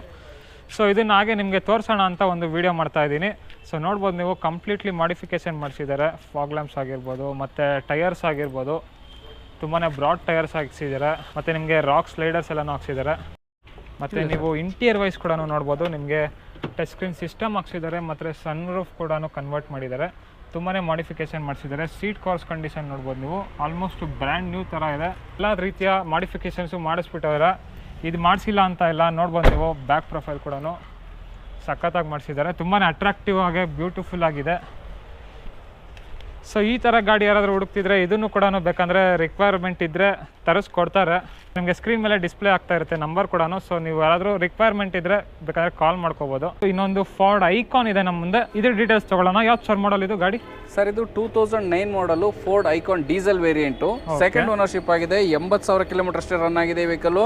ಸೊ ಇದನ್ನ ಹಾಗೆ ನಿಮಗೆ ತೋರಿಸೋಣ ಅಂತ ಒಂದು ವಿಡಿಯೋ ಮಾಡ್ತಾ ಇದ್ದೀನಿ. ಸೊ ನೋಡ್ಬೋದು ನೀವು ಕಂಪ್ಲೀಟ್ಲಿ ಮಾಡಿಫಿಕೇಶನ್ ಮಾಡಿಸಿದ್ದಾರೆ. ಫಾಗ್ ಲ್ಯಾಂಪ್ಸ್ ಆಗಿರ್ಬೋದು, ಮತ್ತು ಟೈರ್ಸ್ ಆಗಿರ್ಬೋದು, ತುಂಬಾ ಬ್ರಾಡ್ ಟೈರ್ಸ್ ಹಾಕ್ಸಿದ್ದಾರೆ. ಮತ್ತು ನಿಮಗೆ ರಾಕ್ ಸ್ಲೈಡರ್ಸ್ ಎಲ್ಲನೂ ಹಾಕ್ಸಿದ್ದಾರೆ. ಮತ್ತು ನೀವು ಇಂಟೀರಿಯರ್ ವೈಸ್ ಕೂಡ ನೋಡ್ಬೋದು, ನಿಮಗೆ ಟಚ್ ಸ್ಕ್ರೀನ್ ಸಿಸ್ಟಮ್ ಹಾಕ್ಸಿದ್ದಾರೆ. ಮತ್ತು ಸನ್ ರೂಫ್ ಕೂಡ ಕನ್ವರ್ಟ್ ಮಾಡಿದ್ದಾರೆ. ತುಂಬಾ ಮಾಡಿಫಿಕೇಶನ್ ಮಾಡಿಸಿದ್ದಾರೆ. ಸೀಟ್ ಕವರ್ಸ್ ಕಂಡೀಷನ್ ನೋಡ್ಬೋದು ನೀವು, ಆಲ್ಮೋಸ್ಟ್ ಬ್ರ್ಯಾಂಡ್ ನ್ಯೂ ಥರ ಇದೆ. ಎಲ್ಲ ರೀತಿಯ ಮಾಡಿಫಿಕೇಶನ್ಸು ಮಾಡಿಸ್ಬಿಟ್ಟಿದ್ದಾರೆ. ಇದು ಮಾಡಿಸಿಲ್ಲ ಅಂತ ಇಲ್ಲ, ನೋಡ್ಬೋದು ನೀವು. ಬ್ಯಾಕ್ ಪ್ರೊಫೈಲ್ ಕೂಡ ಸಖತ್ತಾಗಿ ಮಾಡಿಸಿದ್ದಾರೆ. ತುಂಬಾ ಅಟ್ರಾಕ್ಟಿವ್ ಆಗಿ ಬ್ಯೂಟಿಫುಲ್ ಆಗಿದೆ. ಸೊ ಈ ಥರ ಗಾಡಿ ಯಾರಾದರೂ ಹುಡುಕ್ತಿದ್ರೆ ಇದನ್ನು ಕೂಡ ಬೇಕಂದರೆ ರಿಕ್ವೈರ್ಮೆಂಟ್ ಇದ್ದರೆ ತರಿಸ್ಕೊಡ್ತಾರೆ. ನಿಮಗೆ ಸ್ಕ್ರೀನ್ ಮೇಲೆ ಡಿಸ್ಪ್ಲೇ ಆಗ್ತಾ ಇರುತ್ತೆ ನಂಬರ್ ಕೂಡ. ಸೊ ನೀವು ಯಾರಾದರೂ ರಿಕ್ವೈರ್ಮೆಂಟ್ ಇದ್ದರೆ ಬೇಕಾದ್ರೆ ಕಾಲ್ ಮಾಡ್ಕೋಬೋದು. ಇನ್ನೊಂದು ಫೋರ್ಡ್ ಐಕಾನ್ ಇದೆ ನಮ್ಮ ಮುಂದೆ, ಇದ್ರ ಡೀಟೇಲ್ಸ್ ತೊಗೊಳ್ಳೋಣ. ಯಾವ್ದು ಸರ್ ಮಾಡಲ್ ಇದು ಗಾಡಿ? ಸರ್ ಇದು 2009 ಮಾಡಲು Ford icon diesel variant, second ownership ಆಗಿದೆ. 80,000 ಕಿಲೋಮೀಟರ್ ಅಷ್ಟೇ ರನ್ ಆಗಿದೆ ಈ ವೆಹಿಕಲ್.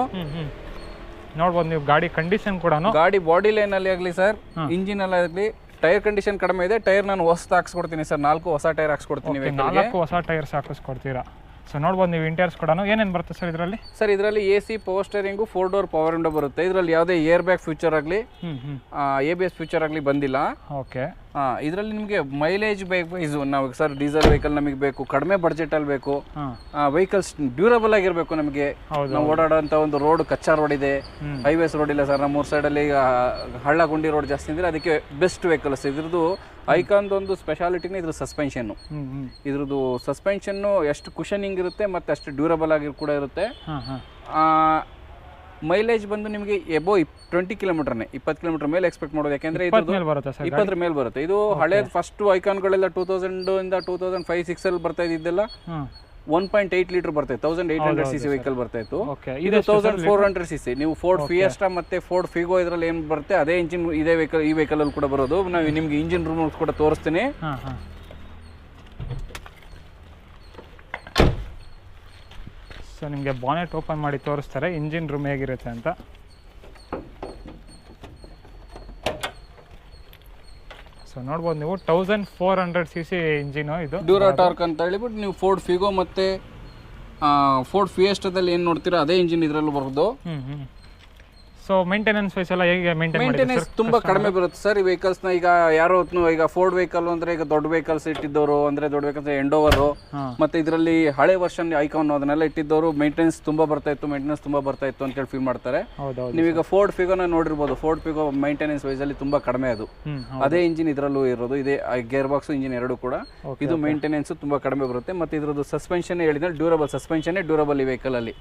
ನೋಡ್ಬೋದು ನೀವು ಗಾಡಿ ಕಂಡೀಷನ್ ಕೂಡ. ಗಾಡಿ ಬಾಡಿ ಲೈನ್ ಅಲ್ಲಿ ಆಗಲಿ ಸರ್, ಇಂಜಿನ್ ಅಲ್ಲಿ ಆಗಲಿ, ಟೈರ್ ಕಂಡೀಷನ್ ಕಡಿಮೆ ಇದೆ. ಟೈರ್ ನಾನು ಹೊಸ ಹಾಕ್ಸ್ಕೊಡ್ತೀನಿ ಸರ್, 4 ಹೊಸ ಟೈರ್ ಹಾಕ್ಸ್ಕೊಡ್ತೀನಿ. 4 ಹೊಸ ಟೈರ್ಸ್ ಹಾಕಿಸ್ಕೊಡ್ತೀರಾ. ಸೊ ನೋಡ್ಬೋದು ನೀವು ಇಂಟೀರಿಯರ್ಸ್ ಕೂಡ ಏನೇನು ಬರುತ್ತೆ ಸರ್ ಇದರಲ್ಲಿ? ಸರ್ ಇದರಲ್ಲಿ AC, power steering, 4 door power window ಬರುತ್ತೆ. ಇದರಲ್ಲಿ ಯಾವುದೇ ಏರ್ ಬ್ಯಾಗ್ ಫ್ಯೂಚರ್ ಆಗಲಿ ABS ಫ್ಯೂಚರ್ ಆಗಲಿ ಬಂದಿಲ್ಲ. ಓಕೆ. ಇದರಲ್ಲಿ ನಿಮಗೆ ಮೈಲೇಜ್ ಬೇಕು. ನಾವು ಸರ್ ಡೀಸೆಲ್ ವೆಹಿಕಲ್ ನಮಗೆ ಬೇಕು, ಕಡಿಮೆ ಬಡ್ಜೆಟ್ ಅಲ್ಲಿ ಬೇಕು, ವೆಹಿಕಲ್ಸ್ ಡ್ಯೂರಬಲ್ ಆಗಿರಬೇಕು. ನಮಗೆ ನಾವು ಓಡಾಡೋಂಥ ಒಂದು ರೋಡ್ ಕಚ್ಚಾ ರೋಡ್ ಇದೆ, ಹೈವೇಸ್ ರೋಡ್ ಇಲ್ಲ ಸರ್. ನಮ್ಮ 3 ಸೈಡಲ್ಲಿ ಹಳ್ಳ ಗುಂಡಿ ರೋಡ್ ಜಾಸ್ತಿ ಅಂದರೆ ಅದಕ್ಕೆ ಬೆಸ್ಟ್ ವೆಹಿಕಲ್ಸ್. ಇದ್ರದ್ದು ಐಕಾನ್ದು ಒಂದು ಸ್ಪೆಷಾಲಿಟಿನೇ ಇದ್ರ ಸಸ್ಪೆನ್ಷನ್ನು. ಇದ್ರದ್ದು ಸಸ್ಪೆನ್ಷನ್ನು ಎಷ್ಟು ಕುಷನಿಂಗ್ ಇರುತ್ತೆ ಮತ್ತು ಅಷ್ಟು ಡ್ಯೂರಬಲ್ ಆಗಿ ಕೂಡ ಇರುತ್ತೆ. ಮೈಲೇಜ್ ಬಂದು ನಿಮಗೆ ಎಬೋ 20 ಕಿಲೋಮೀಟರ್ನೇ, 20 ಕಿಲೋಮೀಟರ್ ಮೇಲೆ ಎಕ್ಸ್ಪೆಕ್ಟ್ ಮಾಡೋದು. ಯಾಕೆಂದ್ರೆ ಇದು 20 ಮೇಲೆ ಬರುತ್ತೆ. ಇದು ಹಳೇದು ಫಸ್ಟ್ ಐಕಾನ್ಗಳೆಲ್ಲ 2000 ಇಂದ 2005-6 ಅಲ್ಲಿ ಬರ್ತಾ ಇದ್ದಿದ್ದೆಲ್ಲ 1.8 ಲೀಟರ್ ಬರ್ತಾ ಇತ್ತು. 1800 cc ವೆಹಿಕಲ್ ಬರ್ತಾ ಇತ್ತು. ಇದು 1400 cc. ನೀವು ಫೋರ್ಡ್ ಫಿಯೆಸ್ಟಾ ಮತ್ತೆ ಫೋರ್ಡ್ ಫಿಗೋ ಇದರಲ್ಲಿ ಏನು ಬರುತ್ತೆ ಅದೇ ಇಂಜಿನ್ ಇದೇ ವೆಹಿಕಲ್ ಈ ವೆಹಿಕಲ್ ಅಲ್ಲಿ ಕೂಡ ಬರೋದು. ನಾವು ನಿಮ್ಗೆ ಇಂಜಿನ್ ರೂಮ್ ಕೂಡ ತೋರಿಸ್ತೀನಿ. ಸೊ ನಿಮಗೆ ಬಾನೆಟ್ ಓಪನ್ ಮಾಡಿ ತೋರಿಸ್ತಾರೆ ಇಂಜಿನ್ ರೂಮ್ ಹೇಗಿರುತ್ತೆ ಅಂತ. ಸೊ ನೋಡ್ಬೋದು ನೀವು 1400 cc ಇಂಜಿನು ಇದು ಡ್ಯೂರಾಟಾರ್ಕ್ ಅಂತ ಹೇಳಿಬಿಟ್ಟು ನೀವು ಫೋರ್ಡ್ ಫಿಗೋ ಮತ್ತೆ ಫೋರ್ಡ್ ಫಿಯೆಸ್ಟಾದಲ್ಲಿ ಏನು ನೋಡ್ತೀರಾ ಅದೇ ಇಂಜಿನ್ ಇದರಲ್ಲೂ ಬರೋದು. ಸೊ ಮೇಂಟೆನೆನ್ಸ್ ವೈಸ್ ಎಲ್ಲ ಹೇಗೆ ಮೇಂಟೆನೆನ್ಸ್ ತುಂಬಾ ಕಡಿಮೆ ಬರುತ್ತೆ ಸರ್ ಈ ವೆಹಿಕಲ್ಸ್ ನ. ಈಗ ಯಾರೋ ಈಗ ಫೋರ್ಡ್ ವೆಹಿಕಲ್ ಅಂದ್ರೆ ಈಗ ದೊಡ್ಡ ವೆಹಿಕಲ್ಸ್ ಇಟ್ಟಿದ್ದವರು ಅಂದ್ರೆ ದೊಡ್ಡ ವೆಹಿಕಲ್ಸ್ ಎಂಡೋವರ್ ಮತ್ತೆ ಇದರಲ್ಲಿ ಹಳೆ ವರ್ಷನ್ ಐಕಾನ್ ಅದನ್ನೆಲ್ಲ ಇಟ್ಟಿದ್ದವರು ಮೇಂಟೆನೆನ್ಸ್ ತುಂಬಾ ಬರ್ತಾ ಇತ್ತು ಅಂತ ಹೇಳಿ ಫೀಲ್ ಮಾಡ್ತಾರೆ. ನೀವೀಗ ಫೋರ್ಡ್ ಫಿಗೋನ ನೋಡಿರ್ಬೋದು. ಫೋರ್ಡ್ ಫಿಗೋ ಮೇಂಟೆನೆನ್ಸ್ ವೈಸ್ ಅಲ್ಲಿ ತುಂಬಾ ಕಡಿಮೆ ಅದು. ಅದೇ ಇಂಜಿನ್ ಇದರಲ್ಲೂ ಇರೋದು, ಇದೇ ಗೇರ್ ಬಾಕ್ಸ್ ಇಂಜಿನ್ ಎರಡು ಕೂಡ. ಇದು ಮೇಂಟೆನೆನ್ಸ್ ತುಂಬಾ ಕಡಿಮೆ ಬರುತ್ತೆ. ಮತ್ತೆ ಇದ್ರದ್ದು ಸಸ್ಪೆನ್ಷನ್ ಹೇಳಿದ್ರೆ ಡ್ಯೂರಬಲ್ ಸಸ್ಪೆನ್ಷನ್, ಡ್ಯೂರಬಲ್ ಈ ವೆಹಿಕಲ್ ಅಲ್ಲಿ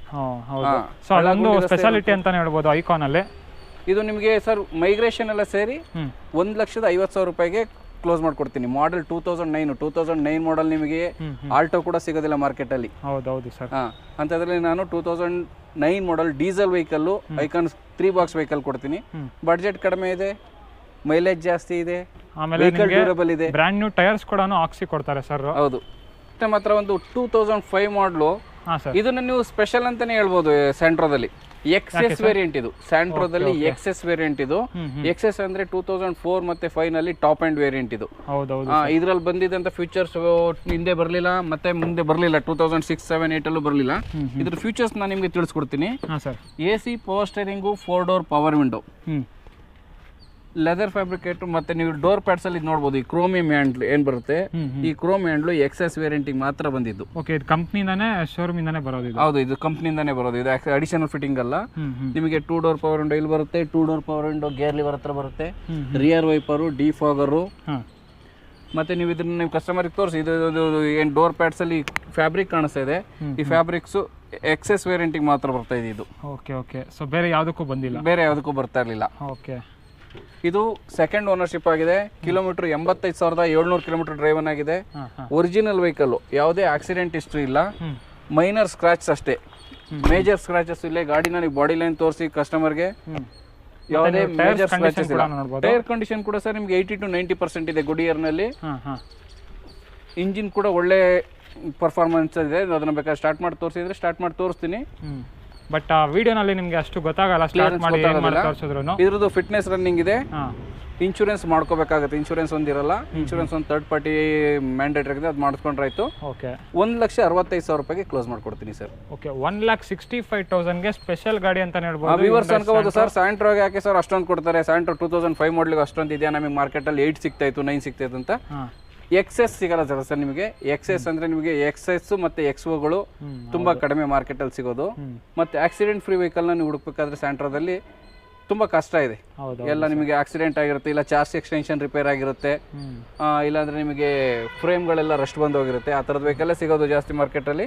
ಸ್ಪೆಷಾಲಿಟಿ ಅಂತಾನೆ ಹೇಳ್ಬೋದು ಐಕಾನ್ ಅಲ್ಲಿ. ಇದು ನಿಮಗೆ ಸರ್ ಮೈಗ್ರೇಷನ್ ಎಲ್ಲ ಸೇರಿ 1,50,000 ರೂಪಾಯಿಗೆ ಕ್ಲೋಸ್ ಮಾಡ್ಕೊಡ್ತೀನಿ. ಮಾಡೆಲ್ 2009 ಮಾಡೆಲ್ ನಿಮಗೆ ಆಲ್ಟೋ ಕೂಡ ಸಿಗೋದಿಲ್ಲ ಮಾರ್ಕೆಟ್ ಅಲ್ಲಿ. ಹೌದೌದು ಸರ್. ಅಂತದ್ರಲ್ಲಿ ನಾನು 2009 model diesel vehicle icon 3 box vehicle ಕೊಡ್ತೀನಿ. ಬಡ್ಜೆಟ್ ಕಡಿಮೆ ಇದೆ, ಮೈಲೇಜ್ ಜಾಸ್ತಿ ಇದೆ, ಆಮೇಲೆ ಡ್ಯೂರಬಲ್ ಇದೆ. ಬ್ರ್ಯಾಂಡ್ ನ್ಯೂ ಟೈರ್ಸ್ ಕೂಡ ಹಾಕ್ಸಿ ಕೊಡ್ತಾರೆ ಸರ್. ಹೌದು. ಮಾತ್ರ ಒಂದು 2005 ಮಾಡಲು ಇದನ್ನ ನೀವು ಸ್ಪೆಷಲ್ ಅಂತಾನೆ ಹೇಳ್ಬೋದು. ಸ್ಯಾಂಟ್ರೋದಲ್ಲಿ ಎಕ್ಸೆಸ್ ವೇರಿಯಂಟ್ ಇದು. ಸ್ಯಾಂಟ್ರೋದಲ್ಲಿ ಎಕ್ಸೆಸ್ ವೇರಿಯಂಟ್ ಇದು. ಎಕ್ಸೆಸ್ ಅಂದ್ರೆ 2004 ಮತ್ತೆ 5 ನಲ್ಲಿ ಟಾಪ್ ಅಂಡ್ ವೇರಿಯಂಟ್ ಇದು. ಇದ್ರಲ್ಲಿ ಬಂದಿದ್ದಂತ ಫೀಚರ್ಸ್ ಹಿಂದೆ ಬರಲಿಲ್ಲ ಮತ್ತೆ ಮುಂದೆ ಬರಲಿಲ್ಲ. 2006, 7, 8 ಅಲ್ಲೂ ಬರಲಿಲ್ಲ. ಇದ್ರ ಫೀಚರ್ಸ್ ನಾನು ನಿಮ್ಗೆ ತಿಳಿಸ್ಕೊಡ್ತೀನಿ. AC, power steering, 4 door power window, leather fabricate, ಮತ್ತೆ ನೀವು ಡೋರ್ ಪ್ಯಾಡ್ಸ್ ಅಲ್ಲಿ ನೋಡಬಹುದು ಈ ಕ್ರೋಮಿಯಂ ಹ್ಯಾಂಡ್ಲ್ ಏನ್ ಬರುತ್ತೆ. ಈ ಕ್ರೋಮ್ ಹ್ಯಾಂಡ್ಲು ಎಕ್ಸೆಸ್ ವೇರಿಯಂಟ್ ಮಾತ್ರ ಬಂದಿದ್ದು. ಓಕೆ, ಇದು ಕಂಪ್ನಿಯಿಂದಾನೇ ಶೋರೂಮ್ ಇಂದಾನೆ ಬರೋದು. ಹೌದು, ಇದು ಕಂಪ್ನಿಯಿಂದಾನೇ ಬರೋದು. ಇದು ಅಡಿಷನಲ್ ಫಿಟ್ಟಿಂಗ್ ಅಲ್ಲ. ನಿಮಗೆ 2 ಡೋರ್ ಪವರ್ ವಿಂಡೋ ಇಲ್ಲಿ ಬರುತ್ತೆ. 2 door power window gear liver ಹತ್ರ ಬರುತ್ತೆ. Rear wiper, defogger. ಮತ್ತೆ ನೀವು ಇದನ್ನ ನೀವು ಕಸ್ಟಮರ್ಗೆ ತೋರಿಸಿ. ಇದು ಏನ್ ಡೋರ್ ಪ್ಯಾಡ್ಸ್ ಅಲ್ಲಿ ಫ್ಯಾಬ್ರಿಕ್ ಕಾಣಿಸ್ತಾ ಇದೆ, ಈ ಫ್ಯಾಬ್ರಿಕ್ಸ್ ಎಕ್ಸೆಸ್ ವೇರಿಯಂಟ್ ಮಾತ್ರ ಬರ್ತಾ ಇದೆ ಇದು. Okay okay. ಸೊ ಬೇರೆ ಯಾವುದಕ್ಕೂ ಬಂದಿಲ್ಲ, ಬೇರೆ ಯಾವುದಕ್ಕೂ ಬರ್ತಾ ಇರಲಿಲ್ಲ. ಓಕೆ. ಇದು ಸೆಕೆಂಡ್ ಓನರ್ಶಿಪ್ ಆಗಿದೆ. ಕಿಲೋಮೀಟರ್ 85,700 ಕಿಲೋಮೀಟರ್ ಡ್ರೈವನ್ ಆಗಿದೆ. ಒರಿಜಿನಲ್ ವೆಹಿಕಲ್, ಯಾವುದೇ ಆಕ್ಸಿಡೆಂಟ್ ಹಿಸ್ಟ್ರಿ ಇಲ್ಲ, ಮೈನರ್ ಸ್ಕ್ರಾಚ್ ಅಷ್ಟೇ, ಮೇಜರ್ ಸ್ಕ್ರಾಚಸ್ ಇಲ್ಲ. ಗಾಡಿನ ನೀವು ಬಾಡಿ ಲೈನ್ ತೋರಿಸಿ ಕಸ್ಟಮರ್ಗೆ, ಯಾವುದೇ ಮೇಜರ್ ಸ್ಕ್ರಾಚಸ್ ಇಲ್ಲ. ಟೈರ್ ಕಂಡೀಷನ್ ಕೂಡ ಸರ್ ನಿಮ್ಗೆ 80 to 90% ಇದೆ ಗುಡಿಯರ್ ನಲ್ಲಿ. ಇಂಜಿನ್ ಕೂಡ ಒಳ್ಳೆ ಪರ್ಫಾರ್ಮೆನ್ಸ್ ಇದೆ. ಅದನ್ನ ಬೇಕಾದ್ರೆ ಸ್ಟಾರ್ಟ್ ಮಾಡಿ ತೋರಿಸಿದ್ರೆ ಸ್ಟಾರ್ಟ್ ಮಾಡಿ ತೋರಿಸ್ತೀನಿ. ಬಟ್ ವಿಡಿಯೋನಲ್ಲಿ ನಿಮ್ಗೆ ಅಷ್ಟು ಗೊತ್ತಾಗಲ್ಲ ಸ್ಟಾರ್ಟ್ ಮಾಡಿ ತೋರಿಸಿದ್ರು. ಇದ್ರದ್ದು ಫಿಟ್ನೆಸ್ ರನ್ನಿಂಗ್ ಇದೆ. ಇನ್ಶೂರೆನ್ಸ್ ಮಾಡ್ಕೋಬೇಕಾಗುತ್ತೆ. ಇನ್ಶೂರೆನ್ಸ್ ಒಂದಿರಲ್ಲ. ಇನ್ಶೂರೆನ್ಸ್ ಒಂದು ಥರ್ಡ್ ಪಾರ್ಟಿ ಮ್ಯಾಂಡೇಟರಿ ಇದೆ, ಅದು ಮಾಡಿಸ್ಕೊಂಡ್ರಾಯ್ತು. ಓಕೆ. 1,65,000 ರೂಪಾಯಿಗೆ ಕ್ಲೋಸ್ ಮಾಡ್ಕೊಡ್ತೀನಿ ಸರ್. ಓಕೆ, 1,65,000ಗೆ ಸ್ಪೆಷಲ್ ಗಾಡಿ ಅಂತ ಹೇಳ್ಬೋದು. ವ್ಯೂವರ್ಸ್ ಅನ್ಕೋಬಹುದು ಸರ್ ಸ್ಯಾಂಟ್ರೋಗೆ ಯಾಕೆ ಸರ್ ಅಷ್ಟೊಂದು ಕೊಡ್ತಾರೆ, ಸ್ಯಾಂಟ್ರೋ 2005 ಮಾಡಲಿಗೆ ಅಷ್ಟೊಂದು ಇದೆಯಾ, ನಮಗೆ ಮಾರ್ಕೆಟಲ್ಲಿ 8 ಸಿಗ್ತಾ ಇತ್ತು, 9 ಸಿಗ್ತಾ ಇತ್ತು ಅಂತ. ಎಕ್ಸೆಸ್ ಸಿಗಲ್ಲ ಸರ್ ನಿಮಗೆ. ಎಕ್ಸೆಸ್ ಅಂದ್ರೆ ನಿಮಗೆ ಎಕ್ಸೆಸ್ ಮತ್ತೆ ಎಕ್ಸ್ಒಗಳು ತುಂಬಾ ಕಡಿಮೆ ಮಾರ್ಕೆಟ್ ಅಲ್ಲಿ ಸಿಗೋದು. ಮತ್ತೆ ಆಕ್ಸಿಡೆಂಟ್ ಫ್ರೀ ವೆಹಿಕಲ್ ನ ನೀವು ಹುಡುಕ್ಬೇಕಾದ್ರೆ ಸ್ಯಾಂಟ್ರೋದಲ್ಲಿ ತುಂಬಾ ಕಷ್ಟ ಇದೆ. ಎಲ್ಲ ನಿಮಗೆ ಆಕ್ಸಿಡೆಂಟ್ ಆಗಿರುತ್ತೆ, ಇಲ್ಲ ಚಾರ್ಜ್ ಎಕ್ಸ್ಟೆನ್ಷನ್ ರಿಪೇರ್ ಆಗಿರುತ್ತೆ, ಇಲ್ಲಾಂದ್ರೆ ನಿಮಗೆ ಫ್ರೇಮ್ಗಳೆಲ್ಲ ರಸ್ಟ್ ಬಂದು ಹೋಗಿರುತ್ತೆ. ಆ ಥರದ ವೆಹಿಕಲ್ ಸಿಗೋದು ಜಾಸ್ತಿ ಮಾರ್ಕೆಟ್ ಅಲ್ಲಿ.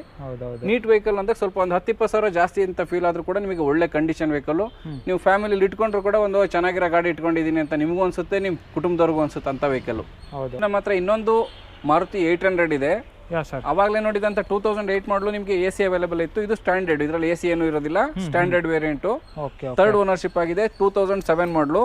ನೀಟ್ ವೆಹಿಕಲ್ ಅಂದ್ರೆ ಸ್ವಲ್ಪ ಒಂದು 10-20,000 ಜಾಸ್ತಿ ಅಂತ ಫೀಲ್ ಆದ್ರೂ ಕೂಡ ನಿಮಗೆ ಒಳ್ಳೆ ಕಂಡೀಷನ್ ವೆಹಿಕಲ್. ನೀವು ಫ್ಯಾಮಿಲಿ ಇಟ್ಕೊಂಡ್ರು ಕೂಡ ಒಂದು ಚೆನ್ನಾಗಿರೋ ಗಾಡಿ ಇಟ್ಕೊಂಡಿದ್ದೀನಿ ಅಂತ ನಿಮಗೂ ಅನ್ಸುತ್ತೆ, ನಿಮ್ಮ ಕುಟುಂಬದವ್ರಿಗೂ ಅನ್ಸುತ್ತೆ ಅಂತ ವೆಹಿಕಲ್. ನಮ್ಮ ಹತ್ರ ಇನ್ನೊಂದು ಮಾರುತಿ 800 ಇದೆ. ಯಾ ಸರ್. ಅವಾಗಲೇ ನೋಡಿದಂಥ 2008 ಮಾಡಲು ನಿಮಗೆ AC ಅವೈಲೇಬಲ್ ಇತ್ತು. ಇದು ಸ್ಟ್ಯಾಂಡರ್ಡ್, ಇದರಲ್ಲಿ AC ಏನೂ ಇರೋದಿಲ್ಲ, standard variant. Okay. Third ownership ಆಗಿದೆ, 2007 ಮಾಡಲು.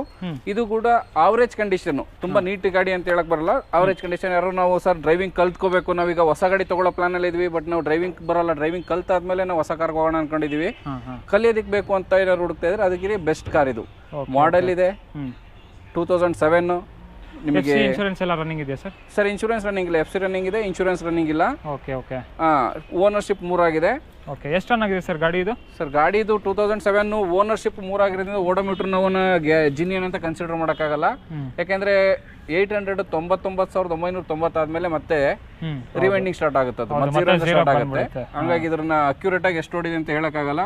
ಇದು ಕೂಡ ಆವರೇಜ್ ಕಂಡೀಷನ್, ತುಂಬಾ ನೀಟ್ ಗಾಡಿ ಅಂತ ಹೇಳಕ್ ಬರಲ್ಲ, ಆವರೇಜ್ ಕಂಡೀಷನ್. ಯಾರು ನಾವು ಸರ್ ಡ್ರೈವಿಂಗ್ ಕಲ್ತ್ಕೋಬೇಕು, ನಾವೀಗ ಹೊಸ ಗಾಡಿ ತಗೊಳ್ಳೋ ಪ್ಲಾನಲ್ಲಿ ಇದ್ವಿ, ಬಟ್ ನಾವು ಡ್ರೈವಿಂಗ್ ಬರಲ್ಲ, ಡ್ರೈವಿಂಗ್ ಕಲ್ತಾದ್ಮೇಲೆ ನಾವು ಹೊಸ ಕಾರ್ಗೆ ಹೋಗೋಣ ಅನ್ಕೊಂಡಿದೀವಿ, ಕಲಿಯೋದಕ್ಕೆ ಬೇಕು ಅಂತ ಏನಾದ್ರು ಹುಡುಕ್ತಾ ಇದ್ರೆ ಅದಕ್ಕೆ ಬೆಸ್ಟ್ ಕಾರ್ ಇದು. ಮಾಡೆಲ್ ಇದೆ 2007. ನಿಮಗೆ ಇನ್ಶೂರೆನ್ಸ್ ಎಲ್ಲ ರನ್ನಿಂಗ್ ಇದೆಯಾ ಸರ್? ಸರ್ ಇನ್ಶೂರೆನ್ಸ್ ರನ್ನಿಂಗ್ ಇಲ್ಲ, FC ರನ್ನಿಂಗ್ ಇದೆ, ಇನ್ಶೂರೆನ್ಸ್ ರನ್ನಿಂಗ್ ಇಲ್ಲ. Okay okay. ಓನರ್ಶಿಪ್ 3 ಆಗಿದೆ. ಓಕೆ. ಎಷ್ಟು ರನ್ ಆಗಿದೆ ಸರ್ ಗಾಡಿ ಇದು? ಸರ್ ಗಾಡಿ ಇದು 2007, ಓನರ್ಶಿಪ್ 3 ಆಗಿರೋದ್ರಿಂದ ಓಡೋಮೀಟರ್ ನಾವು ಜಿನಿಯನ್ ಅಂತ ಕನ್ಸಿಡರ್ ಮಾಡೋಕ್ಕಾಗಲ್ಲ. ಯಾಕೆಂದ್ರೆ 800 99,990 ಆದ್ಮೇಲೆ ಮತ್ತೆ ರಿವೈಂಡಿಂಗ್ ಸ್ಟಾರ್ಟ್ ಆಗುತ್ತೆ, ಅದು ಮತ್ತೆ ಸ್ಟಾರ್ಟ್ ಆಗುತ್ತೆ. ಹಂಗಾಗಿ ಇದ್ರನ್ನ ಅಕ್ಯುರೇಟ್ ಆಗಿ ಎಷ್ಟು ಓಡಿದೆ ಅಂತ ಹೇಳಕ್ಕಾಗಲ್ಲ.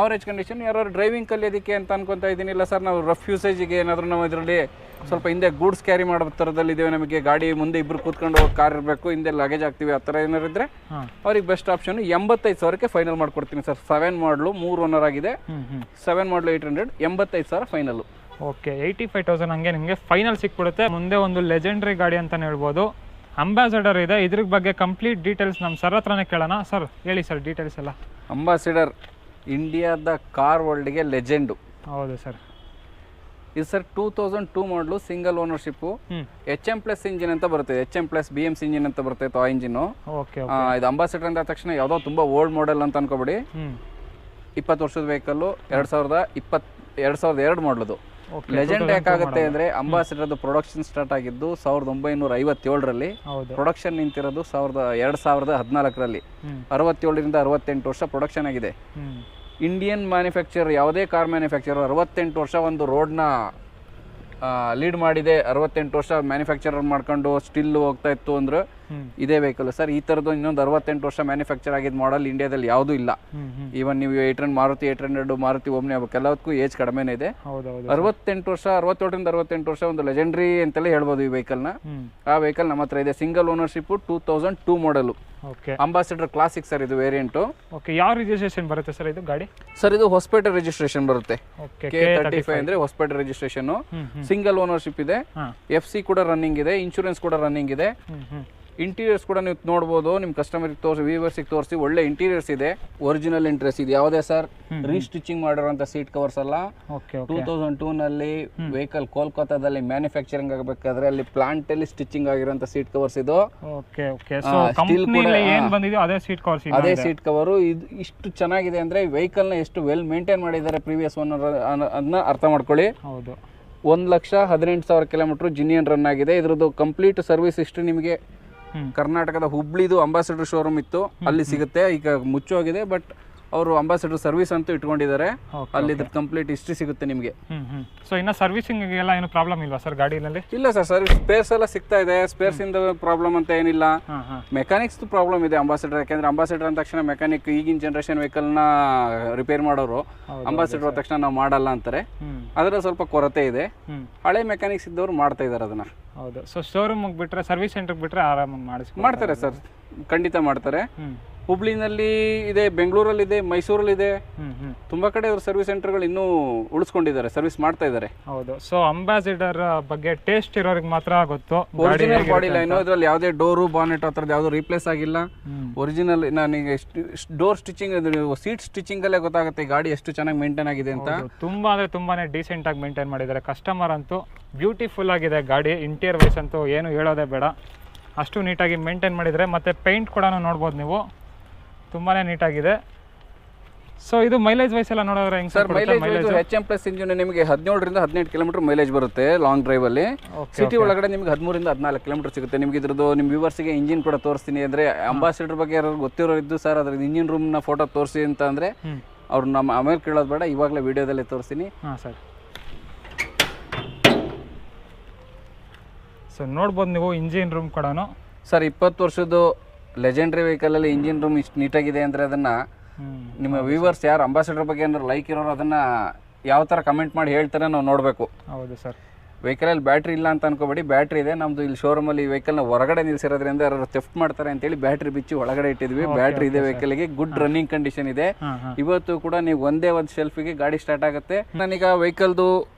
Average condition. ಯಾರು ಡ್ರೈವಿಂಗ್ ಕಲಿಯೋದಕ್ಕೆ ಅಂತ ಅನ್ಕೊಂತ ಇದ್ದೀನಿ, ಇಲ್ಲ ಸರ್ ನಾವು ರಫ್ ಯೂಸೇಜ್ಗೆ ಏನಾದ್ರು ನಾವು ಇದರಲ್ಲಿ ಸ್ವಲ್ಪ ಹಿಂದೆ ಗೂಡ್ಸ್ ಕ್ಯಾರಿ ಮಾಡೋ ಥರದಲ್ಲಿ ಇದ್ದೇವೆ, ನಮಗೆ ಗಾಡಿ ಮುಂದೆ ಇಬ್ರು ಕೂತ್ಕೊಂಡು ಹೋಗಿ ಕಾರ್ ಇರಬೇಕು, ಹಿಂದೆ ಲಗೇಜ್ ಆಗ್ತೀವಿ, ಆ ಥರ ಏನಾರು ಇದ್ರೆ ಅವ್ರಿಗೆ ಬೆಸ್ಟ್ ಆಪ್ಷನ್ 85,000ಕ್ಕೆ ಫೈನಲ್ ಮಾಡ್ಕೊಡ್ತೀನಿ ಸರ್. 7 ಮಾಡಲು 3 ಓನರ್ ಆಗಿದೆ, 7 ಮಾಡಲು 800, 85,000 ಫೈನಲ್. ಓಕೆ. 85,000 ಹಂಗೆ ನಿಮಗೆ ಫೈನಲ್ ಸಿಕ್ಬಿಡುತ್ತೆ. ಮುಂದೆ ಒಂದು ಲೆಜೆಂಡ್ರಿ ಗಾಡಿ ಅಂತಾನೆ ಹೇಳ್ಬೋದು, ಅಂಬಾಸಡರ್ ಇದೆ. ಇದ್ರ ಬಗ್ಗೆ ಕಂಪ್ಲೀಟ್ ಡೀಟೇಲ್ಸ್ ನಮ್ಮ ಸರ್ ಹತ್ರನೇ ಕೇಳೋಣ. ಸರ್ ಹೇಳಿ ಸರ್ ಡೀಟೇಲ್ಸ್ ಎಲ್ಲ. ಅಂಬಾಸಿಡರ್ ಇಂಡಿಯಾದ ಕಾರ್ ವರ್ಲ್ಡ್ಗೆ ಲೆಜೆಂಡು. ಹೌದು ಸರ್. ಇದು ಸರ್ 2002 ಮಾಡಲು, ಸಿಂಗಲ್ ಓನರ್ಶಿಪ್ಪು, HM+ ಇಂಜಿನ್ ಅಂತ ಬರುತ್ತೆ, HM+ BMC ಇಂಜಿನ್ ಅಂತ ಬರುತ್ತೆ ಆ ಇಂಜಿನ್. ಓಕೆ. ಇದು ಅಂಬಾಸಿಡರ್ ಅಂದ ತಕ್ಷಣ ಯಾವುದೋ ತುಂಬಾ ಓಲ್ಡ್ ಮಾಡೆಲ್ ಅಂತ ಅನ್ಕೋಬೇಡಿ. 20 ವರ್ಷದ ವೆಹಿಕಲ್, 2002 ಮಾಡಲದು. ಲೆಜೆಂಡ್ ಯಾಕಾಗುತ್ತೆ ಅಂದ್ರೆ ಅಂಬಾಸಿಡರ್ದು ಪ್ರೊಡಕ್ಷನ್ ಸ್ಟಾರ್ಟ್ ಆಗಿದ್ದು 1957ರಲ್ಲಿ, ಪ್ರೊಡಕ್ಷನ್ ನಿಂತಿರೋದು 2014ರಲ್ಲಿ. 67ರಿಂದ 68 ವರ್ಷ ಪ್ರೊಡಕ್ಷನ್ ಆಗಿದೆ. ಇಂಡಿಯನ್ ಮ್ಯಾನುಫ್ಯಾಕ್ಚರ್, ಯಾವುದೇ ಕಾರ್ ಮ್ಯಾನುಫ್ಯಾಕ್ಚರ್ 68 ವರ್ಷ ಒಂದು ರೋಡ್ನ ಲೀಡ್ ಮಾಡಿದೆ, 68 ವರ್ಷ ಮ್ಯಾನುಫ್ಯಾಕ್ಚರರ್ ಮಾಡ್ಕೊಂಡು ಸ್ಟಿಲ್ ಹೋಗ್ತಾ ಇತ್ತು ಅಂದ್ರೆ ಇದೇ ವೆಹಿಕಲ್ ಸರ್. ಈ ಥರದ್ದು ಇನ್ನೊಂದು 68 ವರ್ಷ ಮ್ಯಾನುಫ್ಯಾಕ್ಚರ್ ಆಗಿದ್ದ ಮಾಡೆಲ್ ಇಂಡಿಯಾದಲ್ಲಿ ಯಾವುದೂ ಇಲ್ಲ. ಈವನ್ ನೀವು 800 ಮಾರುತಿ 800 ಮಾರುತಿ ಓಮ್ನಿ ಕೆಲವಕ್ಕೂ ಏಜ್ ಕಡಿಮೆನೇ ಇದೆ. 68 ವರ್ಷ, 67ರಿಂದ 68 ವರ್ಷ ಒಂದು ಲೆಜೆಂಡ್ರಿ ಅಂತಲೇ ಹೇಳ್ಬೋದು ಈ ವೆಹಿಕಲ್ನ. ಆ ವೆಹಿಕಲ್ ನಮ್ಮ ಹತ್ರ ಇದೆ. Single ownership, 2002 model. Ambassador classic sir ಇದು ವೇರಿಯಂಟು. ಓಕೆ. ಯಾವ ರಿಜಿಸ್ಟ್ರೇಷನ್ ಬರುತ್ತೆ ಸರ್ ಇದು ಗಾಡಿ? ಸರ್ ಇದು ಹೊಸಪೇಟೆ ರಿಜಿಸ್ಟ್ರೇಷನ್ ಬರುತ್ತೆ. K35 ಅಂದ್ರೆ ಹೊಸಪೇಟೆ ರಿಜಿಸ್ಟ್ರೇಷನ್. ಸಿಂಗಲ್ ಓನರ್ಶಿಪ್ ಇದೆ, FC ಕೂಡ ರನ್ನಿಂಗ್ ಇದೆ, ಇನ್ಶೂರೆನ್ಸ್ ಕೂಡ ರನ್ನಿಂಗ್ ಇದೆ. ಇಂಟೀರಿಯರ್ಸ್ ಕೂಡ ನೀವು ನೋಡ್ಬೋದು, ನಿಮ್ಮ ಕಸ್ಟಮರ್ಗೆ ತೋರಿಸಿ, ವ್ಯೂವರ್ಸಿಗೆ ತೋರಿಸಿ. ಒಳ್ಳೆ ಇಂಟೀರಿಯರ್ಸ್ ಇದೆ, ಒರಿಜಿನಲ್ ಇಂಟ್ರೆಸ್ಟ್ ಇದೆ, ಯಾವುದೇ ಸರ್ ರೀಸ್ಟಿಚಿಂಗ್ ಮಾಡಿರೋಂಥ ಸೀಟ್ ಕವರ್ಸ್ ಅಲ್ಲ. 2002 ನಲ್ಲಿ ವೆಹಿಕಲ್ ಕೋಲ್ಕತ್ತಾದಲ್ಲಿ ಮ್ಯಾನುಫ್ಯಾಕ್ಚರಿಂಗ್ ಆಗಬೇಕಾದ್ರೆ ಅಲ್ಲಿ ಪ್ಲಾಂಟ್ ಅಲ್ಲಿ ಸ್ಟಿಚಿಂಗ್ ಆಗಿರೋಂಥ ಸೀಟ್ ಕವರ್ಸ್ ಇದು. ಅದೇ ಸೀಟ್ ಕವರು. ಇದು ಇಷ್ಟು ಚೆನ್ನಾಗಿದೆ ಅಂದ್ರೆ ವೆಹಿಕಲ್ ನ ಎಷ್ಟು ವೆಲ್ ಮೇಂಟೈನ್ ಮಾಡಿದ್ದಾರೆ ಪ್ರೀವಿಯಸ್ ಓನರ್ ಅದನ್ನ ಅರ್ಥ ಮಾಡ್ಕೊಳ್ಳಿ. 1,18,000 ಕಿಲೋಮೀಟರ್ ಜಿನಿಯನ್ ರನ್ ಆಗಿದೆ. ಇದ್ರದ್ದು ಕಂಪ್ಲೀಟ್ ಸರ್ವಿಸ್ ಹಿಸ್ಟ್ರಿ ನಿಮಗೆ ಕರ್ನಾಟಕದ ಹುಬ್ಳಿದು ಅಂಬಾಸಿಡರ್ ಶೋರೂಮ್ ಇತ್ತು, ಅಲ್ಲಿ ಸಿಗುತ್ತೆ. ಈಗ ಮುಚ್ಚೋಗಿದೆ, ಬಟ್ ಅವರು ಅಂಬಾಸಿಡರ್ ಸರ್ವಿಸ್ ಅಂತೂ ಇಟ್ಕೊಂಡಿದ್ದಾರೆ, ಅಲ್ಲಿ ಕಂಪ್ಲೀಟ್ ಹಿಸ್ಟ್ರಿ ಸಿಗುತ್ತೆ ನಿಮಗೆ. ಸೊ ಇನ್ನು ಸರ್ವಿಸಿಂಗ್ ಎಲ್ಲ ಏನು ಪ್ರಾಬ್ಲಮ್ ಇಲ್ವಾ ಸರ್ ಗಾಡಿನಲ್ಲಿ? ಇಲ್ಲ ಸರ್, ಸರ್ವಿಸ್ ಸ್ಪೇರ್ಸ್ ಎಲ್ಲ ಸಿಗ್ತಾ ಇದೆ, ಸ್ಪೇರ್ಸ್ ಇಂದ ಪ್ರಾಬ್ಲಮ್ ಅಂತ ಏನಿಲ್ಲ. ಮೆಕ್ಯಾನಿಕ್ಸ್ ಪ್ರಾಬ್ಲಮ್ ಇದೆ ಅಂಬಾಸಿಡರ್, ಯಾಕೆಂದ್ರೆ ಅಂಬಾಸಿಡರ್ ಅಂದ ತಕ್ಷಣ ಮೆಕ್ಯಾನಿಕ್ ಈಗಿನ ಜನರೇಷನ್ ವೆಹಿಕಲ್ ನ ರಿಪೇರ್ ಮಾಡೋರು ಅಂಬಾಸಿಡರ್ ತಕ್ಷಣ ನಾವು ಮಾಡಲ್ಲ ಅಂತಾರೆ, ಅದರ ಸ್ವಲ್ಪ ಕೊರತೆ ಇದೆ. ಹಳೆ ಮೆಕ್ಯಾನಿಕ್ಸ್ ಇದ್ದವ್ರು ಮಾಡ್ತಾ ಇದಾರೆ ಅದನ್ನ. ಹೌದು. ಸೊ ಶೋರೂಮ್ ಬಿಟ್ರೆ, ಸರ್ವಿಸ್ ಸೆಂಟರ್ ಬಿಟ್ರೆ ಆರಾಮಾಗಿ ಮಾಡ್ತಾರೆ ಸರ್, ಖಂಡಿತ ಮಾಡ್ತಾರೆ. ಹುಬ್ಳಿನಲ್ಲಿ ಇದೆ, ಬೆಂಗಳೂರಲ್ಲಿ ಇದೆ, ಮೈಸೂರಲ್ಲಿ ಇದೆ, ತುಂಬಾ ಕಡೆ ಅವ್ರ ಸರ್ವಿಸ್ ಸೆಂಟರ್ಗಳು ಇನ್ನೂ ಉಳಿಸ್ಕೊಂಡಿದ್ದಾರೆ, ಸರ್ವಿಸ್ ಮಾಡ್ತಾ ಇದ್ದಾರೆ. ಹೌದು. ಸೊ ಅಂಬಾಸಿಡರ್ ಬಗ್ಗೆ ಟೇಸ್ಟ್ ಇರೋರಿಗೆ ಮಾತ್ರ ಗೊತ್ತು. ಒರಿಜಿನಲ್ ಬಾಡಿ ಲೈನ್, ಇದ್ರಲ್ಲಿ ಯಾವುದೇ ಡೋರು ಬಾನೆಟ್ ಆ ಥರದ್ದು ಯಾವುದು ರೀಪ್ಲೇಸ್ ಆಗಿಲ್ಲ. ಒರಿಜಿನಲ್ ನನಗೆ ಡೋರ್ ಸ್ಟಿಚಿಂಗ್, ಸೀಟ್ ಸ್ಟಿಚಿಂಗ್ ಅಲ್ಲೇ ಗೊತ್ತಾಗುತ್ತೆ ಈ ಗಾಡಿ ಎಷ್ಟು ಚೆನ್ನಾಗಿ ಮೇಂಟೈನ್ ಆಗಿದೆ ಅಂತ. ತುಂಬಾ ಅಂದ್ರೆ ತುಂಬಾನೇ ಡೀಸೆಂಟ್ ಆಗಿ ಮೇಂಟೈನ್ ಮಾಡಿದ್ದಾರೆ. ಕಸ್ಟಮರ್ ಅಂತೂ ಬ್ಯೂಟಿಫುಲ್ ಆಗಿದೆ ಗಾಡಿ. ಇಂಟೀರಿಯರ್ ವೈಸ್ ಅಂತೂ ಏನು ಹೇಳೋದೇ ಬೇಡ, ಅಷ್ಟು ನೀಟಾಗಿ ಮೇಂಟೈನ್ ಮಾಡಿದರೆ. ಮತ್ತು ಪೇಂಟ್ ಕೂಡ ನೋಡ್ಬೋದು ನೀವು, ತುಂಬಾ ನೀಟಾಗಿದೆ. ಸೊ ಇದು ಮೈಲೇಜ್ ವೈಸ್ ಎಲ್ಲ ನೋಡಿದ್ರೆ ಹೆಂಗೆ ಸರ್? ಮೈಲೇಜ್ HM+ ಇಂಜಿನ್ ನಿಮಗೆ 17ರಿಂದ 18 ಕಿಲೋಮೀಟರ್ ಮೈಲೇಜ್ ಬರುತ್ತೆ ಲಾಂಗ್ ಡ್ರೈವ್ ಅಲ್ಲಿ. ಸಿಟಿ ಒಳಗಡೆ ನಿಮಗೆ 13ರಿಂದ 14 ಕಿಲೋಮೀಟರ್ ಸಿಗುತ್ತೆ. ನಿಮಗೆ ಇದ್ರದ್ದು ನಿಮ್ಮ ವ್ಯೂವರ್ಸ್ಗೆ ಇಂಜಿನ್ ಕೂಡ ತೋರಿಸ್ತೀನಿ. ಅಂದ್ರೆ ಅಂಬಾಸಿಡರ್ ಬಗ್ಗೆ ಯಾರು ಗೊತ್ತಿರೋರು ಇದ್ದು ಸರ್ ಅದ್ರ ಇಂಜಿನ್ ರೂಮ್ ನ ಫೋಟೋ ತೋರಿಸಿ ಅಂತ ಅಂದ್ರೆ ಅವ್ರು ನಮ್ಮ ಆಮೇಲೆ ಕೇಳೋದು ಬೇಡ, ಇವಾಗಲೇ ವಿಡಿಯೋದಲ್ಲೇ ತೋರಿಸ್ತೀನಿ. ಹಾಂ ಸರ್. ಸೊ ನೋಡ್ಬೋದು ನೀವು ಇಂಜಿನ್ ರೂಮ್ ಕೂಡ ಸರ್. 20 ವರ್ಷದ್ದು ಲೆಜೆಂಡ್ರಿ ವೆಹಿಕಲ್ ಅಲ್ಲಿ ಇಂಜಿನ್ ರೂಮ್ ಇಷ್ಟು ನೀಟಾಗಿದೆ ಅಂದ್ರೆ ಅದನ್ನ ನಿಮ್ಮ ವ್ಯೂವರ್ಸ್ ಯಾರು ಅಂಬಾಸಿಡರ್ ಬಗ್ಗೆ ಏನಾದ್ರು ಲೈಕ್ ಇರೋರು ಅದನ್ನ ಯಾವ ತರ ಕಮೆಂಟ್ ಮಾಡಿ ಹೇಳ್ತಾರೆ ನಾವು ನೋಡಬೇಕು. ಹೌದು ಸರ್. ವೆಹಿಕಲ್ ಅಲ್ಲಿ ಬ್ಯಾಟ್ರಿ ಇಲ್ಲ ಅಂತ ಅನ್ಕೋಬೇಡಿ, ಬ್ಯಾಟ್ರಿ ಇದೆ ನಮ್ದು. ಇಲ್ಲಿ ಶೋರೂಮ್ ಅಲ್ಲಿ ವೆಹಿಕಲ್ ನ ಹೊರಗಡೆ ನಿಲ್ಸಿರೋದ್ರಿಂದ ಯಾರು ಥೆಫ್ಟ್ ಮಾಡ್ತಾರೆ ಅಂತೇಳಿ ಬ್ಯಾಟ್ರಿ ಬಿಚ್ಚಿ ಒಳಗಡೆ ಇಟ್ಟಿದ್ವಿ. ಬ್ಯಾಟ್ರಿ ಇದೆ ವೆಹಿಕಲ್ಗೆ, ಗುಡ್ ರನ್ನಿಂಗ್ ಕಂಡೀಷನ್ ಇದೆ. ಇವತ್ತು ಕೂಡ ನೀವು ಒಂದೇ ಒಂದು ಶೆಲ್ಫಿಗೆ ಗಾಡಿ ಸ್ಟಾರ್ಟ್ ಆಗುತ್ತೆ. ನಾನೀಗ ವೆಹಿಕಲ್ದು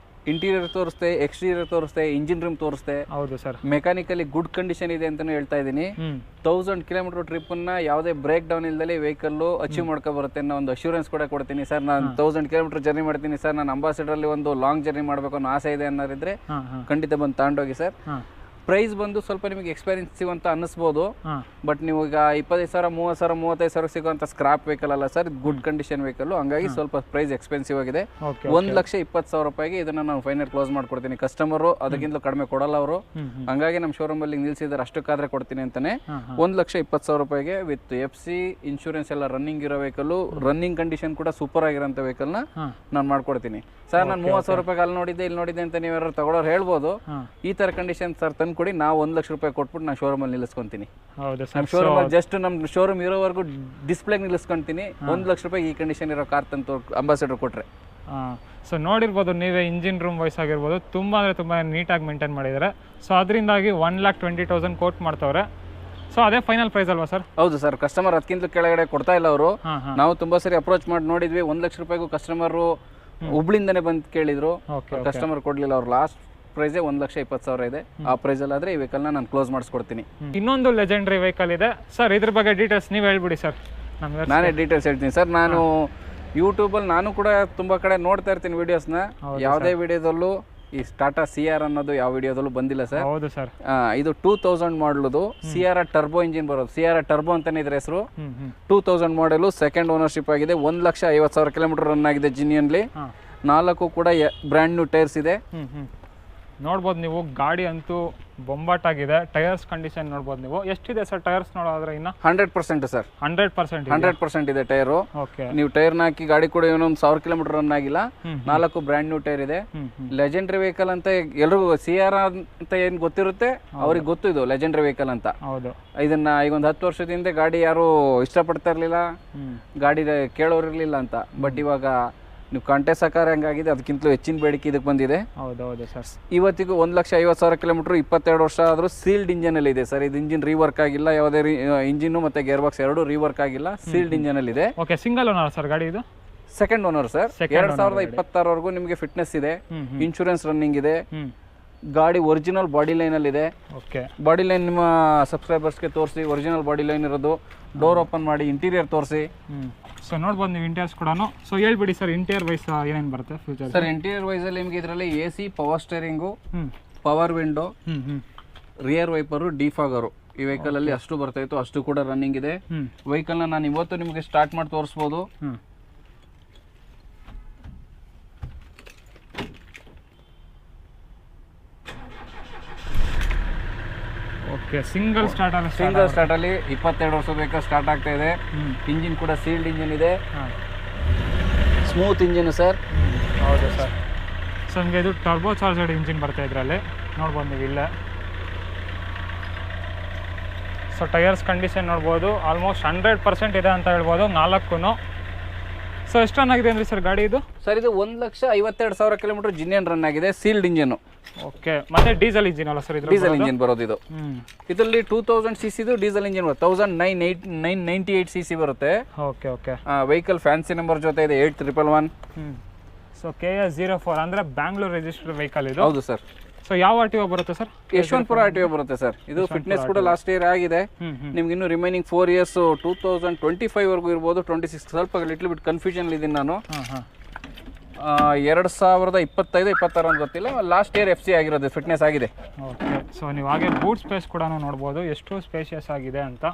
ಇಂಟೀರಿಯರ್ ತೋರಿಸ್ತೆ, ಎಕ್ಸ್ಟೀರಿಯರ್ ತೋರಿಸ್ತೆ, ಇಂಜಿನ್ ರೂಮ್ ತೋರಿಸ್ತೆ. ಹೌದು ಸರ್. ಮೆಕ್ಯಾನಿಕಲಿ ಗುಡ್ ಕಂಡೀಷನ್ ಇದೆ ಅಂತಾನು ಹೇಳ್ತಾ ಇದ್ದೀನಿ. 1000 ಕಿಲೋಮೀಟರ್ ಟ್ರಿಪ್ಪನ್ನ ಯಾವುದೇ ಬ್ರೇಕ್ ಡೌನ್ ಇಲ್ದಲೆ ವೆಹಿಕಲ್ಲು ಅಚೀವ್ ಮಾಡ್ಕೊ ಬರುತ್ತೆ ಅನ್ನೋ ಒಂದು ಅಶ್ಯೂರೆನ್ಸ್ ಕೂಡ ಕೊಡ್ತೀನಿ ಸರ್. ನಾನು 1000 ಕಿಲೋಮೀಟರ್ ಜರ್ನಿ ಮಾಡ್ತೀನಿ ಸರ್, ನಾನು ಅಂಬಾಸಿಡರಲ್ಲಿ ಒಂದು ಲಾಂಗ್ ಜರ್ನಿ ಮಾಡಬೇಕು ಅನ್ನೋ ಆಸೆ ಇದೆ ಅನ್ನೋರಿದ್ರೆ ಖಂಡಿತ ಬಂದು ತಗೊಂಡೋಗಿ ಸರ್. ಪ್ರೈಸ್ ಬಂದು ಸ್ವಲ್ಪ ನಿಮಗೆ ಎಕ್ಸ್ಪೆನ್ಸಿವ್ ಅಂತ ಅನ್ನಿಸ್ಬೋದು, ಬಟ್ ನೀವು ಈಗ 25,000, 30,000, 35,000 ಸಿಗುವಂಥ ಸ್ಕ್ರಾಪ್ ವೆಹಿಕಲ್ ಅಲ್ಲ ಸರ್, ಗುಡ್ ಕಂಡೀಷನ್ ವೆಹಿಕಲ್. ಹಂಗಾಗಿ ಸ್ವಲ್ಪ ಪ್ರೈಸ್ ಎಕ್ಸ್ಪೆನ್ಸಿವ್ ಆಗಿದೆ. 1,20,000 ರೂಪಾಯಿಗೆ ಇದನ್ನ ನಾನು ಫೈನಲ್ ಕ್ಲೋಸ್ ಮಾಡ್ಕೊಡ್ತೀನಿ. ಕಸ್ಟಮರು ಅದಕ್ಕಿಂತ ಕಡಿಮೆ ಕೊಡಲ್ಲ ಅವರು, ಹಂಗಾಗಿ ನಮ್ಮ ಶೋರೂಮ್ ಅಲ್ಲಿ ನಿಲ್ಸಿದ್ದಾರೆ, ಅಷ್ಟಕ್ಕಾದ್ರೆ ಕೊಡ್ತೀನಿ ಅಂತಾನೆ. 1,20,000 ರೂಪಾಯಿಗೆ ವಿತ್ FC ಇನ್ಶೂರೆನ್ಸ್ ಎಲ್ಲ ರನ್ನಿಂಗ್ ಇರೋ ವೆಹಿಕಲ್, ರನ್ನಿಂಗ್ ಕಂಡೀಷನ್ ಕೂಡ ಸೂಪರ್ ಆಗಿರೋಂಥ ವೆಹಿಕಲ್ ನ ನಾನು ಮಾಡ್ಕೊಡ್ತೀನಿ ಸರ್. ನಾನು 30,000 ರೂಪಾಯಿಗೆ ಅಲ್ಲಿ ನೋಡಿದ್ದೆ, ಇಲ್ಲಿ ನೋಡಿದ್ದೆ ಅಂತ ನೀವು ಯಾರು ತಗೊಳ್ಳೋರು ಹೇಳ್ಬೋದು. ಈ ತರ ಕಂಡೀಷನ್ ಸರ್ ತಂದು ಕೊಡಿ, ನಾವು 1,00,000 ರೂಪಾಯಿ ಕೊಟ್ಬಿಟ್ಟು ನಾನು ಶೋರೂಮ್ ಅಲ್ಲಿ ನಿಲ್ಲಿಸ್ಕೊಂತೀನಿ. ನಮ್ಮ ಶೋರೂಮ್ ಅಲ್ಲಿ ಜಸ್ಟ್ ನಮ್ಮ ಶೋರೂಮ್ ಇರೋವರೆಗೂ ಡಿಸ್ಪ್ಲೇ ನಿಲ್ಲಿಸ್ಕೊಂತೀನಿ. 1,00,000 ರೂಪಾಯಿ ಈ ಕಂಡೀಷನ್ ಇರೋ ಕಾರ್ ತಂದು ಅಂಬಾಸಿಡರ್ ಕೊಟ್ರೆ. ಸೊ ನೋಡಿರ್ಬೋದು ನೀವೇ, ಇಂಜಿನ್ ರೂಮ್ ವೈಸ್ ಆಗಿರ್ಬೋದು ತುಂಬ ಅಂದರೆ ತುಂಬ ನೀಟಾಗಿ ಮೇಂಟೈನ್ ಮಾಡಿದ್ದಾರೆ. ಸೊ ಅದರಿಂದಾಗಿ 1,20,000 ಕೋಟ್ ಮಾಡ್ತವ್ರೆ. ಸೊ ಅದೇ ಫೈನಲ್ ಪ್ರೈಸ್ ಅಲ್ವಾ ಸರ್? ಹೌದು ಸರ್, ಕಸ್ಟಮರ್ ಅದಕ್ಕಿಂತ ಕೆಳಗಡೆ ಕೊಡ್ತಾ ಇಲ್ಲ ಅವರು. ನಾವು ತುಂಬಾ ಸರಿ ಅಪ್ರೋಚ್ ಮಾಡಿ ನೋಡಿದ್ವಿ, 1,00,000 ರೂಪಾಯಿಗೂ ಕಸ್ಟಮರು ಹುಬ್ಳಿಂದನೇ ಬಂದು ಕೇಳಿದ್ರು, ಕಸ್ಟಮರ್ ಕೊಡ್ಲಿಲ್ಲ. ಅವ್ರು ಲಾಸ್ಟ್ ಪ್ರೈಸೇ 1,20,000 ಇದೆ. ಆ ಪ್ರೈಸ್ ಅಲ್ಲಾದ್ರೆ ಈ ವೆಹಿಕಲ್ ನಾನು ಕ್ಲೋಸ್ ಮಾಡಿಸ್ಕೊಡ್ತೀನಿ. ಇನ್ನೊಂದು ಲೆಜೆಂಡ್ರಿ ವೆಹಿಕಲ್ ಇದೆ ಸರ್, ಇದ್ರ ಬಗ್ಗೆ ಡೀಟೇಲ್ಸ್ ನೀವು ಹೇಳ್ಬಿಡಿ ಸರ್. ನಾನೇ ಡೀಟೇಲ್ಸ್ ಹೇಳ್ತೀನಿ ಸರ್. ನಾನು ಯೂಟ್ಯೂಬಲ್ಲಿ ನಾನು ಕೂಡ ತುಂಬಾ ಕಡೆ ನೋಡ್ತಾ ಇರ್ತೀನಿ ವಿಡಿಯೋಸ್ನ. ಯಾವುದೇ ವಿಡಿಯೋದಲ್ಲೂ ಈ ಟಾಟಾ CR ಅನ್ನೋದು ಯಾವ ವಿಡಿಯೋದಲ್ಲೂ ಬಂದಿಲ್ಲ ಸರ್. ಹೌದು ಸರ್. ಇದು 2000 ಮಾಡಲದು CR ಟರ್ಬೋ ಇಂಜಿನ್ ಬರೋದು. CR ಟರ್ಬೋ ಅಂತಾನೆ ಇದ್ರ ಹೆಸರು. 2000 ಮಾಡಲು, ಸೆಕೆಂಡ್ ಓನರ್ಶಿಪ್ ಆಗಿದೆ. 1,50,000 ಕಿಲೋಮೀಟರ್ ರನ್ ಆಗಿದೆ ಜಿನಿಯನ್ಲಿ. 4 ಕೂಡ ಬ್ರ್ಯಾಂಡ್ ನ್ಯೂ ಟೈರ್ಸ್ ಇದೆ. ನೋಡ್ಬೋದು ನೀವು, ಗಾಡಿ ಅಂತೂ ಬೊಂಬಾಟಾಗಿದೆ. ಟೈರ್ಸ್ ಕಂಡೀಷನ್ ನೋಡ್ಬೋದು ನೀವು. ಎಷ್ಟಿದೆ ಸರ್ ಟೈರ್ಸ್ ನೋಡೋದ್ರೆ? ಇನ್ನ 100% ಸರ್, 100% ಇದೆ ಟೈರು. ನೀವು ಟೈರ್ ಹಾಕಿ ಗಾಡಿ ಕೂಡ ಏನೊಂದು 1000 ಕಿಲೋಮೀಟರ್ ರನ್ ಆಗಿಲ್ಲ. 4 ಬ್ರ್ಯಾಂಡ್ ನ್ಯೂ ಟೈರ್ ಇದೆ. ಲೆಜೆಂಡ್ರಿ ವೆಹಿಕಲ್ ಅಂತ ಎಲ್ರಿಗೂ CR ಅಂತ ಏನ್ ಗೊತ್ತಿರುತ್ತೆ ಅವ್ರಿಗೆ ಗೊತ್ತು, ಇದು ಲೆಜೆಂಡ್ರಿ ವೆಹಿಕಲ್ ಅಂತ. ಇದನ್ನ ಈಗ ಒಂದು 10 ವರ್ಷದಿಂದ ಗಾಡಿ ಯಾರು ಇಷ್ಟಪಡ್ತಾ ಇರ್ಲಿಲ್ಲ, ಗಾಡಿ ಕೇಳೋರಿರ್ಲಿಲ್ಲ ಅಂತ. ಬಟ್ ಇವಾಗ ನೀವು ಕಂಟೆ ಸಕಾರ ಹೆಂಗಾಗಿದೆ, ಅದಕ್ಕಿಂತಲೂ ಹೆಚ್ಚಿನ ಬೇಡಿಕೆ ಇದಕ್ಕೆ ಬಂದಿದೆ. ಹೌದೌದು ಸರ್. ಇವತ್ತಿಗೂ 1,50,000 ಕಿಲೋಮೀಟರ್ 22 ವರ್ಷ ಆದರೂ ಸೀಲ್ಡ್ ಇಂಜನ್ ಅಲ್ಲಿ ಇದೆ ಸರ್. ಇದು ಇಂಜಿನ್ ರೀವರ್ಕ್ ಆಗಿಲ್ಲ, ಯಾವುದೇ ಇಂಜಿನ್ ಮತ್ತೆ ಗೇರ್ ಬಾಕ್ಸ್ ಎರಡು ರೀವರ್ಕ್ ಆಗಿಲ್ಲ, ಸೀಲ್ಡ್ ಇಂಜನ್ ಅಲ್ಲಿ ಇದೆ. ಓಕೆ, ಸಿಂಗಲ್ ಓನರ್ ಸರ್ ಗಾಡಿ ಇದು? Second owner sir. 2026 ನಿಮಗೆ ಫಿಟ್ನೆಸ್ ಇದೆ, ಇನ್ಶೂರೆನ್ಸ್ ರನ್ನಿಂಗ್ ಇದೆ, ಗಾಡಿ ಒರಿಜಿನಲ್ ಬಾಡಿ ಲೈನ್ ಅಲ್ಲಿ ಇದೆ. ಬಾಡಿ ಲೈನ್ ನಿಮ್ಮ ಸಬ್ಸ್ಕ್ರೈಬರ್ಸ್ಗೆ ತೋರಿಸಿ, ಒರಿಜಿನಲ್ ಬಾಡಿ ಲೈನ್ ಇರೋದು. ಡೋರ್ ಓಪನ್ ಮಾಡಿ ಇಂಟೀರಿಯರ್ ತೋರಿಸಿ. ಸೊ ನೋಡ್ಬೋದು ನೀವು ಇಂಟೀರಿಯರ್ಸ್ ಕೂಡ. ಸೊ ಹೇಳ್ಬಿಡಿ ಸರ್, ಇಂಟೀರಿಯರ್ ವೈಸ್ ಏನೇನು ಬರುತ್ತೆ ಫ್ಯೂಚರ್? ಸರ್ ಇಂಟೀರಿಯರ್ ವೈಸ್ ಅಲ್ಲಿ ನಿಮಗೆ ಇದರಲ್ಲಿ AC, power steering, power window, rear wiper, defogger ಈ ವೆಹಿಕಲ್ ಅಲ್ಲಿ ಅಷ್ಟು ಬರ್ತಾ ಇತ್ತು, ಅಷ್ಟು ಕೂಡ ರನ್ನಿಂಗ್ ಇದೆ. ವೆಹಿಕಲ್ ನ ನಾನು ಇವತ್ತು ನಿಮಗೆ ಸ್ಟಾರ್ಟ್ ಮಾಡಿ ತೋರಿಸ್ಬೋದು. ಓಕೆ, ಸಿಂಗಲ್ ಸ್ಟಾರ್ಟ್ ಅಲ್ಲಿ 22 ವರ್ಷದ ವೆಹಿಕಲ್ ಸ್ಟಾರ್ಟ್ ಆಗ್ತಾ ಇದೆ. ಇಂಜಿನ್ ಕೂಡ ಸೀಲ್ಡ್ ಇಂಜಿನ್ ಇದೆ, ಸ್ಮೂತ್ ಇಂಜಿನ್ ಸರ್. ಹೌದು ಸರ್. ಸೊ ನಿಮಗೆ ಇದು ಟರ್ಬೋ ಚಾರ್ಜರ್ಡ್ ಇಂಜಿನ್ ಬರ್ತಾ ಇದರಲ್ಲಿ ನೋಡ್ಬೋದು ನೀವು ಇಲ್ಲೇ. ಸೊ ಟೈರ್ಸ್ ಕಂಡೀಷನ್ ನೋಡ್ಬೋದು, ಆಲ್ಮೋಸ್ಟ್ 100% ಇದೆ ಅಂತ ಹೇಳ್ಬೋದು 4. ಸೊ ಎಷ್ಟು ರನ್ ಆಗಿದೆ ಅಂದ್ರೆ ಸರ್ ಗಾಡಿ ಇದು? ಸರ್ ಇದು 1,52,000 ಕಿಲೋಮೀಟರ್ ಜಿನಿಯನ್ ರನ್ ಆಗಿದೆ, ಸೀಲ್ಡ್ ಇಂಜಿನ್. ಓಕೆ, ಮತ್ತೆ ಡೀಸೆಲ್ ಇಂಜಿನ್ ಅಲ್ಲ ಸರ್? ಡೀಸೆಲ್ ಇಂಜಿನ್ ಬರೋದು ಇದು. ಇದರಲ್ಲಿ 2000 cc ಡೀಸೆಲ್ ಇಂಜಿನ್ ಬರುತ್ತೆ, 1998 cc ಬರುತ್ತೆ. Okay okay. Vehicle fancy number ಜೊತೆ ಇದೆ 8111. ಸೊ KS04 ಅಂದ್ರೆ ಬ್ಯಾಂಗ್ಳೂರ್ ರಿಜಿಸ್ಟರ್ಡ್ ವೆಹಿಕಲ್ ಇದು? ಹೌದು ಸರ್. ಸೊ ಯಾವ RTO ಬರುತ್ತೆ ಸರ್? ಯಶವಂತಪುರ RTO ಬರುತ್ತೆ ಸರ್. ಇದು ಫಿಟ್ನೆಸ್ ಕೂಡ ಲಾಸ್ಟ್ ಇಯರ್ ಆಗಿದೆ. ನಿಮ್ಗೆ ಇನ್ನು ರಿಮೈನಿಂಗ್ 4 years 2025 ವರೆಗೂ ಇರ್ಬೋದು. 26 ಸ್ವಲ್ಪ ಲಿಟ್ಲ್ ಬಿಟ್ ಕನ್ಫ್ಯೂಷನ್ ಇದೀನಿ ನಾನು. 2025-26 ಅಂತ ಗೊತ್ತಿಲ್ಲ. ಲಾಸ್ಟ್ ಇಯರ್ FC ಆಗಿರೋದು, ಫಿಟ್ನೆಸ್ ಆಗಿದೆ. ಓಕೆ. ಸೊ ನೀವು ಹಾಗೆ ಬೂಟ್ ಸ್ಪೇಸ್ ಕೂಡ ನೋಡ್ಬೋದು ಎಷ್ಟು ಸ್ಪೇಷಿಯಸ್ ಆಗಿದೆ ಅಂತ.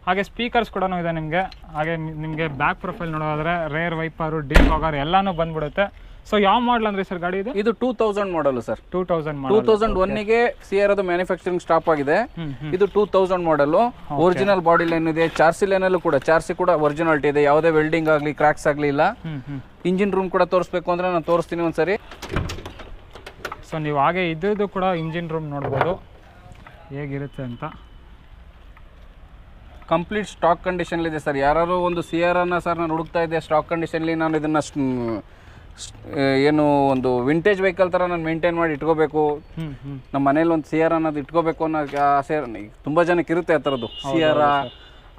ಹಾಗೆ ಸ್ಪೀಕರ್ಸ್ ಕೂಡ ಇದೆ ನಿಮಗೆ. ಹಾಗೆ ನಿಮಗೆ ಬ್ಯಾಕ್ ಪ್ರೊಫೈಲ್ ನೋಡೋದಾದ್ರೆ ರೇರ್ ವೈಪರು, ಡಿಫಾಗರ್ ಎಲ್ಲಾನು ಬಂದ್ಬಿಡುತ್ತೆ. ಸೊ ಯಾವ ಮಾಡಲ್ ಅಂದ್ರೆ ಸರ್ ಗಾಡಿ ಇದು? ಇದು 2000 ಮಾಡಲ್ ಸರ್. 2001 ಗೆ CR ಅದು ಮ್ಯಾನುಫ್ಯಾಕ್ಚರಿಂಗ್ ಸ್ಟಾಪ್ ಆಗಿದೆ. ಇದು 2000 ಮಾಡಲ್. ಒರಿಜಿನಲ್ ಬಾಡಿ ಲೈನ್ ಇದೆ. ಚಾರ್ಸಿ ಲೈನ್ ಅಲ್ಲೂ ಕೂಡ ಚಾರ್ಸಿ ಕೂಡ ಒರಿಜಿನಾಲಿಟಿ ಇದೆ, ಯಾವುದೇ ವೆಲ್ಡಿಂಗ್ ಆಗಲಿ ಕ್ರಾಕ್ಸ್ ಆಗಲಿ ಇಲ್ಲ. ಇಂಜಿನ್ ರೂಮ್ ಕೂಡ ತೋರಿಸ್ಬೇಕು ಅಂದ್ರೆ ನಾನು ತೋರಿಸ್ತೀನಿ ಒಂದ್ಸರಿ. ಸೊ ನೀವು ಹಾಗೆ ಇದ್ದು ಕೂಡ ಇಂಜಿನ್ ರೂಮ್ ನೋಡ್ಬೋದು ಹೇಗಿರುತ್ತೆ ಅಂತ. ಕಂಪ್ಲೀಟ್ ಸ್ಟಾಕ್ ಕಂಡೀಷನ್ ಇದೆ ಸರ್. ಯಾರು ಒಂದು CR ಅನ್ನ ಸರ್ ನಾನು ಹುಡುಕ್ತಾ ಇದ್ದೆ ಸ್ಟಾಕ್ ಕಂಡೀಷನ್ಲಿ, ನಾನು ಇದನ್ನ ಏನು ಒಂದು ವಿಂಟೇಜ್ ವೆಹಿಕಲ್ ಥರ ನಾನು ಮೇಂಟೈನ್ ಮಾಡಿ ಇಟ್ಕೋಬೇಕು, ನಮ್ಮ ಮನೇಲಿ ಒಂದು CR ಅನ್ನೋದು ಇಟ್ಕೋಬೇಕು ಅನ್ನೋ ಆಸೆ ತುಂಬ ಜನಕ್ಕೆ ಇರುತ್ತೆ. ಆ ಥರದ್ದು CR,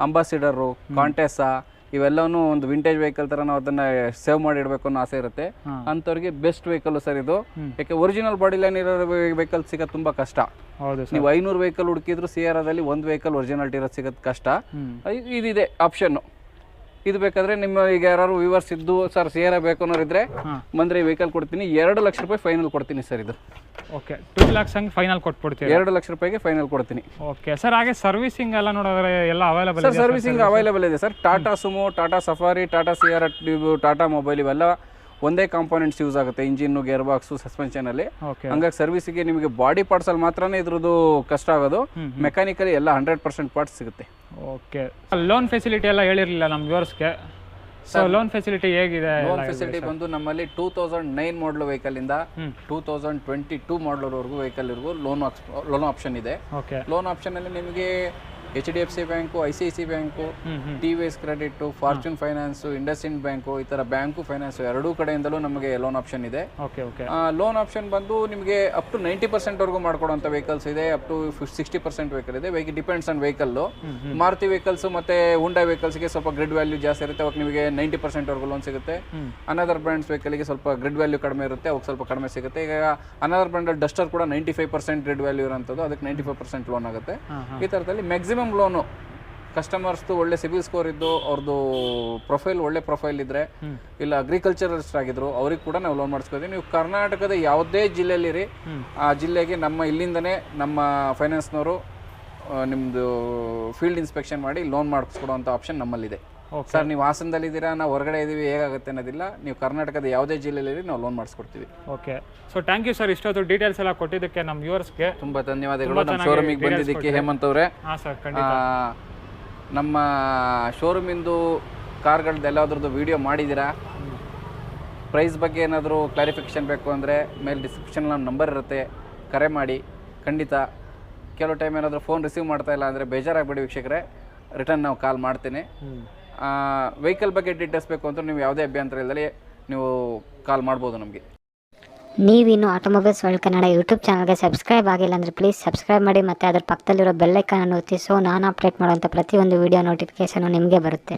ಅಂಬಾಸಿಡರು, ಕಾಂಟೆಸ್ಸಾ ಇವೆಲ್ಲವೂ ಒಂದು ವಿಂಟೇಜ್ ವೆಹಿಕಲ್ ಥರ ನಾವು ಅದನ್ನು ಸೇವ್ ಮಾಡಿ ಇಡಬೇಕು ಅನ್ನೋ ಆಸೆ ಇರುತ್ತೆ. ಅಂಥವ್ರಿಗೆ ಬೆಸ್ಟ್ ವೆಹಿಕಲ್ ಸರ್ ಇದು. ಯಾಕೆ ಒರಿಜಿನಲ್ ಬಾಡಿ ಲೈನ್ ಇರೋ ವೆಹಿಕಲ್ ಸಿಗೋದು ತುಂಬ ಕಷ್ಟ. ಹೌದು, ನೀವು 500 ವೆಹಿಕಲ್ ಹುಡುಕಿದ್ರು ಸಿಯರಾದಲ್ಲಿ ಒಂದು ವೆಹಿಕಲ್ ಒರಿಜಿನಾಲಿಟಿ ಇರೋದು ಸಿಗೋದು ಕಷ್ಟ. ಇದಿದೆ ಆಪ್ಷನ್ನು. ಇದು ಬೇಕಾದರೆ ನಿಮ್ಮ ಈಗ ಯಾರು ವ್ಯೂವರ್ಸ್ ಇದ್ದು ಸರ್ ಸಿಯರ ಬೇಕು ಅನ್ನೋರಿದ್ರೆ ಬಂದರೆ ವೆಹಿಕಲ್ ಕೊಡ್ತೀನಿ. 2 ಲಕ್ಷ ರೂಪಾಯಿ ಫೈನಲ್ ಕೊಡ್ತೀನಿ ಸರ್ ಇದು. ಓಕೆ, 2 lakhs ಹಂಗೆ ಫೈನಲ್ ಕೊಟ್ಬಿಡ್ತೀವಿ. 2 ಲಕ್ಷ ರೂಪಾಯಿಗೆ ಫೈನಲ್ ಕೊಡ್ತೀನಿ. ಓಕೆ ಸರ್, ಹಾಗೆ ಸರ್ವಿಸಿಂಗ್ ಎಲ್ಲ ನೋಡಿದ್ರೆ ಎಲ್ಲ ಅವೈಲೇಬಲ್ ಸರ್? ಸರ್ವಿಸಿಂಗ್ ಅವೈಲೇಬಲ್ ಇದೆ sir. Tata Sumo, Tata Safari, Tata Sierra, Tata Mobile ಇವೆಲ್ಲ ಒಂದೇ ಕಾಂಪೋನೆಂಟ್ಸ್ ಯೂಸ್ ಆಗುತ್ತೆ. ಇಂಜಿನ್ನು, ಗೇರ್ ಬಾಕ್ಸು, ಸಸ್ಪೆನ್ಷನಲ್ಲಿ. ಹಂಗಾಗಿ ಸರ್ವಿಸಿಗೆ ನಿಮಗೆ ಬಾಡಿ ಪಾರ್ಟ್ಸಲ್ಲಿ ಮಾತ್ರನೇ ಇದ್ರದ್ದು ಕಷ್ಟ ಆಗೋದು. ಮೆಕ್ಯಾನಿಕಲಿ ಎಲ್ಲ 100% ಪಾರ್ಟ್ಸ್ ಸಿಗುತ್ತೆ. ಓಕೆ, ಲೋನ್ ಫೆಸಿಲಿಟಿ ಎಲ್ಲ ಹೇಳಿರಲಿಲ್ಲ ನಮ್ಮ ವ್ಯೂವರ್ಸ್ಗೆ. ಸೊ ಲೋನ್ ಫೆಸಿಲಿಟಿ ಹೇಗಿದೆ? ಲೋನ್ ಫೆಸಿಲಿಟಿ ಬಂದು ನಮ್ಮಲ್ಲಿ 2009 ಮಾಡಲ್ ವೆಹಿಕಲ್ ಇಂದ 2022 ಮಾಡಲ್ವರೆಗೂ ವೆಹಿಕಲ್ ಇರ್ಗೂ ಲೋನ್ ಆಪ್ಷನ್ ಇದೆ. ಲೋನ್ ಆಪ್ಷನ್ ಅಲ್ಲಿ ನಿಮಗೆ HDFC bank, ICICI bank, TVS credit, fortune finance, IndusInd bank, ಈ ತರ ಬ್ಯಾಂಕು ಫೈನಾನ್ಸ್ ಎರಡೂ ಕಡೆಯಿಂದಲೂ ನಮಗೆ ಲೋನ್ ಆಪ್ಷನ್ ಇದೆ. ಲೋನ್ ಆಪ್ಷನ್ ಬಂದು ನಿಮಗೆ ಅಪ್ ಟು 90% ವರೆಗೂ ಮಾಡ್ಕೊಡುವಂತ ವೆಹಿಕಲ್ಸ್ ಇದೆ. ಅಪ್ ಟು 60% ವೆಹಿಕಲ್ ಇದೆ. Depends on vehicle. Maruti vehicles ಮತ್ತೆ ಹುಂಡೈ ವೆಹಿಕಲ್ಸ್ಗೆ ಸ್ವಲ್ಪ ಗ್ರಿಡ್ ವ್ಯಾಲ್ಯೂ ಜಾಸ್ತಿ ಇರುತ್ತೆ. ಅವಾಗ ನಿಮಗೆ 90% ವರೆಗೂ ಲೋನ್ ಸಿಗುತ್ತೆ. ಅನದರ್ ಬ್ರ್ಯಾಂಡ್ಸ್ ವೆಹಿಕಲ್ಗೆ ಸ್ವಲ್ಪ ಗ್ರಿಡ್ ವ್ಯಾಲ್ಯೂ ಕಡಿಮೆ ಇರುತ್ತೆ, ಅವಾಗ ಸ್ವಲ್ಪ ಕಡಿಮೆ ಸಿಗುತ್ತೆ. ಈಗ ಅನದರ್ ಬ್ರ್ಯಾಂಡ್ ಡಸ್ಟರ್ ಕೂಡ 95% ಗ್ರಿಡ್ ವ್ಯಾಲ್ಯೂ ಇರೋಂಥದ್ದು, ಅದಕ್ಕೆ 95% ಲೋನ್ ಆಗುತ್ತೆ. ಈ ಥರದಲ್ಲಿ ಮ್ಯಾಕ್ಸಿಮಮ್ ಲೋನು ಕಸ್ಟಮರ್ಸ್ದು ಒಳ್ಳೆ ಸಿಬಿಲ್ ಸ್ಕೋರ್ ಇದ್ದು, ಅವ್ರದ್ದು ಪ್ರೊಫೈಲ್ ಒಳ್ಳೆ ಪ್ರೊಫೈಲ್ ಇದ್ರೆ, ಇಲ್ಲ ಅಗ್ರಿಕಲ್ಚರಿಸ್ಟ್ ಆಗಿದ್ರು ಅವ್ರಿಗೆ ಕೂಡ ನಾವು ಲೋನ್ ಮಾಡಿಸ್ಕೊತೀವಿ. ನೀವು ಕರ್ನಾಟಕದ ಯಾವುದೇ ಜಿಲ್ಲೆಯಲ್ಲಿರಿ, ಆ ಜಿಲ್ಲೆಗೆ ನಮ್ಮ ಇಲ್ಲಿಂದನೇ ನಮ್ಮ ಫೈನಾನ್ಸ್ನವರು ನಿಮ್ಮದು ಫೀಲ್ಡ್ ಇನ್ಸ್ಪೆಕ್ಷನ್ ಮಾಡಿ ಲೋನ್ ಮಾಡಿಸ್ಕೊಡುವಂಥ ಆಪ್ಷನ್ ನಮ್ಮಲ್ಲಿದೆ. ಸರ್ ನೀವು ಹಾಸನದಲ್ಲಿದ್ದೀರಾ, ನಾವು ಹೊರಗಡೆ ಇದ್ದೀವಿ, ಹೇಗಾಗುತ್ತೆ ಅನ್ನೋದಿಲ್ಲ. ನೀವು ಕರ್ನಾಟಕದ ಯಾವುದೇ ಜಿಲ್ಲೆಯಲ್ಲಿ ನಾವು ಲೋನ್ ಮಾಡಿಸ್ಕೊಡ್ತೀವಿ. Okay, so thank you sir, ಇಷ್ಟೊತ್ತು ಡೀಟೇಲ್ಸ್ ಎಲ್ಲ ಕೊಟ್ಟಿದ್ದಕ್ಕೆ ನಮ್ಮ ವ್ಯೂವರ್ಸ್ಗೆ ತುಂಬ ಧನ್ಯವಾದಗಳು. ನಮ್ಮ ಶೋರೂಮಿಗೆ ಬಂದಿದ್ದಕ್ಕೆ ಹೇಮಂತ್ ಅವರೇ. ಹಾಂ ಸರ್, ಖಂಡಿತ. ನಮ್ಮ ಶೋರೂಮಿಂದು ಕಾರ್ಗಳದ್ದು ಎಲ್ಲಾದ್ರದ್ದು ವಿಡಿಯೋ ಮಾಡಿದ್ದೀರಾ? ಪ್ರೈಸ್ ಬಗ್ಗೆ ಏನಾದರೂ ಕ್ಲಾರಿಫಿಕೇಷನ್ ಬೇಕು ಅಂದರೆ ಮೇಲೆ ಡಿಸ್ಕ್ರಿಪ್ಷನಲ್ಲಿ ನಮ್ಮ ನಂಬರ್ ಇರುತ್ತೆ, ಕರೆ ಮಾಡಿ. ಖಂಡಿತ ಕೆಲವು ಟೈಮ್ ಏನಾದರೂ ಫೋನ್ ರಿಸೀವ್ ಮಾಡ್ತಾ ಇಲ್ಲ ಅಂದರೆ ಬೇಜಾರಾಗಬೇಡಿ ವೀಕ್ಷಕರೇ, ರಿಟರ್ನ್ ನಾವು ಕಾಲ್ ಮಾಡ್ತೀನಿ. ವೆಹಿಕಲ್ ಬಗ್ಗೆ ಡೀಟೇಲ್ಸ್ ಬೇಕು ಅಂತ ನೀವು ಯಾವುದೇ ಅಭ್ಯಂತರ ಇಲ್ಲದೆ ನೀವು ಕಾಲ್ ಮಾಡ್ಬೋದು ನಮಗೆ. ನೀವಿನ್ನು ಆಟೋಮೊಬೈಲ್ಸ್ ವರ್ಲ್ಡ್ ಕನ್ನಡ ಯೂಟ್ಯೂಬ್ ಚಾನಲ್ಗೆ ಸಬ್ಸ್ಕ್ರೈಬ್ ಆಗಿಲ್ಲ ಅಂದರೆ ಪ್ಲೀಸ್ ಸಬ್ಸ್ಕ್ರೈಬ್ ಮಾಡಿ, ಮತ್ತು ಅದರ ಪಕ್ಕದಲ್ಲಿರೋ ಬೆಲ್ ಐಕಾನ್ ಅನ್ನು ಒತ್ತಿ. ಸೊ ನಾನು ಅಪ್ಡೇಟ್ ಮಾಡುವಂಥ ಪ್ರತಿಯೊಂದು ವೀಡಿಯೋ ನೋಟಿಫಿಕೇಷನು ನಿಮಗೆ ಬರುತ್ತೆ.